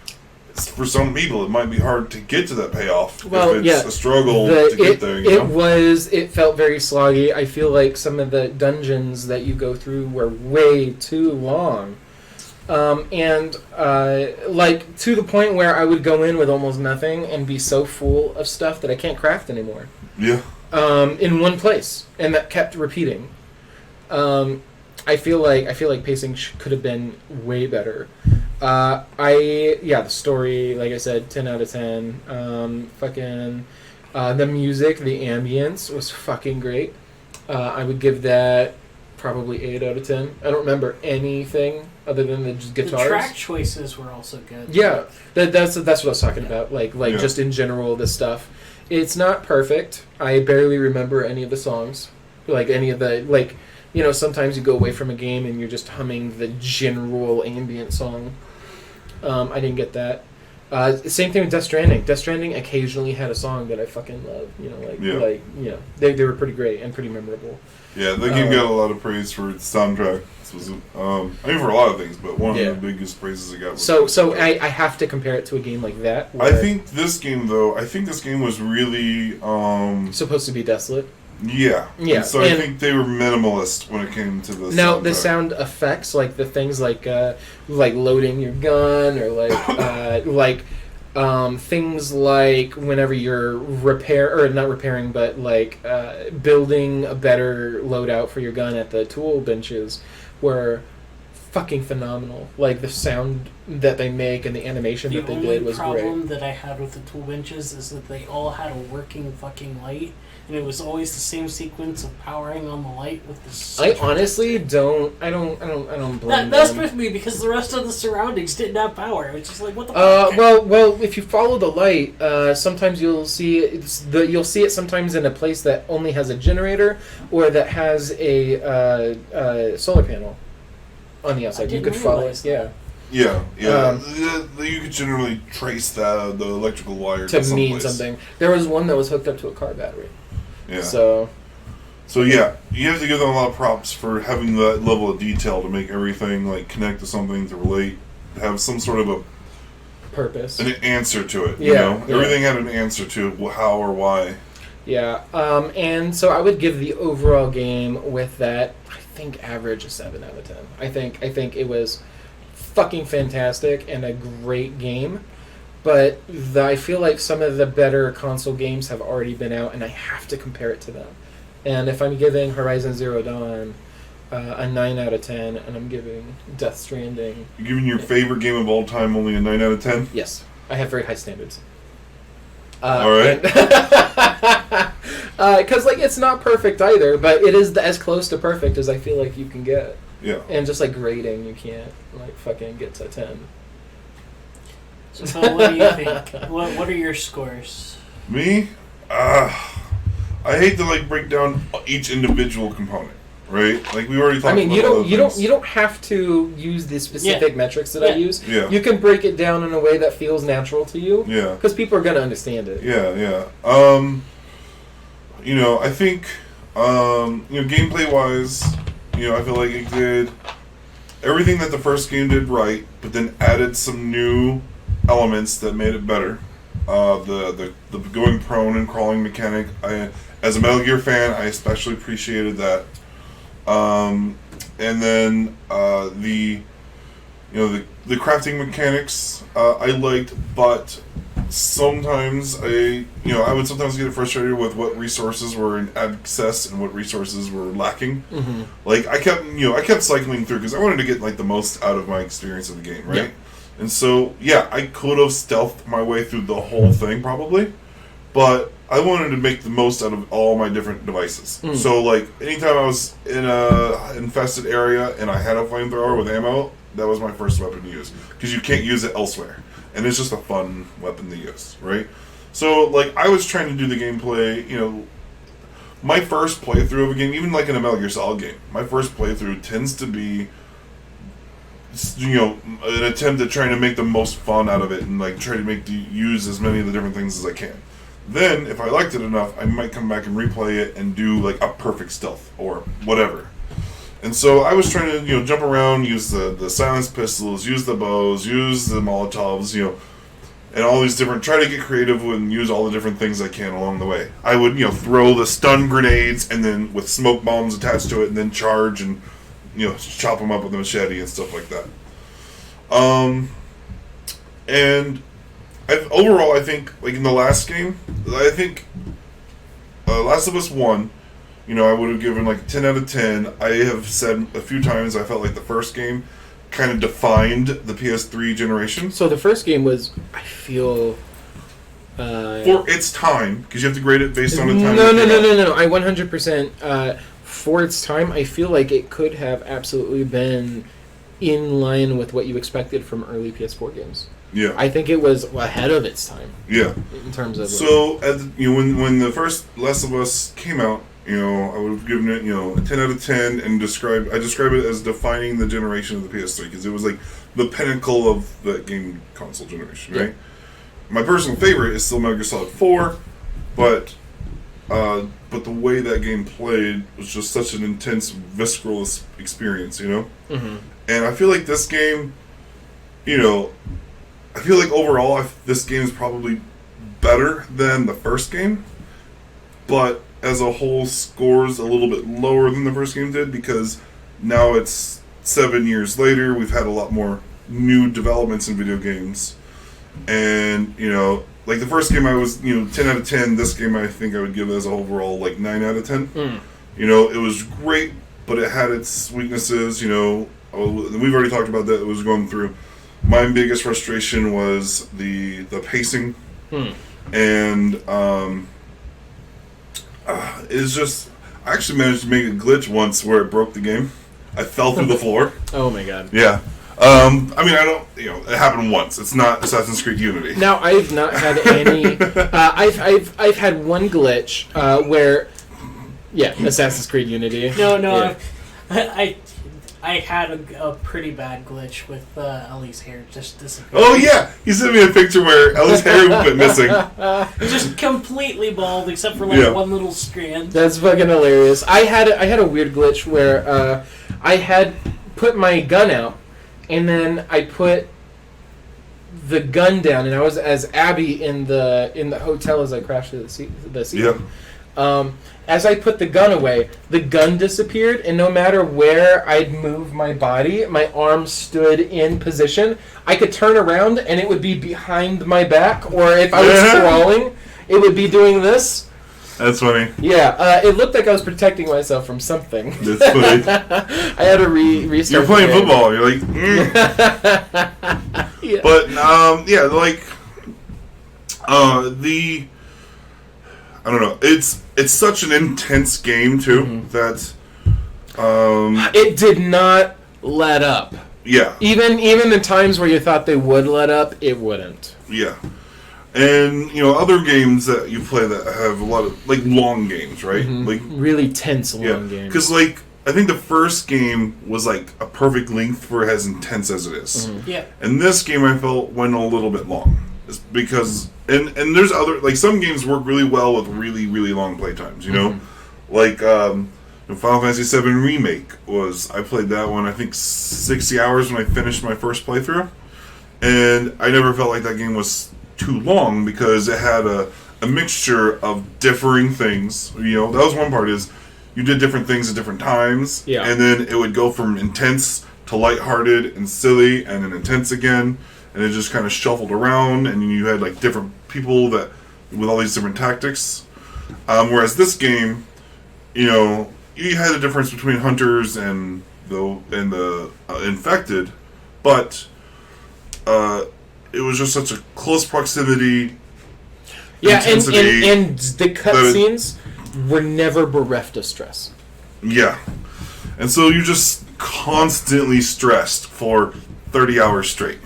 for some people, it might be hard to get to that payoff. Well, if it's a struggle to get there. It felt very sloggy. I feel like some of the dungeons that you go through were way too long. And like to the point where I would go in with almost nothing and be so full of stuff that I can't craft anymore. Yeah. In one place, and that kept repeating. I feel like pacing could have been way better. The story, like I said, 10 out of 10. The music, the ambience was fucking great. I would give that probably 8 out of 10. I don't remember anything other than the guitars. The track choices were also good. Yeah, that's what I was talking about. Like Yeah. just in general, the stuff. It's not perfect. I barely remember any of the songs. Like any of the sometimes you go away from a game and you're just humming the general ambient song. I didn't get that. Same thing with Death Stranding. Death Stranding occasionally had a song that I fucking love. They were pretty great and pretty memorable. Yeah, the game got a lot of praise for its soundtrack. This was, for a lot of things, but one of the biggest praises it got was So I have to compare it to a game like that. I think this game was really supposed to be desolate. Yeah. Yeah. And I think they were minimalist when it came to the Now soundtrack. the sound effects, like the things like loading your gun, or things like whenever you're building a better loadout for your gun at the tool benches, were fucking phenomenal. Like the sound that they make and the animation that they did was The only great. problem that I had with the tool benches is that they all had a working fucking light, and it was always the same sequence of powering on the light with the. I honestly don't blame That's them. with me because the rest of the surroundings didn't have power. It was just like, what the fuck? Well, if you follow the light, sometimes you'll see it sometimes in a place that only has a generator or that has a solar panel on the outside. You could follow it. Yeah. Yeah. You could generally trace the electrical wire to some mean place. something. There was one that was hooked up to a car battery. Yeah. So yeah, you have to give them a lot of props for having that level of detail to make everything like connect to something, to relate, have some sort of purpose, an answer to it. Yeah. Everything had an answer to how or why. Yeah. And so I would give the overall game with that, I think, average a 7 out of 10. I think it was fucking fantastic and a great game. But I feel like some of the better console games have already been out, and I have to compare it to them. And if I'm giving Horizon Zero Dawn a 9 out of 10, and I'm giving Death Stranding... You're giving your favorite game of all time only a 9 out of 10? Yes. I have very high standards. Alright. Because, it's not perfect either, but it is as close to perfect as I feel like you can get. Yeah. And just, grading, you can't, fucking get to 10. So, Phil, what do you think? What are your scores? Me? I hate to break down each individual component, right? We already talked about you don't have to use the specific metrics that I use. Yeah. You can break it down in a way that feels natural to you. Yeah. Because people are gonna understand it. Yeah. I think gameplay wise, I feel like it did everything that the first game did right, but then added some new elements that made it better. The going prone and crawling mechanic, as a Metal Gear fan, I especially appreciated that. And then the crafting mechanics I liked, but sometimes I would sometimes get frustrated with what resources were in excess and what resources were lacking. Mm-hmm. I kept cycling through because I wanted to get the most out of my experience of the game, right? Yeah. And so, I could have stealthed my way through the whole thing, probably. But I wanted to make the most out of all my different devices. Mm. So, anytime I was in a infested area and I had a flamethrower with ammo, that was my first weapon to use. Because you can't use it elsewhere. And it's just a fun weapon to use, right? So, I was trying to do the gameplay, my first playthrough of a game, even in a Metal Gear Solid game, my first playthrough tends to be an attempt at trying to make the most fun out of it and try to use as many of the different things as I can. Then, if I liked it enough, I might come back and replay it and do a perfect stealth or whatever. And so I was trying to jump around, use the silenced pistols, use the bows, use the Molotovs, and all these different, try to get creative and use all the different things I can along the way. I would throw the stun grenades and then with smoke bombs attached to it, and then charge and chop them up with a machete and stuff like that. And overall, I think, like in the last game, I think Last of Us 1, I would have given like 10 out of 10. I have said a few times I felt like the first game kind of defined the PS3 generation. So the first game was, I feel... for its time, because you have to grade it based on the time. No. I 100%, for its time, I feel like it could have absolutely been in line with what you expected from early PS4 games. Yeah. I think it was ahead of its time. Yeah. In terms of... So, when the first Last of Us came out, I would have given it, a 10 out of 10, and I describe it as defining the generation of the PS3, because it was like the pinnacle of that game console generation, right? My personal favorite is still Metal Gear Solid 4, but the way that game played was just such an intense, visceral experience, Mm-hmm. And I feel like this game, I feel like overall this game is probably better than the first game, but as a whole scores a little bit lower than the first game did, because now it's 7 years later, we've had a lot more new developments in video games. And, like the first game I was, 10 out of 10. This game I think I would give as overall like 9 out of 10. It was great, but it had its weaknesses, We've already talked about that. It was going through. My biggest frustration was the pacing. And it's just... I actually managed to make a glitch once where it broke the game. I fell through the floor. Oh my god. Yeah. I don't, it happened once. It's not Assassin's Creed Unity. Now, I've not had any, I've had one glitch, where, Assassin's Creed Unity. No, Yeah. I had a pretty bad glitch with Ellie's hair just disappeared. Oh yeah, he sent me a picture where Ellie's hair went missing. Just completely bald except for like one little strand. That's fucking hilarious. I had a weird glitch where, I had put my gun out, and then I put the gun down, and I was as Abby in the hotel as I crashed to the seat. Yeah. As I put the gun away, the gun disappeared, and no matter where I'd move my body, my arms stood in position. I could turn around, and it would be behind my back, or if I was crawling, it would be doing this. That's funny. Yeah, it looked like I was protecting myself from something. That's funny. I had to restart. You're playing football. You're like, Yeah. But I don't know. It's such an intense game too that it did not let up. Yeah. Even the times where you thought they would let up, it wouldn't. Yeah. And other games that you play that have a lot of like long games, right? Like really tense long games. Because I think the first game was like a perfect length for as intense as it is. Yeah. And this game I felt went a little bit long. It's because and there's other like some games work really well with really, really long playtimes, Like Final Fantasy VII Remake I played that one I think 60 hours when I finished my first playthrough. And I never felt like that game was too long because it had a mixture of differing things. That was one part is you did different things at different times. Yeah. And then it would go from intense to lighthearted and silly and then intense again. And it just kind of shuffled around and you had like different people that with all these different tactics. Whereas this game, you had a difference between hunters and the infected, but it was just such a close proximity. Yeah, and the cutscenes were never bereft of stress. Yeah, and so you're just constantly stressed for 30 hours straight.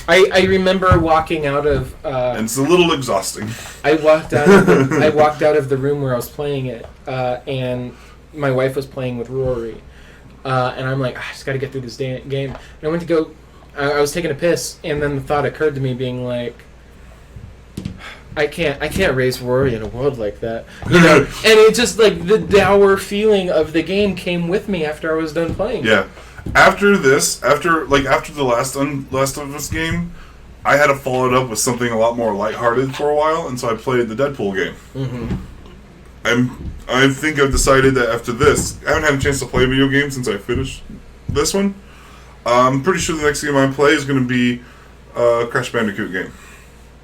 I remember walking out of. And it's a little exhausting. I walked out of the room where I was playing it, and my wife was playing with Rory, and I'm like, I just got to get through this game. And I went to go. I was taking a piss, and then the thought occurred to me, being like, I can't raise Rory in a world like that, And it just like the dour feeling of the game came with me after I was done playing. Yeah. After the Last of Us game, I had to follow it up with something a lot more lighthearted for a while, and so I played the Deadpool game. I think I've decided that after this, I haven't had a chance to play a video game since I finished this one. I'm pretty sure the next game I play is going to be a Crash Bandicoot game.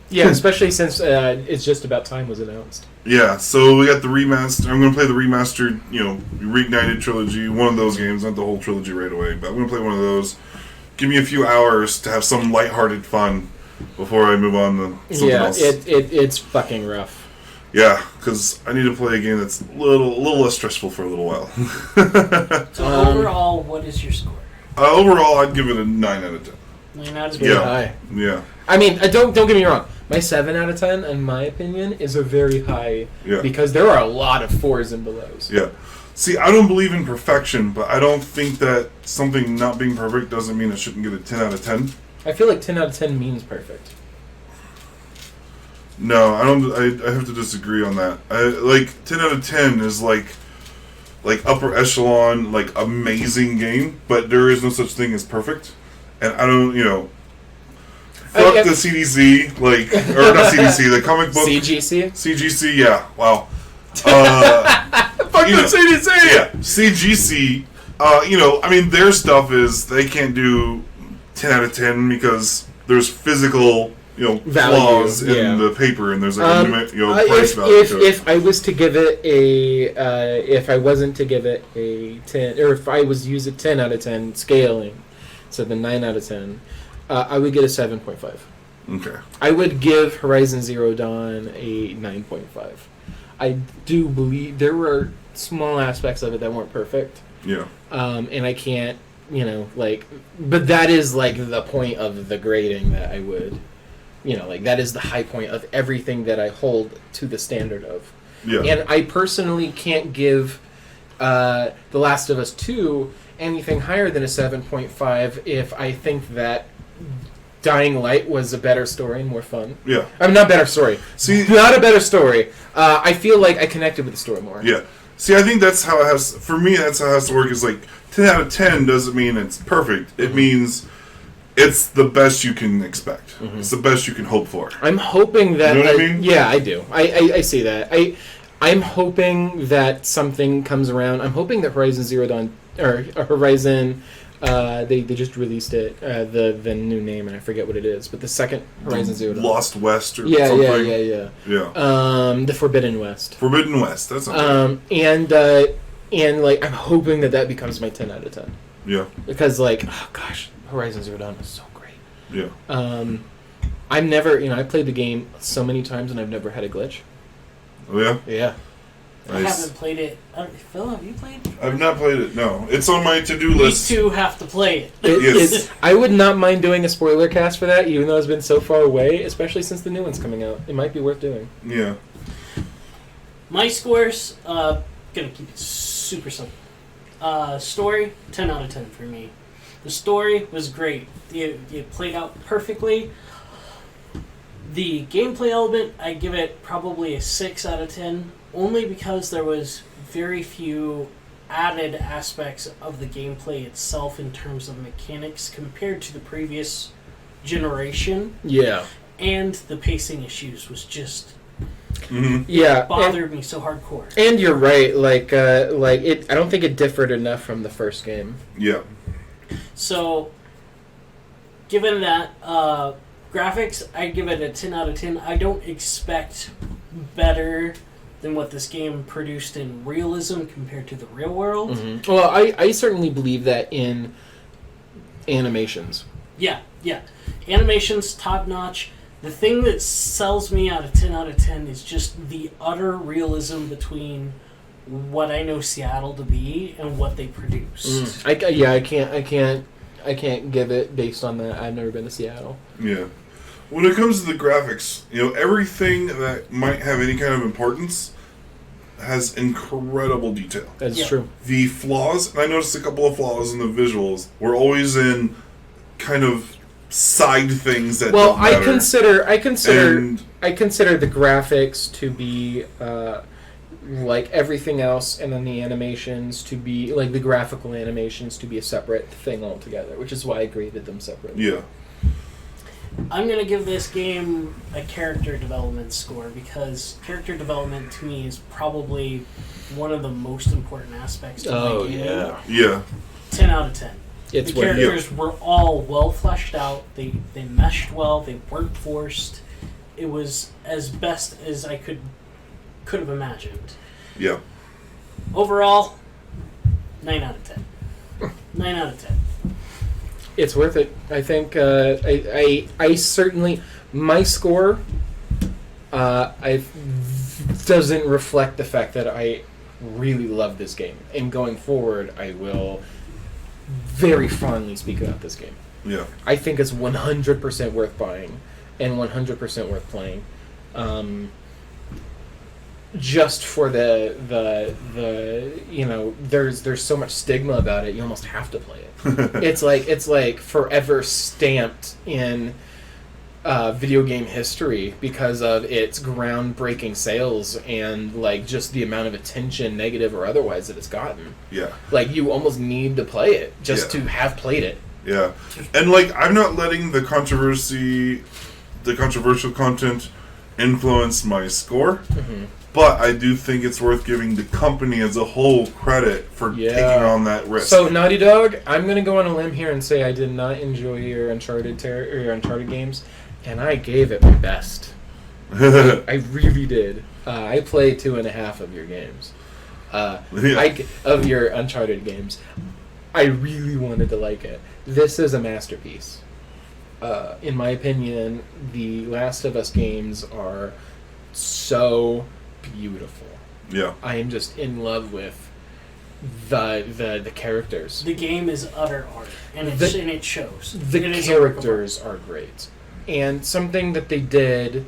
Yeah, especially since It's Just About Time was announced. Yeah, so we got the remaster. I'm going to play the remastered, reignited trilogy. One of those games, not the whole trilogy right away, but I'm going to play one of those. Give me a few hours to have some lighthearted fun before I move on to something else. It's fucking rough. Yeah, because I need to play a game that's a little less stressful for a little while. So overall, what is your score? Overall, I'd give it a 9 out of 10. 9 out of 10. Very Yeah. high. Yeah. I mean, don't get me wrong. My 7 out of 10, in my opinion, is a very high Yeah. because there are a lot of 4s and belows. Yeah. See, I don't believe in perfection, but I don't think that something not being perfect doesn't mean it shouldn't get a 10 out of 10. I feel like 10 out of 10 means perfect. No, I don't. I have to disagree on that. 10 out of 10 is like upper echelon, like amazing game, but there is no such thing as perfect. And I don't, fuck the CDC, or not CDC, the comic book CGC? CGC, yeah, wow. Fuck the CDC! Yeah, CGC. I mean, their stuff is they can't do 10 out of 10 because there's physical. Flaws in the paper, and there's like price value to it. If I was to give it if I wasn't to give it a 10, or if I was to use a 10 out of 10 scaling, so the 9 out of 10, I would get a 7.5. Okay. I would give Horizon Zero Dawn a 9.5. I do believe there were small aspects of it that weren't perfect. Yeah. And I can't, but that is like the point of the grading that I would. That is the high point of everything that I hold to the standard of. Yeah. And I personally can't give The Last of Us 2 anything higher than a 7.5 if I think that Dying Light was a better story and more fun. Yeah. I mean, not better story. See, not a better story. I feel like I connected with the story more. Yeah. See, I think that's how it has. For me, that's how it has to work. Is 10 out of 10 doesn't mean it's perfect. It means it's the best you can expect. Mm-hmm. It's the best you can hope for. I'm hoping that. You know what I mean? Yeah, I do. I see that. I'm hoping that something comes around. I'm hoping that Horizon Zero Dawn or Horizon. They just released it. The new name, and I forget what it is. But the second Horizon Zero Dawn. Lost West or something. Yeah. Yeah. The Forbidden West. Forbidden West. That's not and I'm hoping that becomes my 10 out of 10. Yeah. Because Horizon Zero Dawn was so great. Yeah. I've never, I played the game so many times and I've never had a glitch. Oh yeah. Yeah. I Nice. haven't played it. Phil, have you played? I've not played it. No, it's on my to-do list. We too have to play it. Yes. I would not mind doing a spoiler cast for that, even though it's been so far away, especially since the new one's coming out. It might be worth doing. Yeah. My scores, gonna keep it super simple. Story, 10 out of 10 for me. The story was great. It played out perfectly. The gameplay element, I give it probably a 6 out of 10, only because there was very few added aspects of the gameplay itself in terms of mechanics compared to the previous generation. Yeah. And the pacing issues was just Yeah. bothered me so hardcore. And you're right. I don't think it differed enough from the first game. Yeah. So, given that, graphics, I give it a 10 out of 10. I don't expect better than what this game produced in realism compared to the real world. Mm-hmm. Well, I certainly believe that in animations. Yeah. Animations, top notch. The thing that sells me out of 10 out of 10 is just the utter realism between what I know Seattle to be and what they produced. I can't give it based on that. I've never been to Seattle. Yeah. When it comes to the graphics, everything that might have any kind of importance has incredible detail. That's true. The flaws, and I noticed a couple of flaws in the visuals, were always in kind of side things that don't matter. I consider the graphics to be like everything else, and then the animations to be like the graphical animations to be a separate thing altogether, which is why I graded them separately. Yeah. I'm going to give this game a character development score because character development to me is probably one of the most important aspects of my game. Yeah. Yeah. 10 out of 10. It's the worth it. characters were all well fleshed out. They meshed well. They weren't forced. It was as best as I could have imagined. Yeah. Overall, 9 out of 10. 9 out of 10. It's worth it. I think I certainly my score I doesn't reflect the fact that I really love this game, and going forward I will very fondly speak about this game. Yeah. I think it's 100% worth buying and 100% worth playing. Just for the there's so much stigma about it, you almost have to play it. It's like forever stamped in video game history because of its groundbreaking sales and like just the amount of attention, negative or otherwise, that it's gotten. Yeah. Like you almost need to play it just to have played it. Yeah. And like I'm not letting the controversial content influence my score. Mm-hmm. But I do think it's worth giving the company as a whole credit for taking on that risk. So, Naughty Dog, I'm going to go on a limb here and say I did not enjoy your Uncharted games, and I gave it my best. I really did. I played 2.5 of your games. Of your Uncharted games. I really wanted to like it. This is a masterpiece. In my opinion, the Last of Us games are so beautiful. Yeah. I am just in love with the characters. The game is utter art, and it shows. The characters are great. And something that they did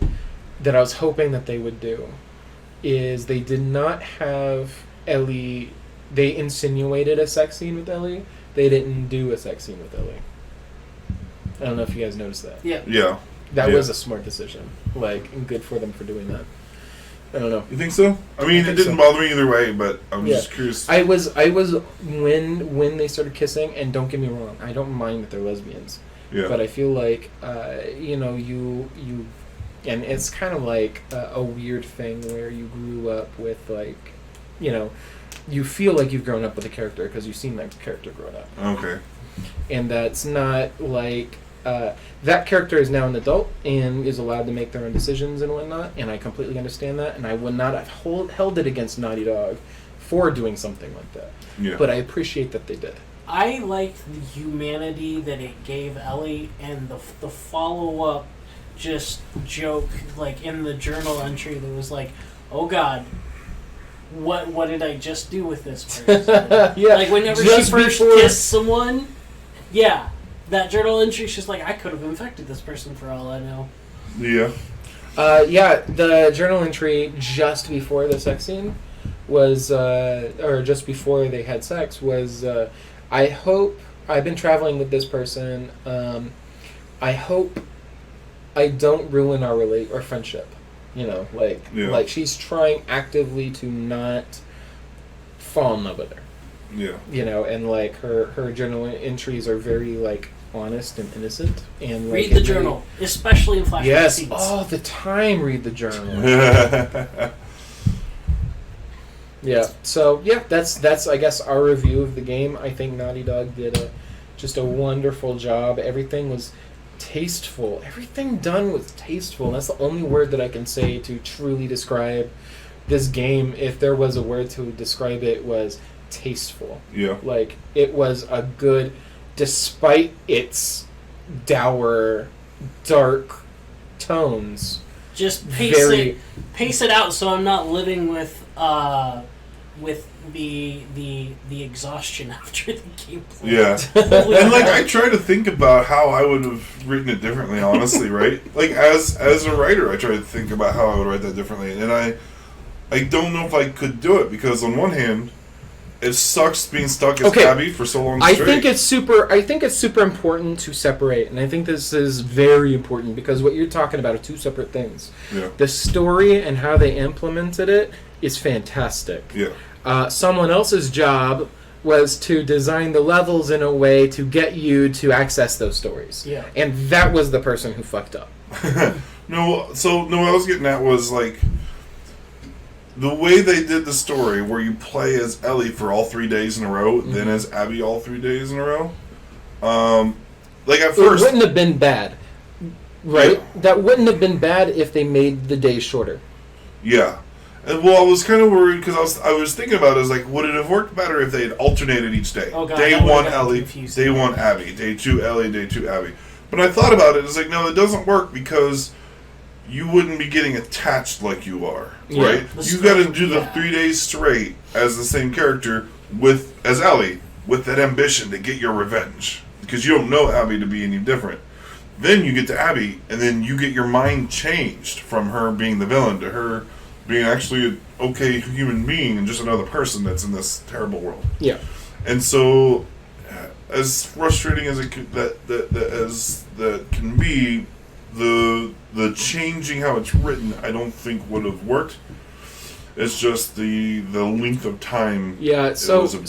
that I was hoping that they would do is they did not have Ellie. They insinuated a sex scene with Ellie. They didn't do a sex scene with Ellie. I don't know if you guys noticed that. Yeah. Yeah. That was a smart decision. Like, good for them for doing that. I don't know. You think so? I mean, it didn't bother me either way, but I'm just curious. I was when they started kissing, and don't get me wrong, I don't mind that they're lesbians. Yeah. But I feel like you and it's kind of like a weird thing where you grew up with like, you feel like you've grown up with a character because you've seen that character grow up. Okay. And that's not like that character is now an adult and is allowed to make their own decisions and whatnot, and I completely understand that, and I would not have held it against Naughty Dog for doing something like that. Yeah. But I appreciate that they did. I liked the humanity that it gave Ellie, and the follow-up just joke, like in the journal entry that was like, oh God, what did I just do with this person? Yeah. Like whenever she first kissed someone, yeah. That journal entry, she's like, I could have infected this person for all I know. Yeah. The journal entry just before the sex scene was, or just before they had sex was, I hope, I've been traveling with this person, I hope I don't ruin our friendship. Like she's trying actively to not fall in love with her. Yeah. And like her journal entries are very like honest and innocent, and like, read the journal, especially in flashback scenes. All the time read the journal. Yeah. So yeah, that's I guess our review of the game. I think Naughty Dog did just a wonderful job. Everything was tasteful. Everything done was tasteful. And that's the only word that I can say to truly describe this game. If there was a word to describe it, was tasteful. Yeah. Like it was a good, despite its dour, dark tones. Just pace it out so I'm not living with the exhaustion after the gameplay. Yeah. And like I try to think about how I would have written it differently, honestly, right? Like as a writer, I try to think about how I would write that differently, and I don't know if I could do it because on one hand, it sucks being stuck as Abby for so long straight. I think it's super important to separate, and I think this is very important because what you're talking about are two separate things. Yeah. The story and how they implemented it is fantastic. Yeah. Someone else's job was to design the levels in a way to get you to access those stories. Yeah. And that was the person who fucked up. What I was getting at was like the way they did the story where you play as Ellie for all 3 days in a row, then as Abby all 3 days in a row, Like at It first, wouldn't have been bad, right? Yeah. That wouldn't have been bad if they made the days shorter. yeah. And, well, I was kind of worried because I was thinking about it. As like, would it have worked better if they had alternated each day? Oh, God, Day that would've 1 gotten Ellie, confusing. day 1 Abby, day 2 Ellie, day 2 Abby. But I thought about it. It's like, no, it doesn't work because you wouldn't be getting attached like you are, Yeah. right? The You got to strength, do the yeah. 3 days straight as the same character as Ellie with that ambition to get your revenge because you don't know Abby to be any different. Then you get to Abby, and then you get your mind changed from her being the villain to her being actually an okay human being and just another person that's in this terrible world. Yeah. And so, as frustrating as it could, as that can be, the changing how it's written, I don't think would have worked. It's just the length of time. Yeah. it So was a bit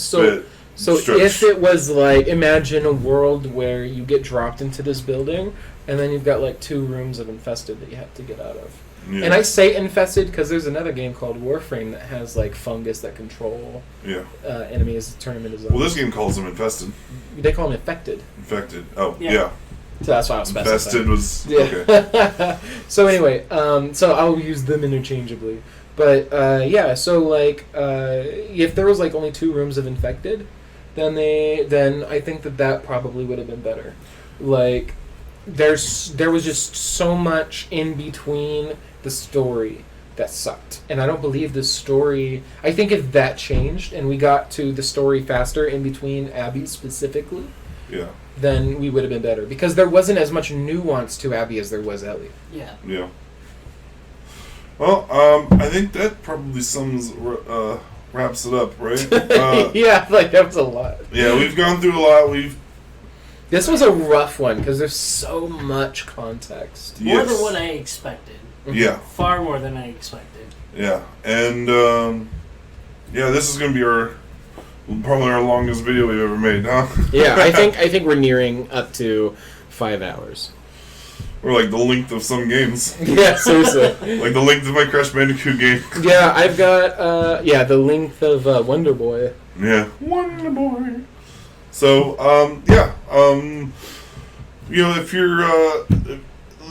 so stretched. if it was like, imagine a world where you get dropped into this building, and then you've got like 2 rooms of infested that you have to get out of. Yeah. And I say infested because there's another game called Warframe that has like fungus that control Yeah. enemies, turn them into zombies. Well, this game calls them infested. They call them infected. Infected. Oh, Yeah. yeah. So that's why I was Infested was okay. Yeah. So anyway, so I'll use them interchangeably. But yeah, so like if there was like only 2 rooms of infected, then I think that probably would have been better. Like there was just so much in between the story that sucked, and I don't believe the story. I think if that changed and we got to the story faster in between Abby specifically, Yeah. then we would have been better because there wasn't as much nuance to Abby as there was Ellie. Yeah. Yeah. Well, I think that probably wraps it up, right? Yeah, like that was a lot. Yeah, we've gone through a lot. This was a rough one because there's so much context. More Yes. than what I expected. Yeah, Far more than I expected. yeah, and yeah, this is gonna be probably our longest video we've ever made, huh? Yeah, I think we're nearing up to 5 hours. Or like the length of some games, Yeah, seriously. like the length of my Crash Bandicoot game. Yeah, I've got the length of Wonder Boy. Yeah, Wonder Boy. So yeah, you know, if you're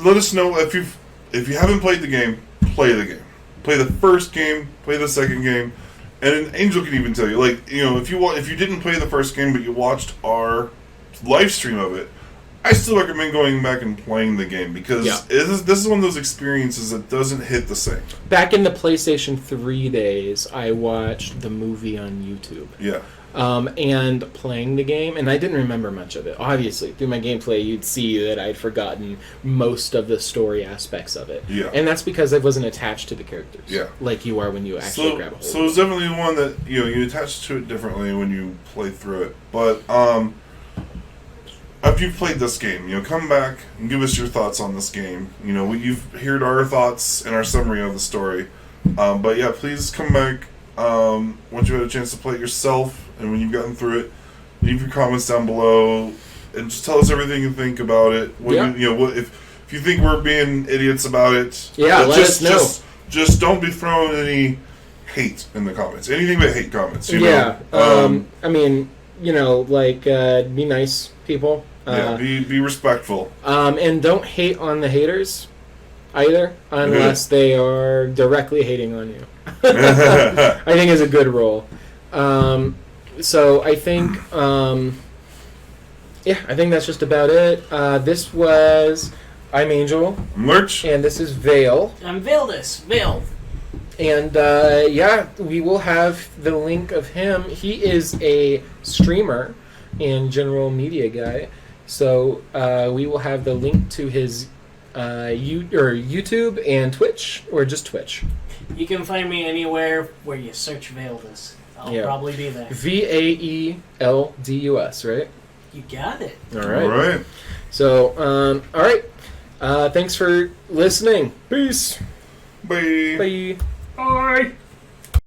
let us know if you haven't played the game, play the game. Play the first game, play the second game, and Angel can even tell you, like, you know, if you didn't play the first game but you watched our live stream of it, I still recommend going back and playing the game because this is one of those experiences that doesn't hit the same. Back in the PlayStation 3 days, I watched the movie on YouTube. Yeah. And playing the game, and I didn't remember much of it. Obviously, through my gameplay, you'd see that I'd forgotten most of the story aspects of it. Yeah. And that's because I wasn't attached to the characters. Yeah. Like you are when you actually grab a hold So of it's definitely one that, you know, you attach to it differently when you play through it. But after you've played this game, you know, come back and give us your thoughts on this game. You know, you've heard our thoughts and our summary of the story. But yeah, please come back once you had a chance to play it yourself, and when you've gotten through it, leave your comments down below and just tell us everything you think about it. What you know, what if you think we're being idiots about it? Yeah, let us know. Just don't be throwing any hate in the comments. Anything but hate comments. You Yeah. know? I mean, you know, like be nice, people. Yeah, be respectful. And don't hate on the haters either, unless they are directly hating on you. I think is a good rule. So I think, I think that's just about it. I'm Angel, Merch. and this is Vael. I'm Vaeldus. Vael. And we will have the link of him. He is a streamer and general media guy. So we will have the link to his YouTube and Twitch, or just Twitch. You can find me anywhere where you search Vaeldus. I'll probably be there. Vaeldus, right? You got it. All right. All right. So, all right. Thanks for listening. Peace. Bye. Bye. Bye.